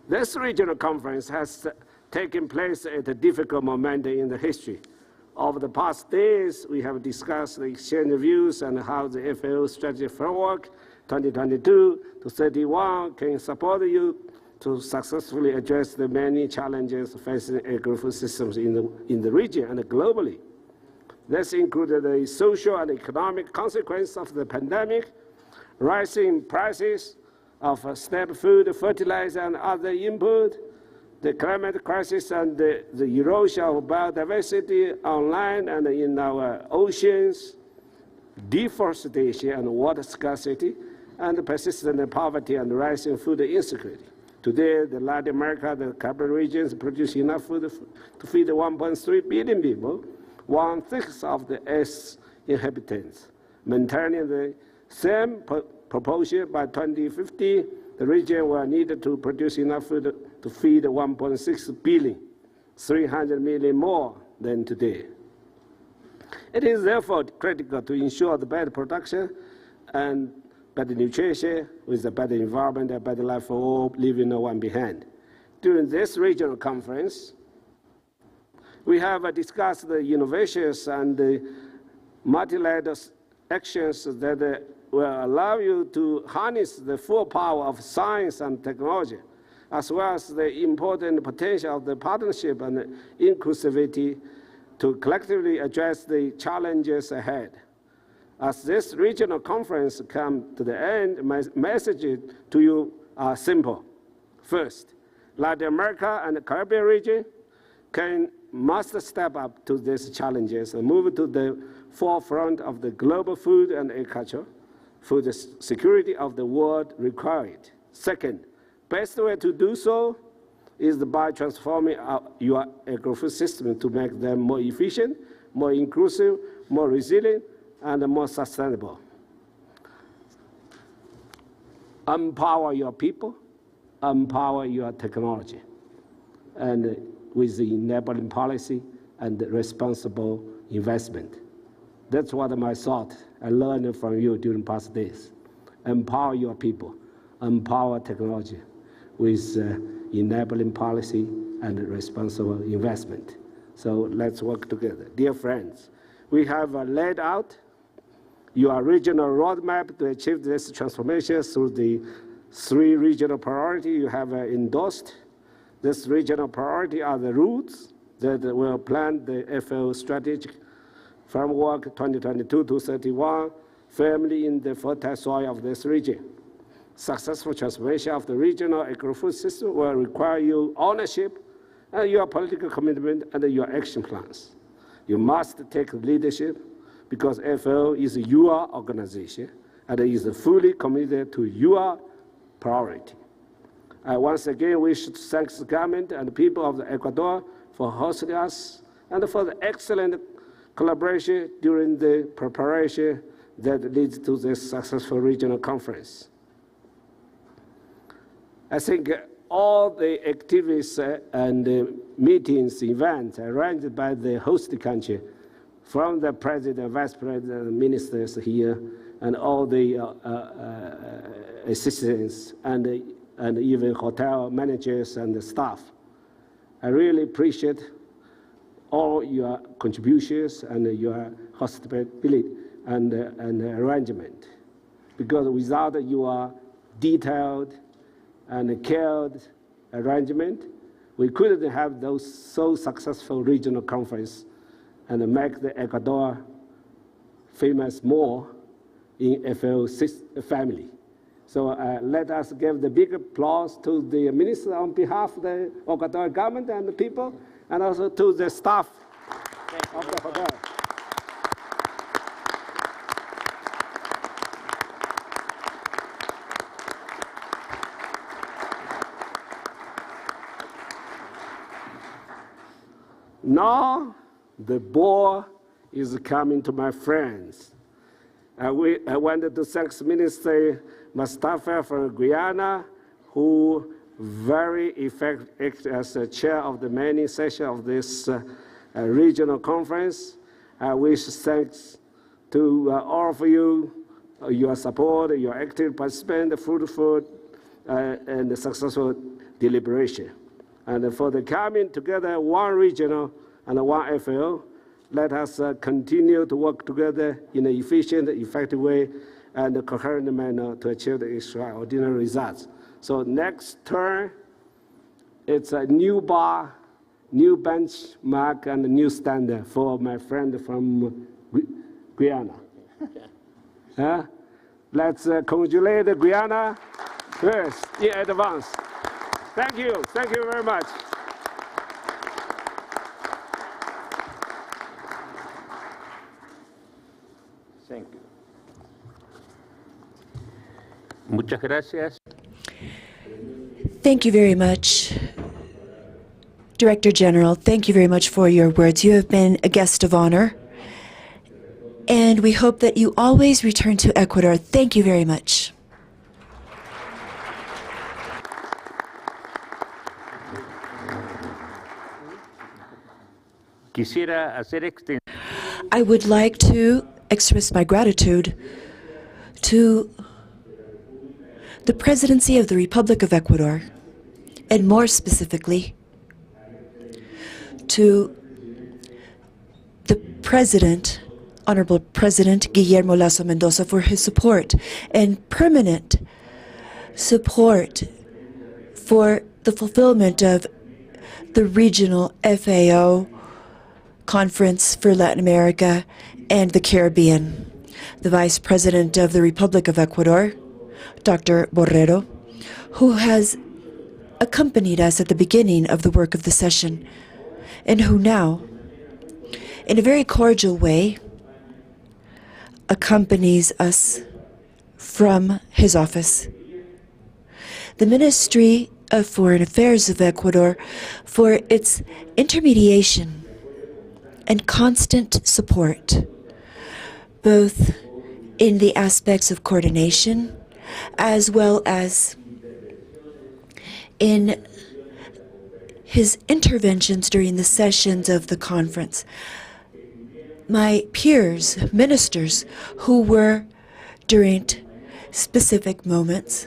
This regional conference has taken place at a difficult moment in the history. Over the past days, we have discussed the exchange of views and how the FAO strategy framework 2022 to 31 can support you to successfully address the many challenges facing agri-food systems in the region and globally. This included the social and economic consequences of the pandemic, rising prices of staple food, fertilizer, and other input, the climate crisis and the erosion of biodiversity on land and in our oceans, deforestation and water scarcity, and persistent poverty and rising food insecurity. Today, the Latin America, the Caribbean regions produce enough food to feed 1.3 billion people, 1/6 of the Earth's inhabitants. Maintaining the same proportion by 2050, the region will need to produce enough food to feed 1.6 billion, 300 million more than today. It is therefore critical to ensure the better production and better nutrition with a better environment and better life for all, leaving no one behind. During this regional conference, we have discussed the innovations and the multilateral actions that will allow you to harness the full power of science and technology, as well as the important potential of the partnership and inclusivity to collectively address the challenges ahead. As this regional conference comes to the end, my message to you are simple. First, Latin America and the Caribbean region must step up to these challenges and move to the forefront of the global food and agriculture, food security of the world required. Second, best way to do so is by transforming your agri-food system to make them more efficient, more inclusive, more resilient, and more sustainable. Empower your people, empower your technology, and with the enabling policy and responsible investment. That's what my thought I learned from you during past days. Empower your people, empower technology with enabling policy and responsible investment. So let's work together. Dear friends, we have laid out your regional roadmap to achieve this transformation through the 3 regional priorities you have endorsed. This regional priority are the routes that will plan the FAO strategic framework 2022-31 firmly in the fertile soil of this region. Successful transformation of the regional agri-food system will require your ownership and your political commitment and your action plans. You must take leadership because FAO is your organization and is fully committed to your priority. I once again wish to thank the government and the people of Ecuador for hosting us and for the excellent collaboration during the preparation that leads to this successful regional conference. I think all the activities and meetings, events arranged by the host country, from the president, vice president, ministers here, and all the assistants, and even hotel managers and the staff. I really appreciate all your contributions and your hospitality and arrangement, because without your detailed and cared arrangement, we couldn't have those so successful regional conference and make the Ecuador famous more in FAO family. So let us give the big applause to the minister on behalf of the Ecuador government and the people, and also to the staff of the hotel. Now the ball is coming to my friends. I wanted to thank Minister Mustafa from Guyana, who very effective as the chair of the main session of this regional conference. I wish thanks to all of you, your support, your active participation, the fruitful and the successful deliberation. And for the coming together, one regional and one FAO, let us continue to work together in an efficient, effective way and a coherent manner to achieve the extraordinary results. So next turn, it's a new bar, new benchmark, and a new standard for my friend from Guyana. Let's congratulate Guyana first in advance. Thank you very much. Thank you. Muchas gracias. Thank you very much, Director General. Thank you very much for your words. You have been a guest of honor, and we hope that you always return to Ecuador. Thank you very much. I would like to express my gratitude to the Presidency of the Republic of Ecuador, and more specifically to the President, Honorable President Guillermo Lasso Mendoza, for his support and permanent support for the fulfillment of the regional FAO Conference for Latin America and the Caribbean. The Vice President of the Republic of Ecuador, Dr. Borrero, who has accompanied us at the beginning of the work of the session, and who now, in a very cordial way, accompanies us from his office. The Ministry of Foreign Affairs of Ecuador for its intermediation and constant support, both in the aspects of coordination as well as in his interventions during the sessions of the conference. My peers, ministers, who were during specific moments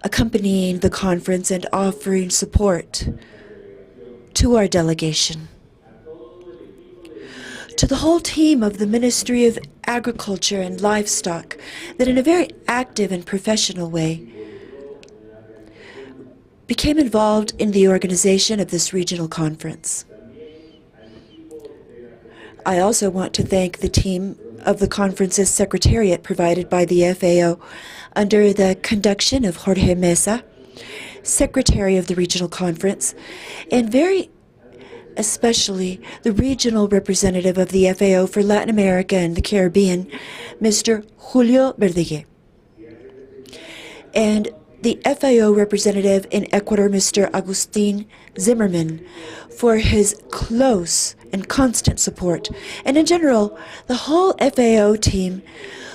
accompanying the conference and offering support to our delegation. To the whole team of the Ministry of Agriculture and Livestock, that in a very active and professional way became involved in the organization of this regional conference. I also want to thank the team of the conference's secretariat provided by the FAO under the conduction of Jorge Mesa, Secretary of the Regional Conference, and very especially the regional representative of the FAO for Latin America and the Caribbean, Mr. Julio Verdeguer, and the FAO representative in Ecuador, Mr. Agustin Zimmerman, for his close and constant support, and in general, the whole FAO team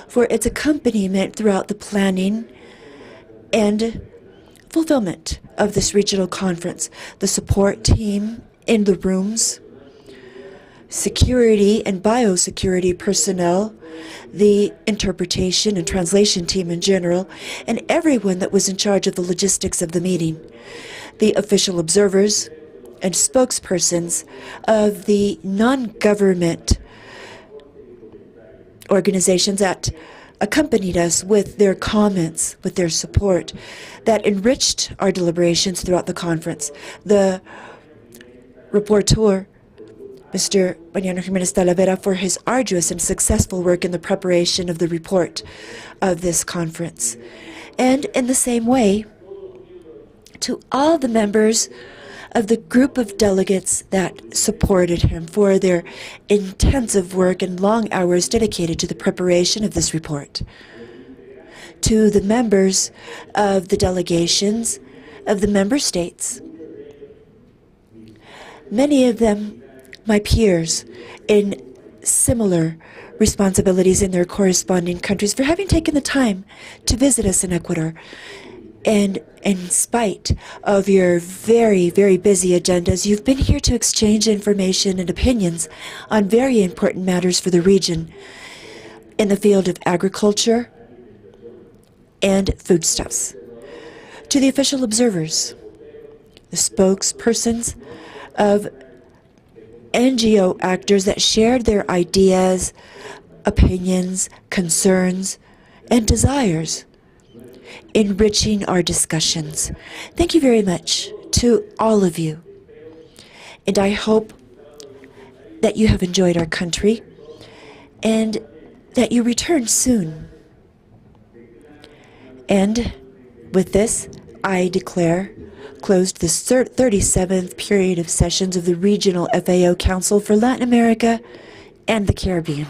for its accompaniment throughout the planning and fulfillment of this regional conference. The support team in the rooms, security and biosecurity personnel, the interpretation and translation team in general, and everyone that was in charge of the logistics of the meeting, the official observers and spokespersons of the non-government organizations that accompanied us with their comments, with their support, that enriched our deliberations throughout the conference. The rapporteur, Mr. Mariano Jimenez Talavera, for his arduous and successful work in the preparation of the report of this conference. And in the same way, to all the members of the group of delegates that supported him for their intensive work and long hours dedicated to the preparation of this report. To the members of the delegations of the member states, many of them my peers in similar responsibilities in their corresponding countries, for having taken the time to visit us in Ecuador. And in spite of your very, very busy agendas, you've been here to exchange information and opinions on very important matters for the region in the field of agriculture and foodstuffs. To the official observers, the spokespersons of NGO actors that shared their ideas, opinions, concerns, and desires, enriching our discussions. Thank you very much to all of you. And I hope that you have enjoyed our country and that you return soon. And with this, I declare closed the 37th period of sessions of the Regional FAO Council for Latin America and the Caribbean.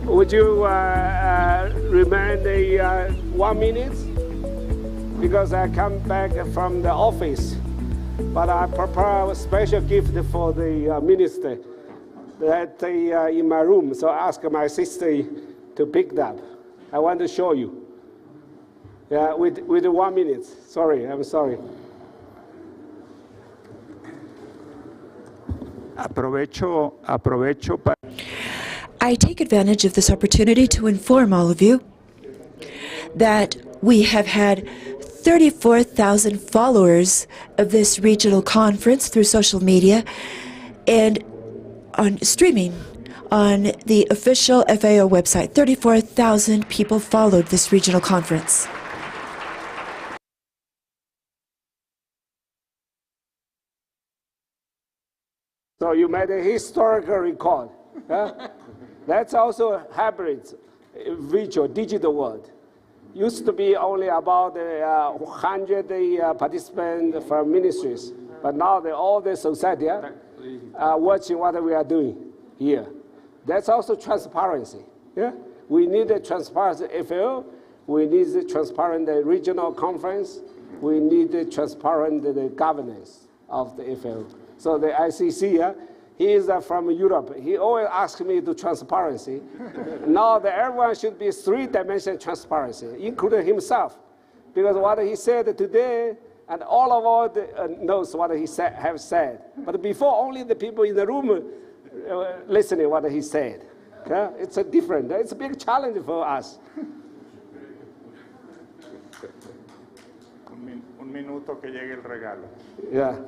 Would you remain the 1 minute? Because I come back from the office, but I prepare a special gift for the minister. that in my room, so I asked my sister to pick that. I want to show you. Yeah, with 1 minute. Sorry, I'm sorry. Aprovecho para... I take advantage of this opportunity to inform all of you that we have had 34,000 followers of this regional conference through social media and on streaming on the official FAO website. 34,000 people followed this regional conference. So you made a historical record. Huh? That's also hybrid, virtual, digital world. Used to be only about 100 participants from ministries, but now all the society are watching what we are doing here. That's also transparency. Yeah? We need a transparent FAO. We need a transparent regional conference. We need a transparent governance of the FAO. So the ICC, he is from Europe. He always asks me to transparency. Now everyone should be three-dimensional transparency, including himself. Because what he said today, and all of us knows what he have said. But before, only the people in the room listening what he said. Okay? It's different. It's a big challenge for us. Un minuto que llegue el regalo. Yeah.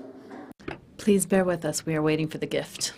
Please bear with us. We are waiting for the gift.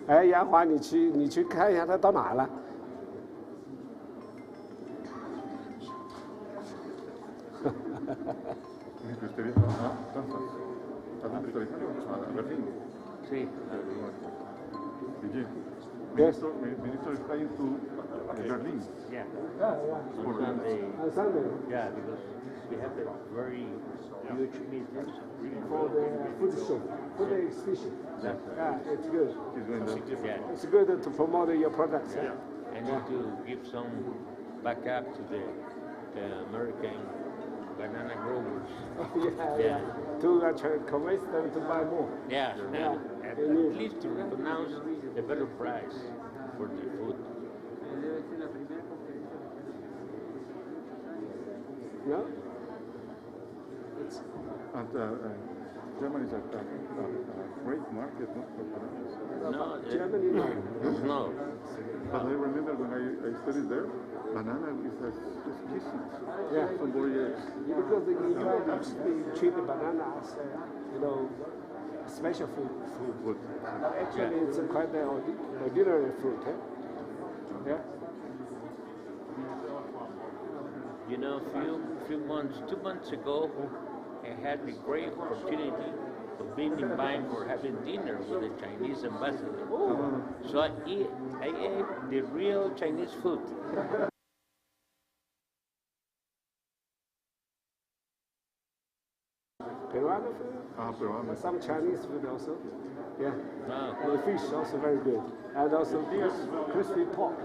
哎，杨华，你去看一下他到哪了？Sí. Ministro is flying to Berlin. Yeah. On Sunday. Yeah, because we have a very huge meeting For the food show, food exhibition. Yeah, it's good. Yeah. It's good to promote your products. Yeah. I need to give some backup to the American banana growers. Yeah. To convince them to buy more. Yeah. At least to pronounce a better price for the food. No? And Germany is a great market, not for bananas. No, Germany, no. But I remember when I studied there, banana is exquisite. Yeah. Somebody, Because in Europe, we treat the banana as special food. But actually, it's quite an ordinary fruit. Yeah. You know, few months, 2 months ago, I had the great opportunity of being invited for having dinner with the Chinese ambassador. So I ate the real Chinese food. Peruano food? Peruano. Some Chinese food also. Yeah. Wow. The fish also very good. And also crispy pork.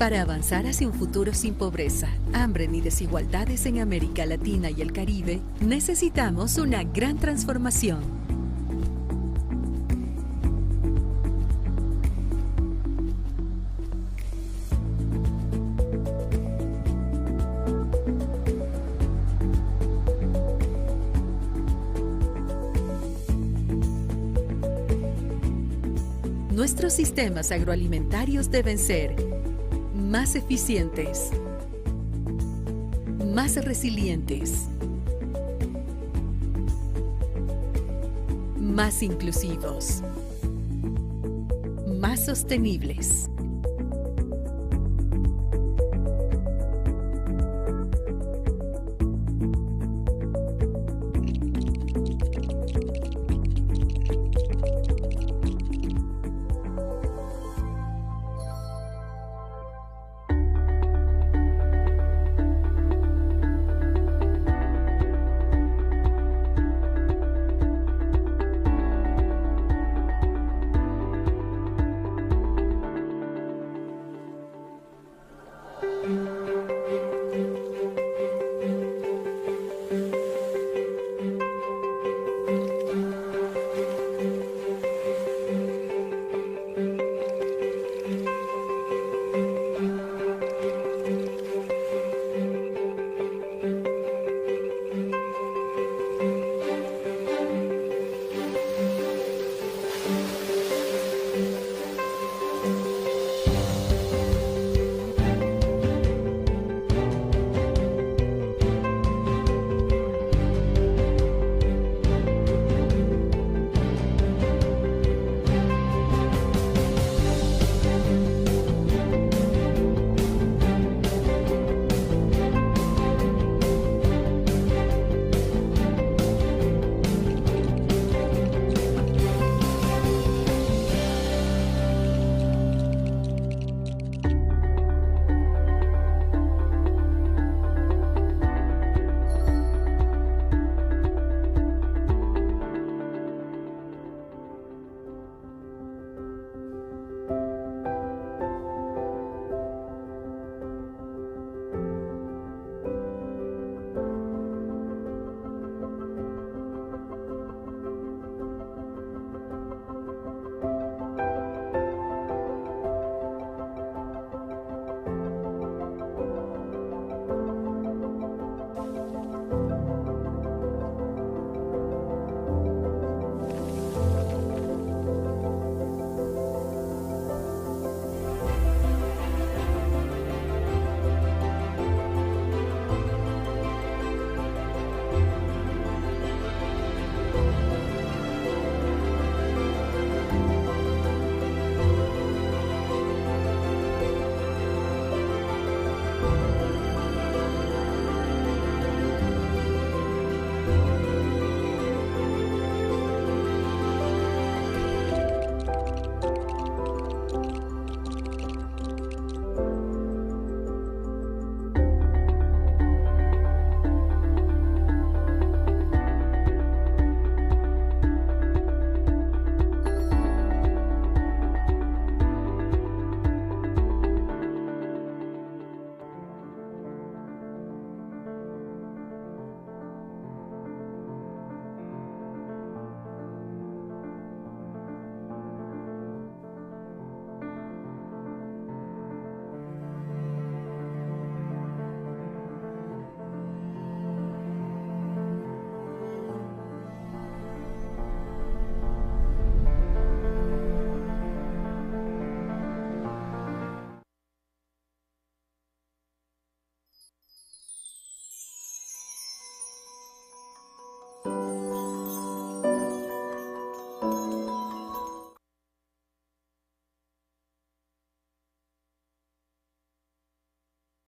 Para avanzar hacia un futuro sin pobreza, hambre ni desigualdades en América Latina y el Caribe, necesitamos una gran transformación. Nuestros sistemas agroalimentarios deben ser más eficientes, más resilientes, más inclusivos, más sostenibles.